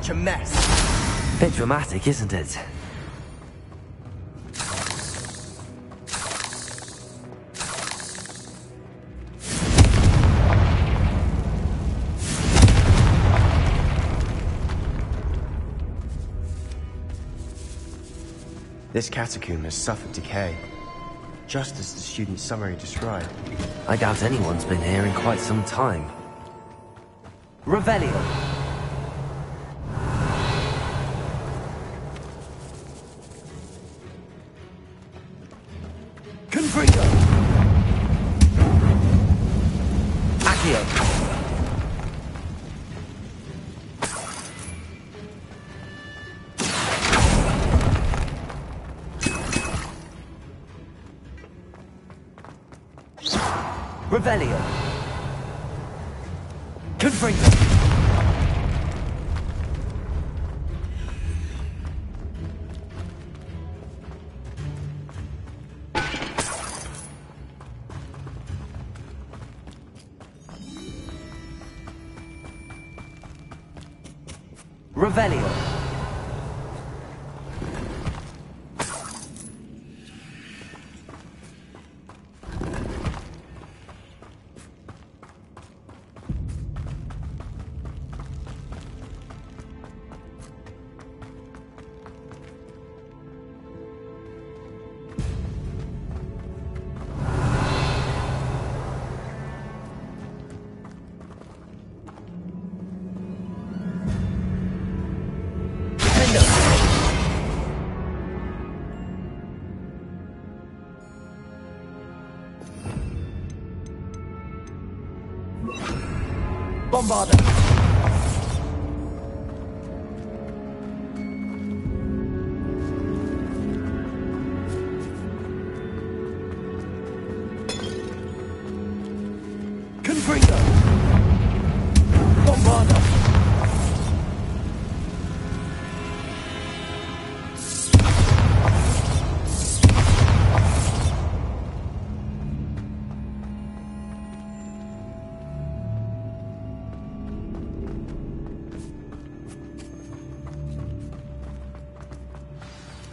such a mess. Bit dramatic, isn't it? This catacomb has suffered decay, just as the student's summary described. I doubt anyone's been here in quite some time. Revelio. Confringo. Accio. Revelio. Confringo. Revelio. Bombarda. Confringo. Bombarda.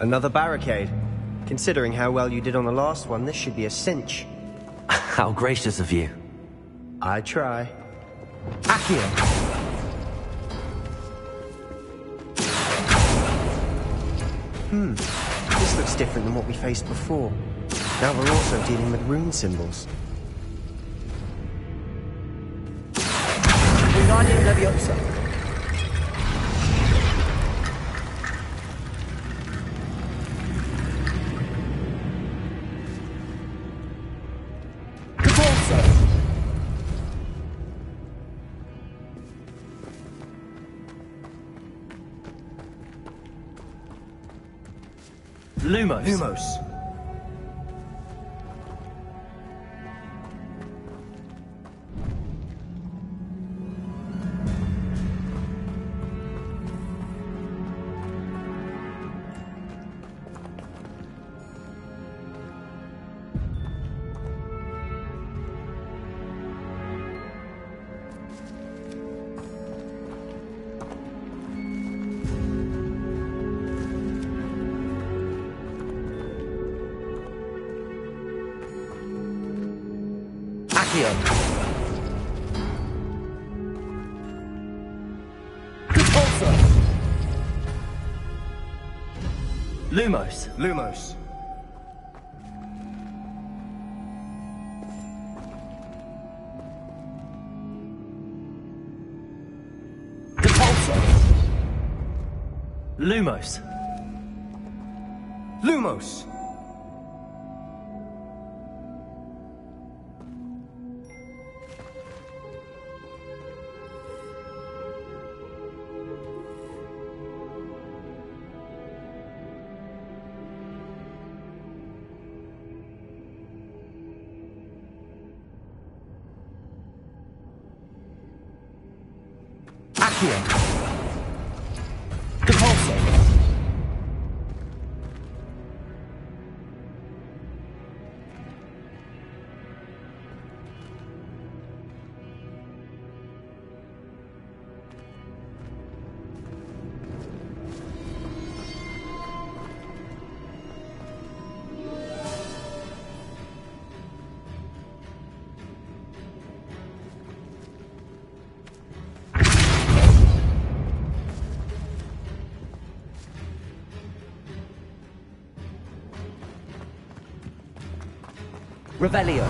Another barricade. Considering how well you did on the last one, this should be a cinch. How gracious of you. I try. Accio. This looks different than what we faced before. Now we're also dealing with rune symbols. Wingardium Leviosa. Lumos. Lumos. Lumos. Lumos. Lumos. Lumos. Accio. Compulso. Revelio.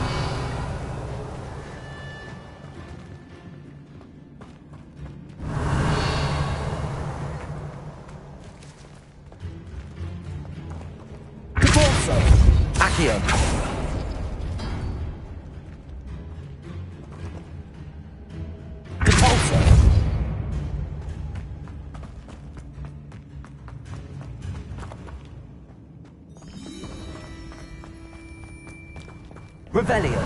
Caporso. Accio. Depulso. Revelio.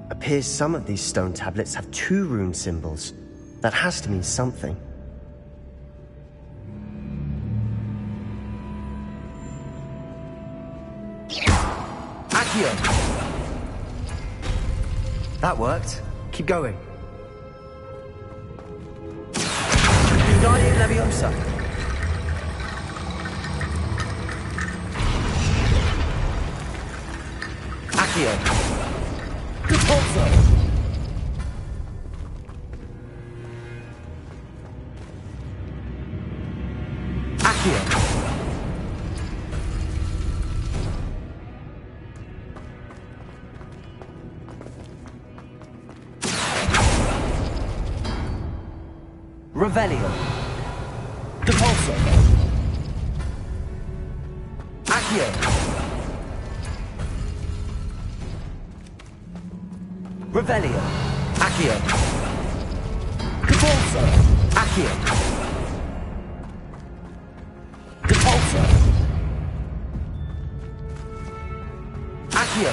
Appears some of these stone tablets have 2 rune symbols. That has to mean something. Accio! That worked. Keep going. Wingardium Leviosa. Accio! Depulso! Accio! Revelio! Depulso! Accio! Revelio. Accio. Depulso. Accio. Depulso. Accio.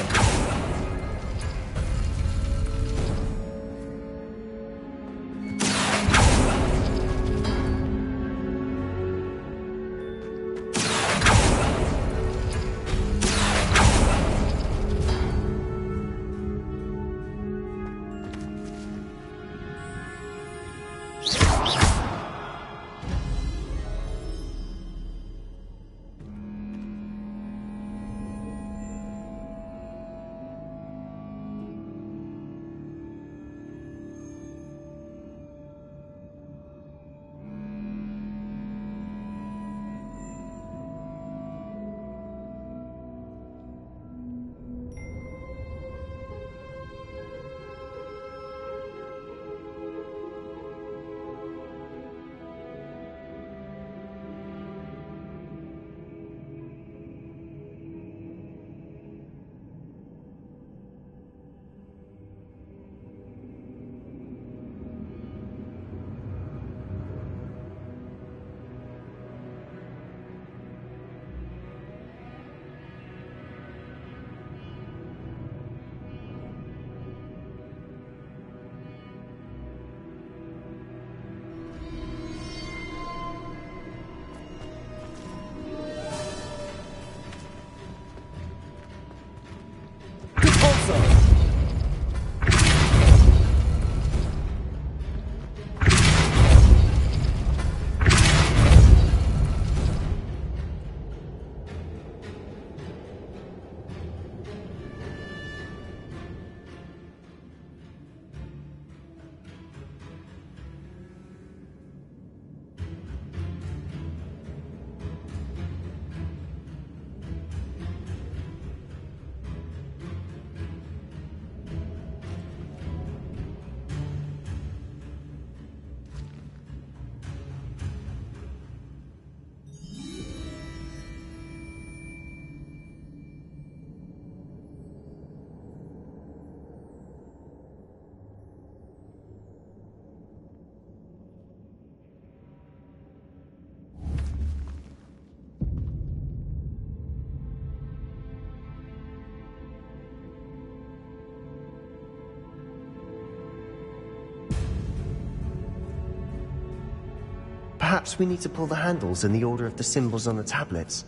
Perhaps we need to pull the handles in the order of the symbols on the tablets.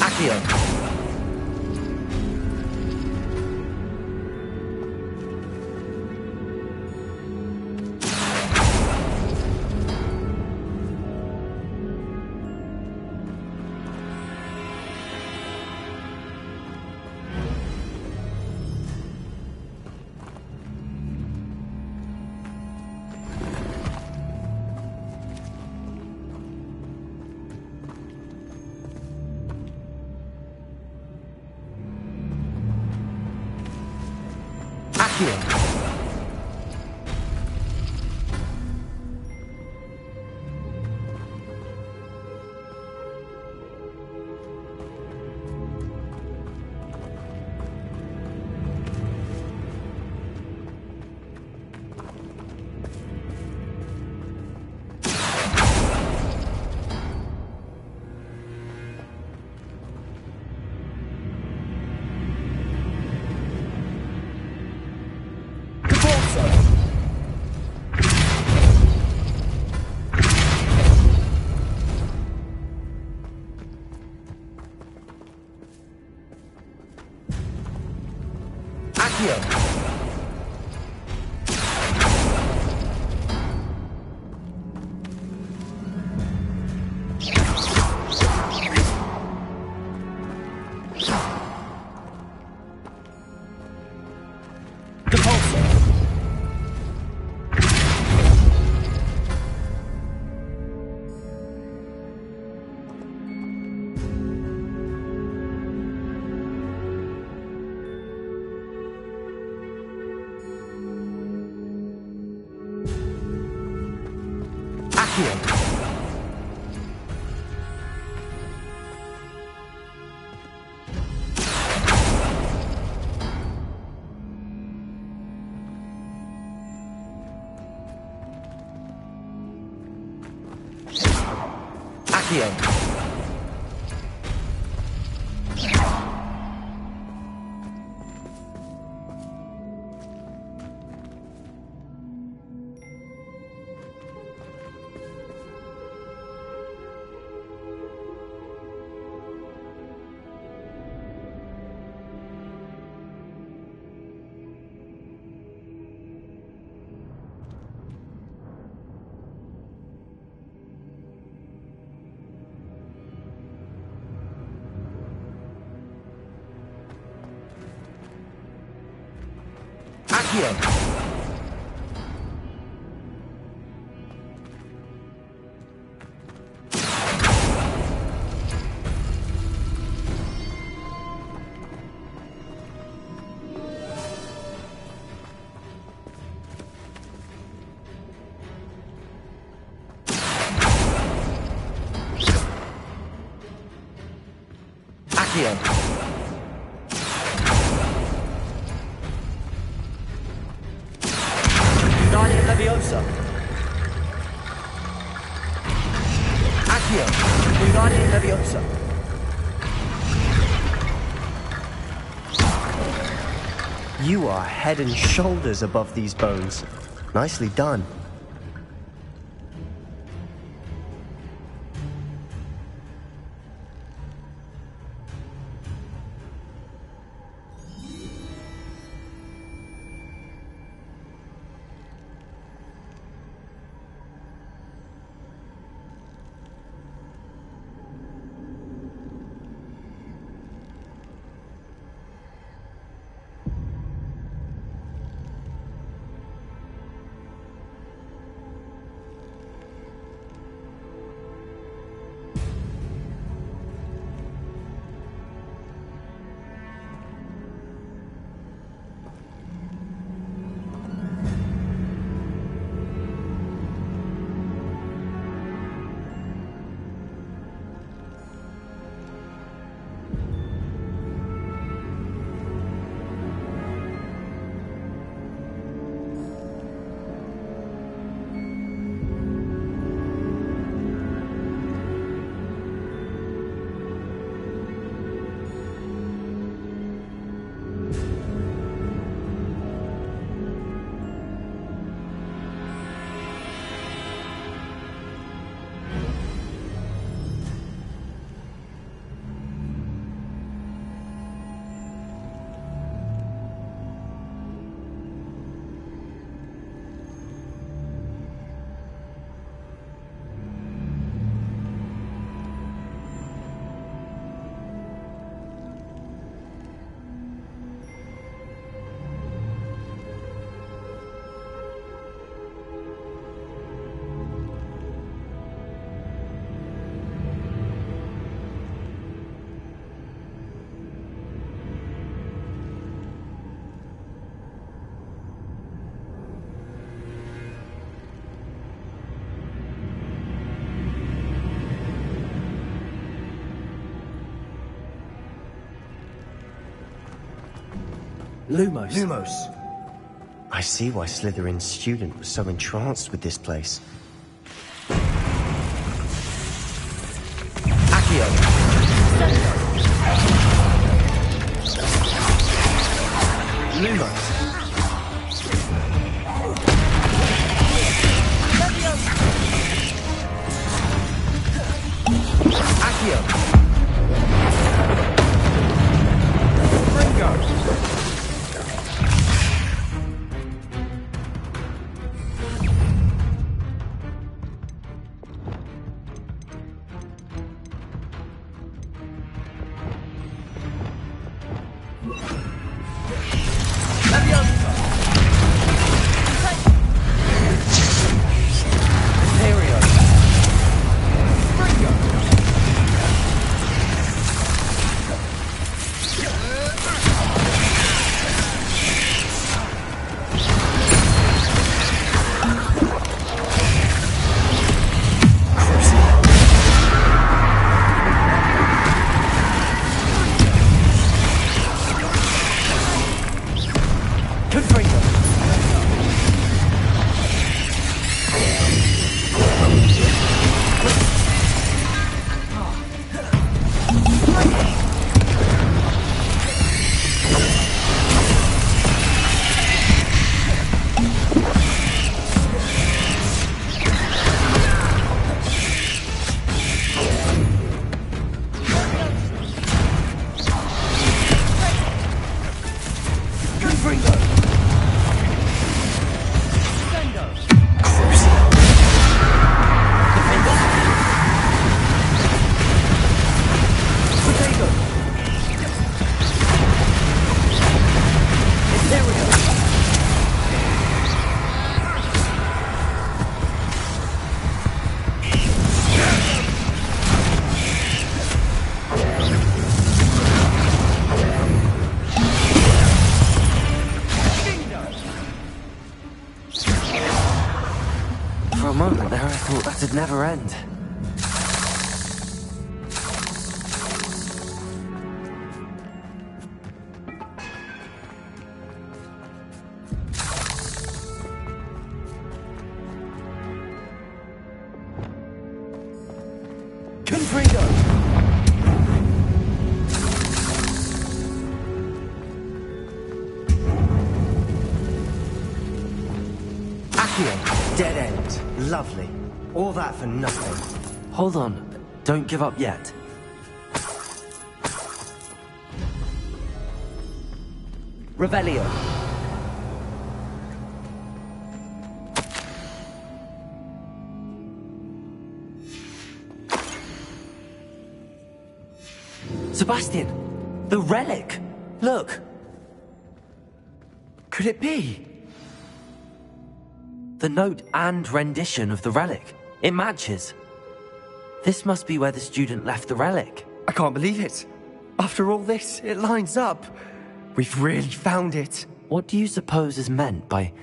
Accio. You are head and shoulders above these bones. Nicely done. Lumos. Lumos. I see why Slytherin's student was so entranced with this place. Accio. Lumos. Accio. Ringo. It'd never end. Confringo! Accio, dead end. Lovely. All that for nothing. Hold on. Don't give up yet. Revelio. Sebastian! The relic! Look! Could it be? The note and rendition of the relic. It matches. This must be where the student left the relic. I can't believe it. After all this, it lines up. We've really found it. What do you suppose is meant by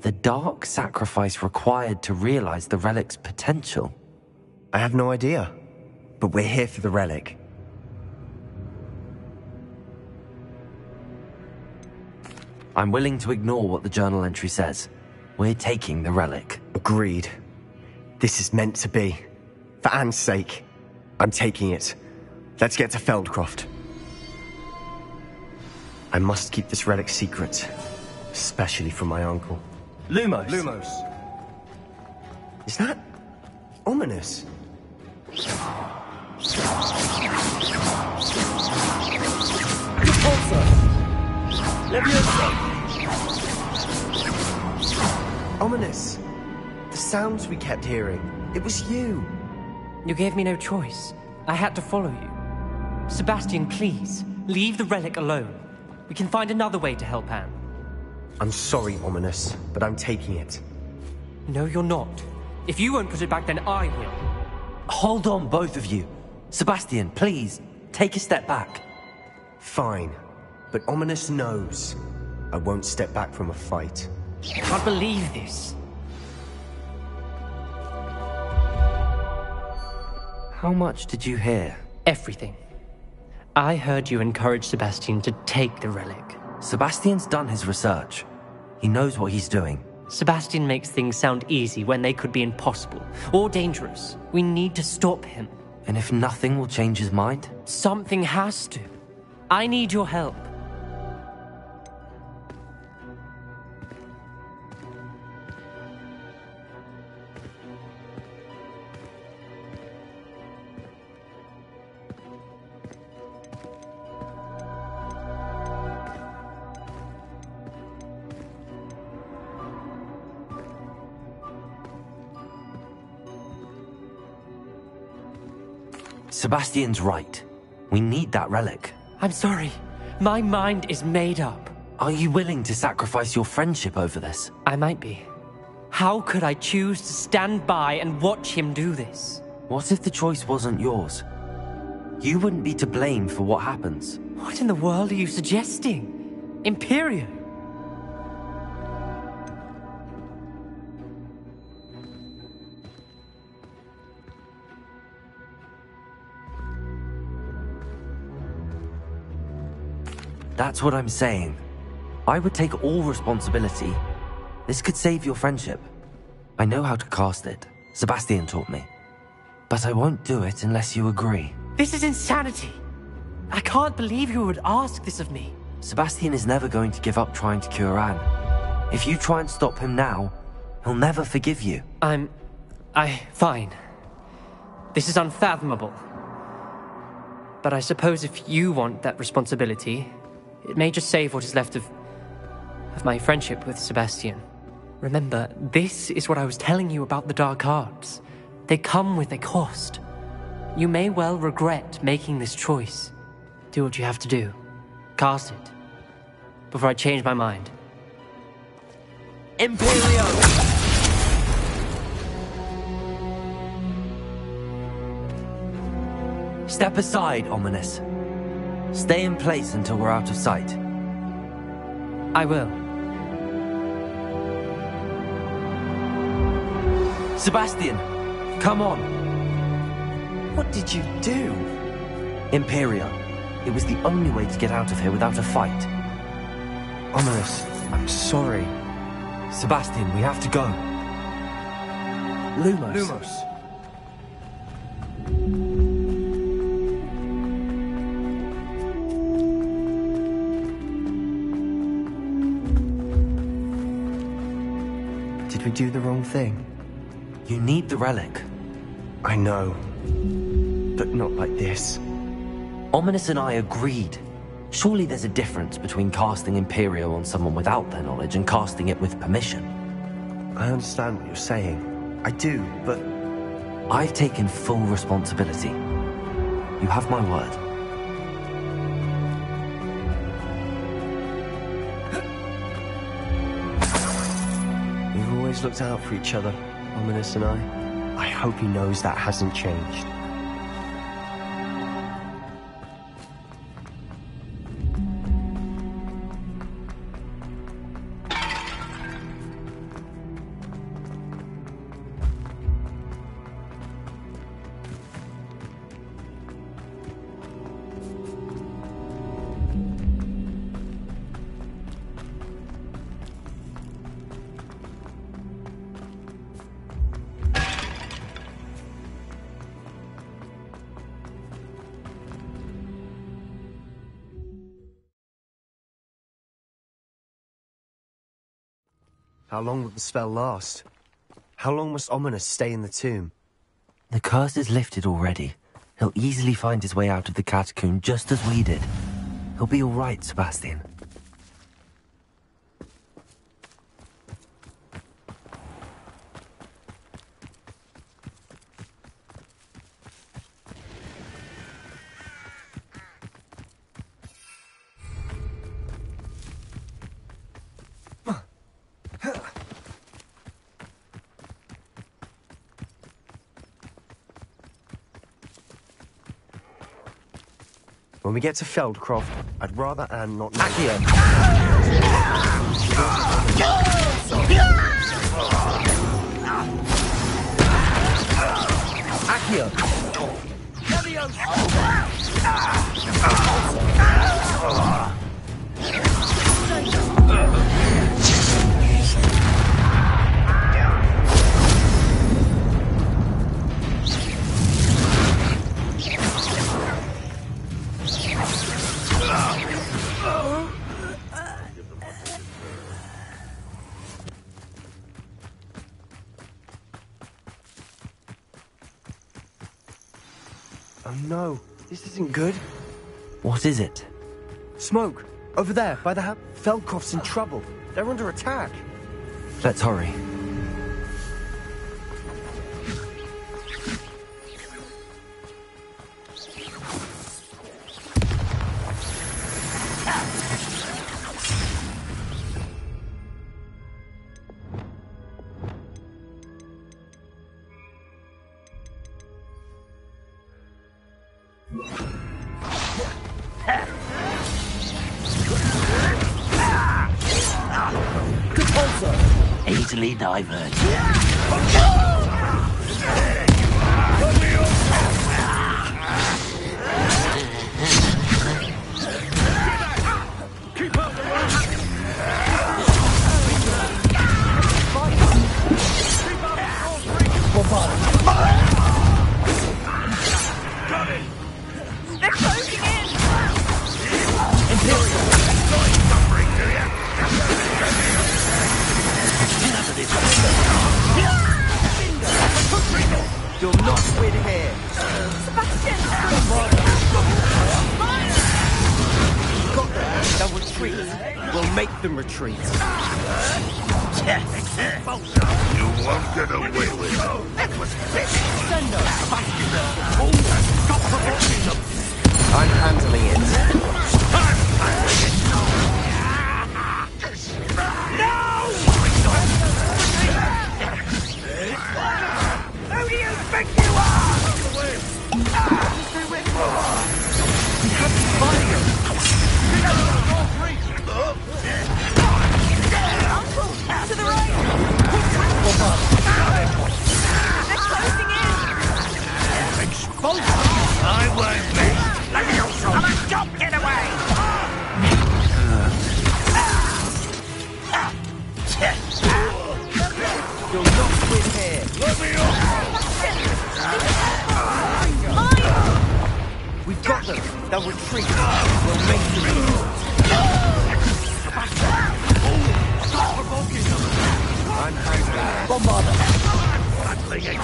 the dark sacrifice required to realize the relic's potential? I have no idea. But we're here for the relic. I'm willing to ignore what the journal entry says. We're taking the relic. Agreed. This is meant to be. For Anne's sake, I'm taking it. Let's get to Feldcroft. I must keep this relic secret, especially from my uncle. Lumos! Lumos! Is that ominous? Repulsor! Leviosa! Ominous! The sounds we kept hearing, it was you! You gave me no choice. I had to follow you. Sebastian, please, leave the relic alone. We can find another way to help Anne. I'm sorry, Ominous, but I'm taking it. No, you're not. If you won't put it back, then I will. Hold on, both of you. Sebastian, please, take a step back. Fine, but Ominous knows I won't step back from a fight. I can't believe this. How much did you hear? Everything. I heard you encourage Sebastian to take the relic. Sebastian's done his research. He knows what he's doing. Sebastian makes things sound easy when they could be impossible or dangerous. We need to stop him. And if nothing will change his mind? Something has to. I need your help. Sebastian's right. We need that relic. I'm sorry. My mind is made up. Are you willing to sacrifice your friendship over this? I might be. How could I choose to stand by and watch him do this? What if the choice wasn't yours? You wouldn't be to blame for what happens. What in the world are you suggesting? Imperio? That's what I'm saying. I would take all responsibility. This could save your friendship. I know how to cast it. Sebastian taught me. But I won't do it unless you agree. This is insanity. I can't believe you would ask this of me. Sebastian is never going to give up trying to cure Anne. If you try and stop him now, he'll never forgive you. Fine. This is unfathomable. But I suppose if you want that responsibility, it may just save what is left of my friendship with Sebastian. Remember, this is what I was telling you about the dark arts. They come with a cost. You may well regret making this choice. Do what you have to do. Cast it. Before I change my mind. Imperio! Step aside, Ominous. Stay in place until we're out of sight. I will. Sebastian, come on. What did you do? Imperio. It was the only way to get out of here without a fight. Ominous, I'm sorry. Sebastian, we have to go. Lumos. Did we do the wrong thing? You need the relic. I know. But not like this. Ominous and I agreed. Surely there's a difference between casting Imperio on someone without their knowledge and casting it with permission. I understand what you're saying. I do, but... I've taken full responsibility. You have my word. We've always looked out for each other, Ominous and I. I hope he knows that hasn't changed. How long will the spell last? How long must Ominous stay in the tomb? The curse is lifted already. He'll easily find his way out of the catacomb just as we did. He'll be all right, Sebastian. When we get to Feldcroft, I'd rather Anne not know. Accio! Accio! Oh no, this isn't good. What is it? Smoke! Over there, by the Feldcroft's in trouble. They're under attack. Let's hurry. Easily diverted. Keep up the run! Got it! They're closing in! Imperial! Suffering, do ya? You'll not win here. Sebastian! Got them. They'll retreat. We'll make them retreat. You won't get away with it. That was sick. Send us. Stop provoking them. I'm handling it. Who do you think you are? We have to find them. Uncle! To the right! They're closing in! Expulsion! I won't be. Let me also. I'm a job, get away! You'll not win here. Let me off! We've got them. They'll retreat. We'll make them retreat. Stop provoking them! I'm handling it. Bombard them. Handling it.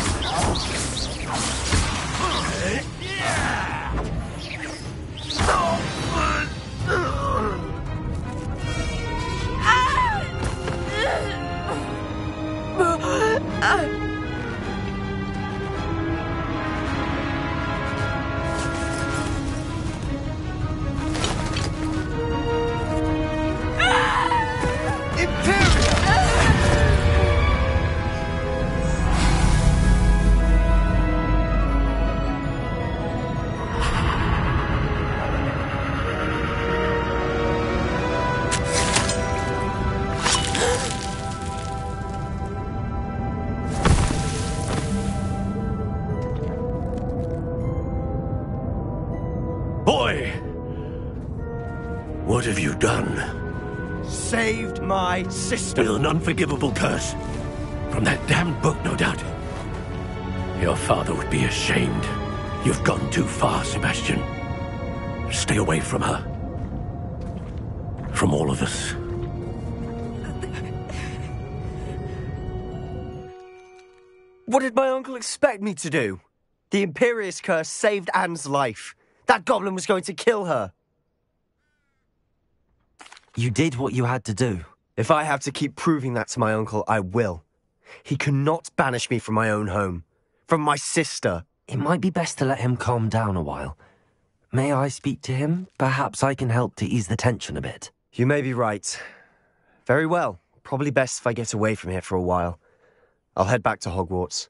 Boy! What have you done? Saved my sister. With an unforgivable curse. From that damned book, no doubt. Your father would be ashamed. You've gone too far, Sebastian. Stay away from her. From all of us. What did my uncle expect me to do? The Imperious curse saved Anne's life. That goblin was going to kill her. You did what you had to do. If I have to keep proving that to my uncle, I will. He cannot banish me from my own home. From my sister. It might be best to let him calm down a while. May I speak to him? Perhaps I can help to ease the tension a bit. You may be right. Very well. Probably best if I get away from here for a while. I'll head back to Hogwarts.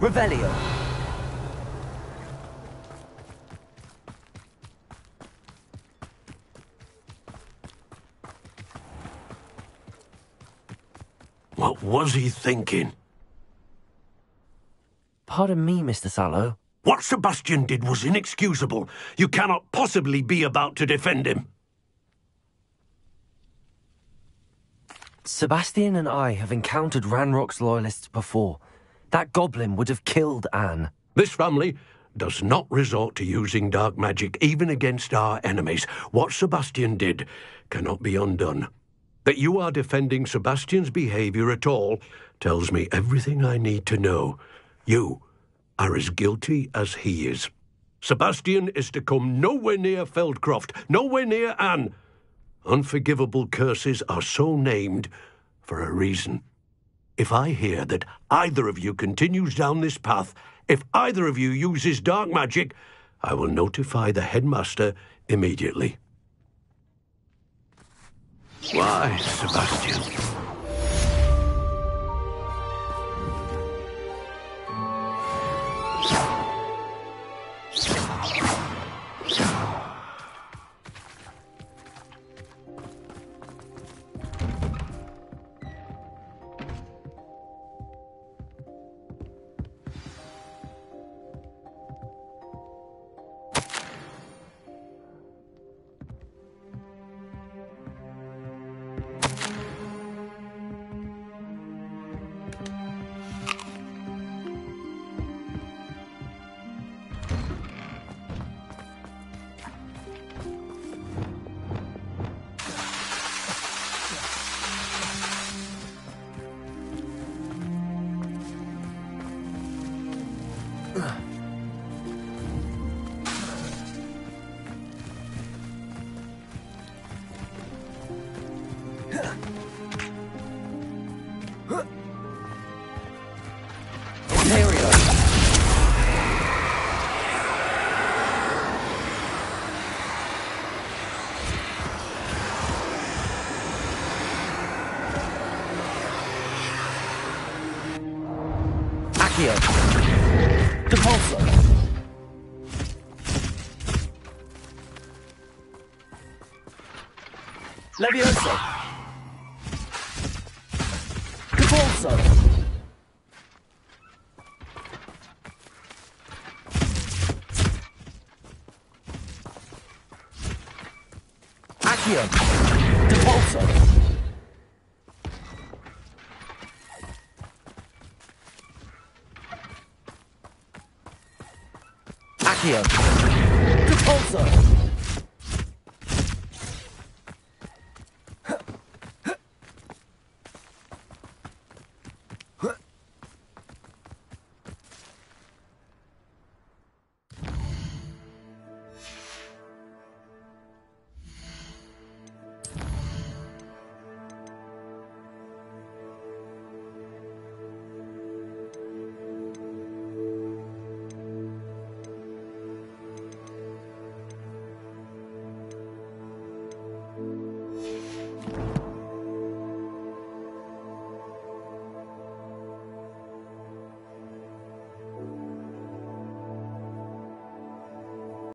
Revelio. What was he thinking? Pardon me, Mr. Sallow. What Sebastian did was inexcusable. You cannot possibly be about to defend him. Sebastian and I have encountered Ranrock's loyalists before. That goblin would have killed Anne. This family does not resort to using dark magic even against our enemies. What Sebastian did cannot be undone. That you are defending Sebastian's behavior at all tells me everything I need to know. You are as guilty as he is. Sebastian is to come nowhere near Feldcroft, nowhere near Anne. Unforgivable curses are so named for a reason. If I hear that either of you continues down this path, if either of you uses dark magic, I will notify the headmaster immediately. Why, Sebastian? Depulso. Levioso. Depulso. Accio. Depulso. Accio. Depulso.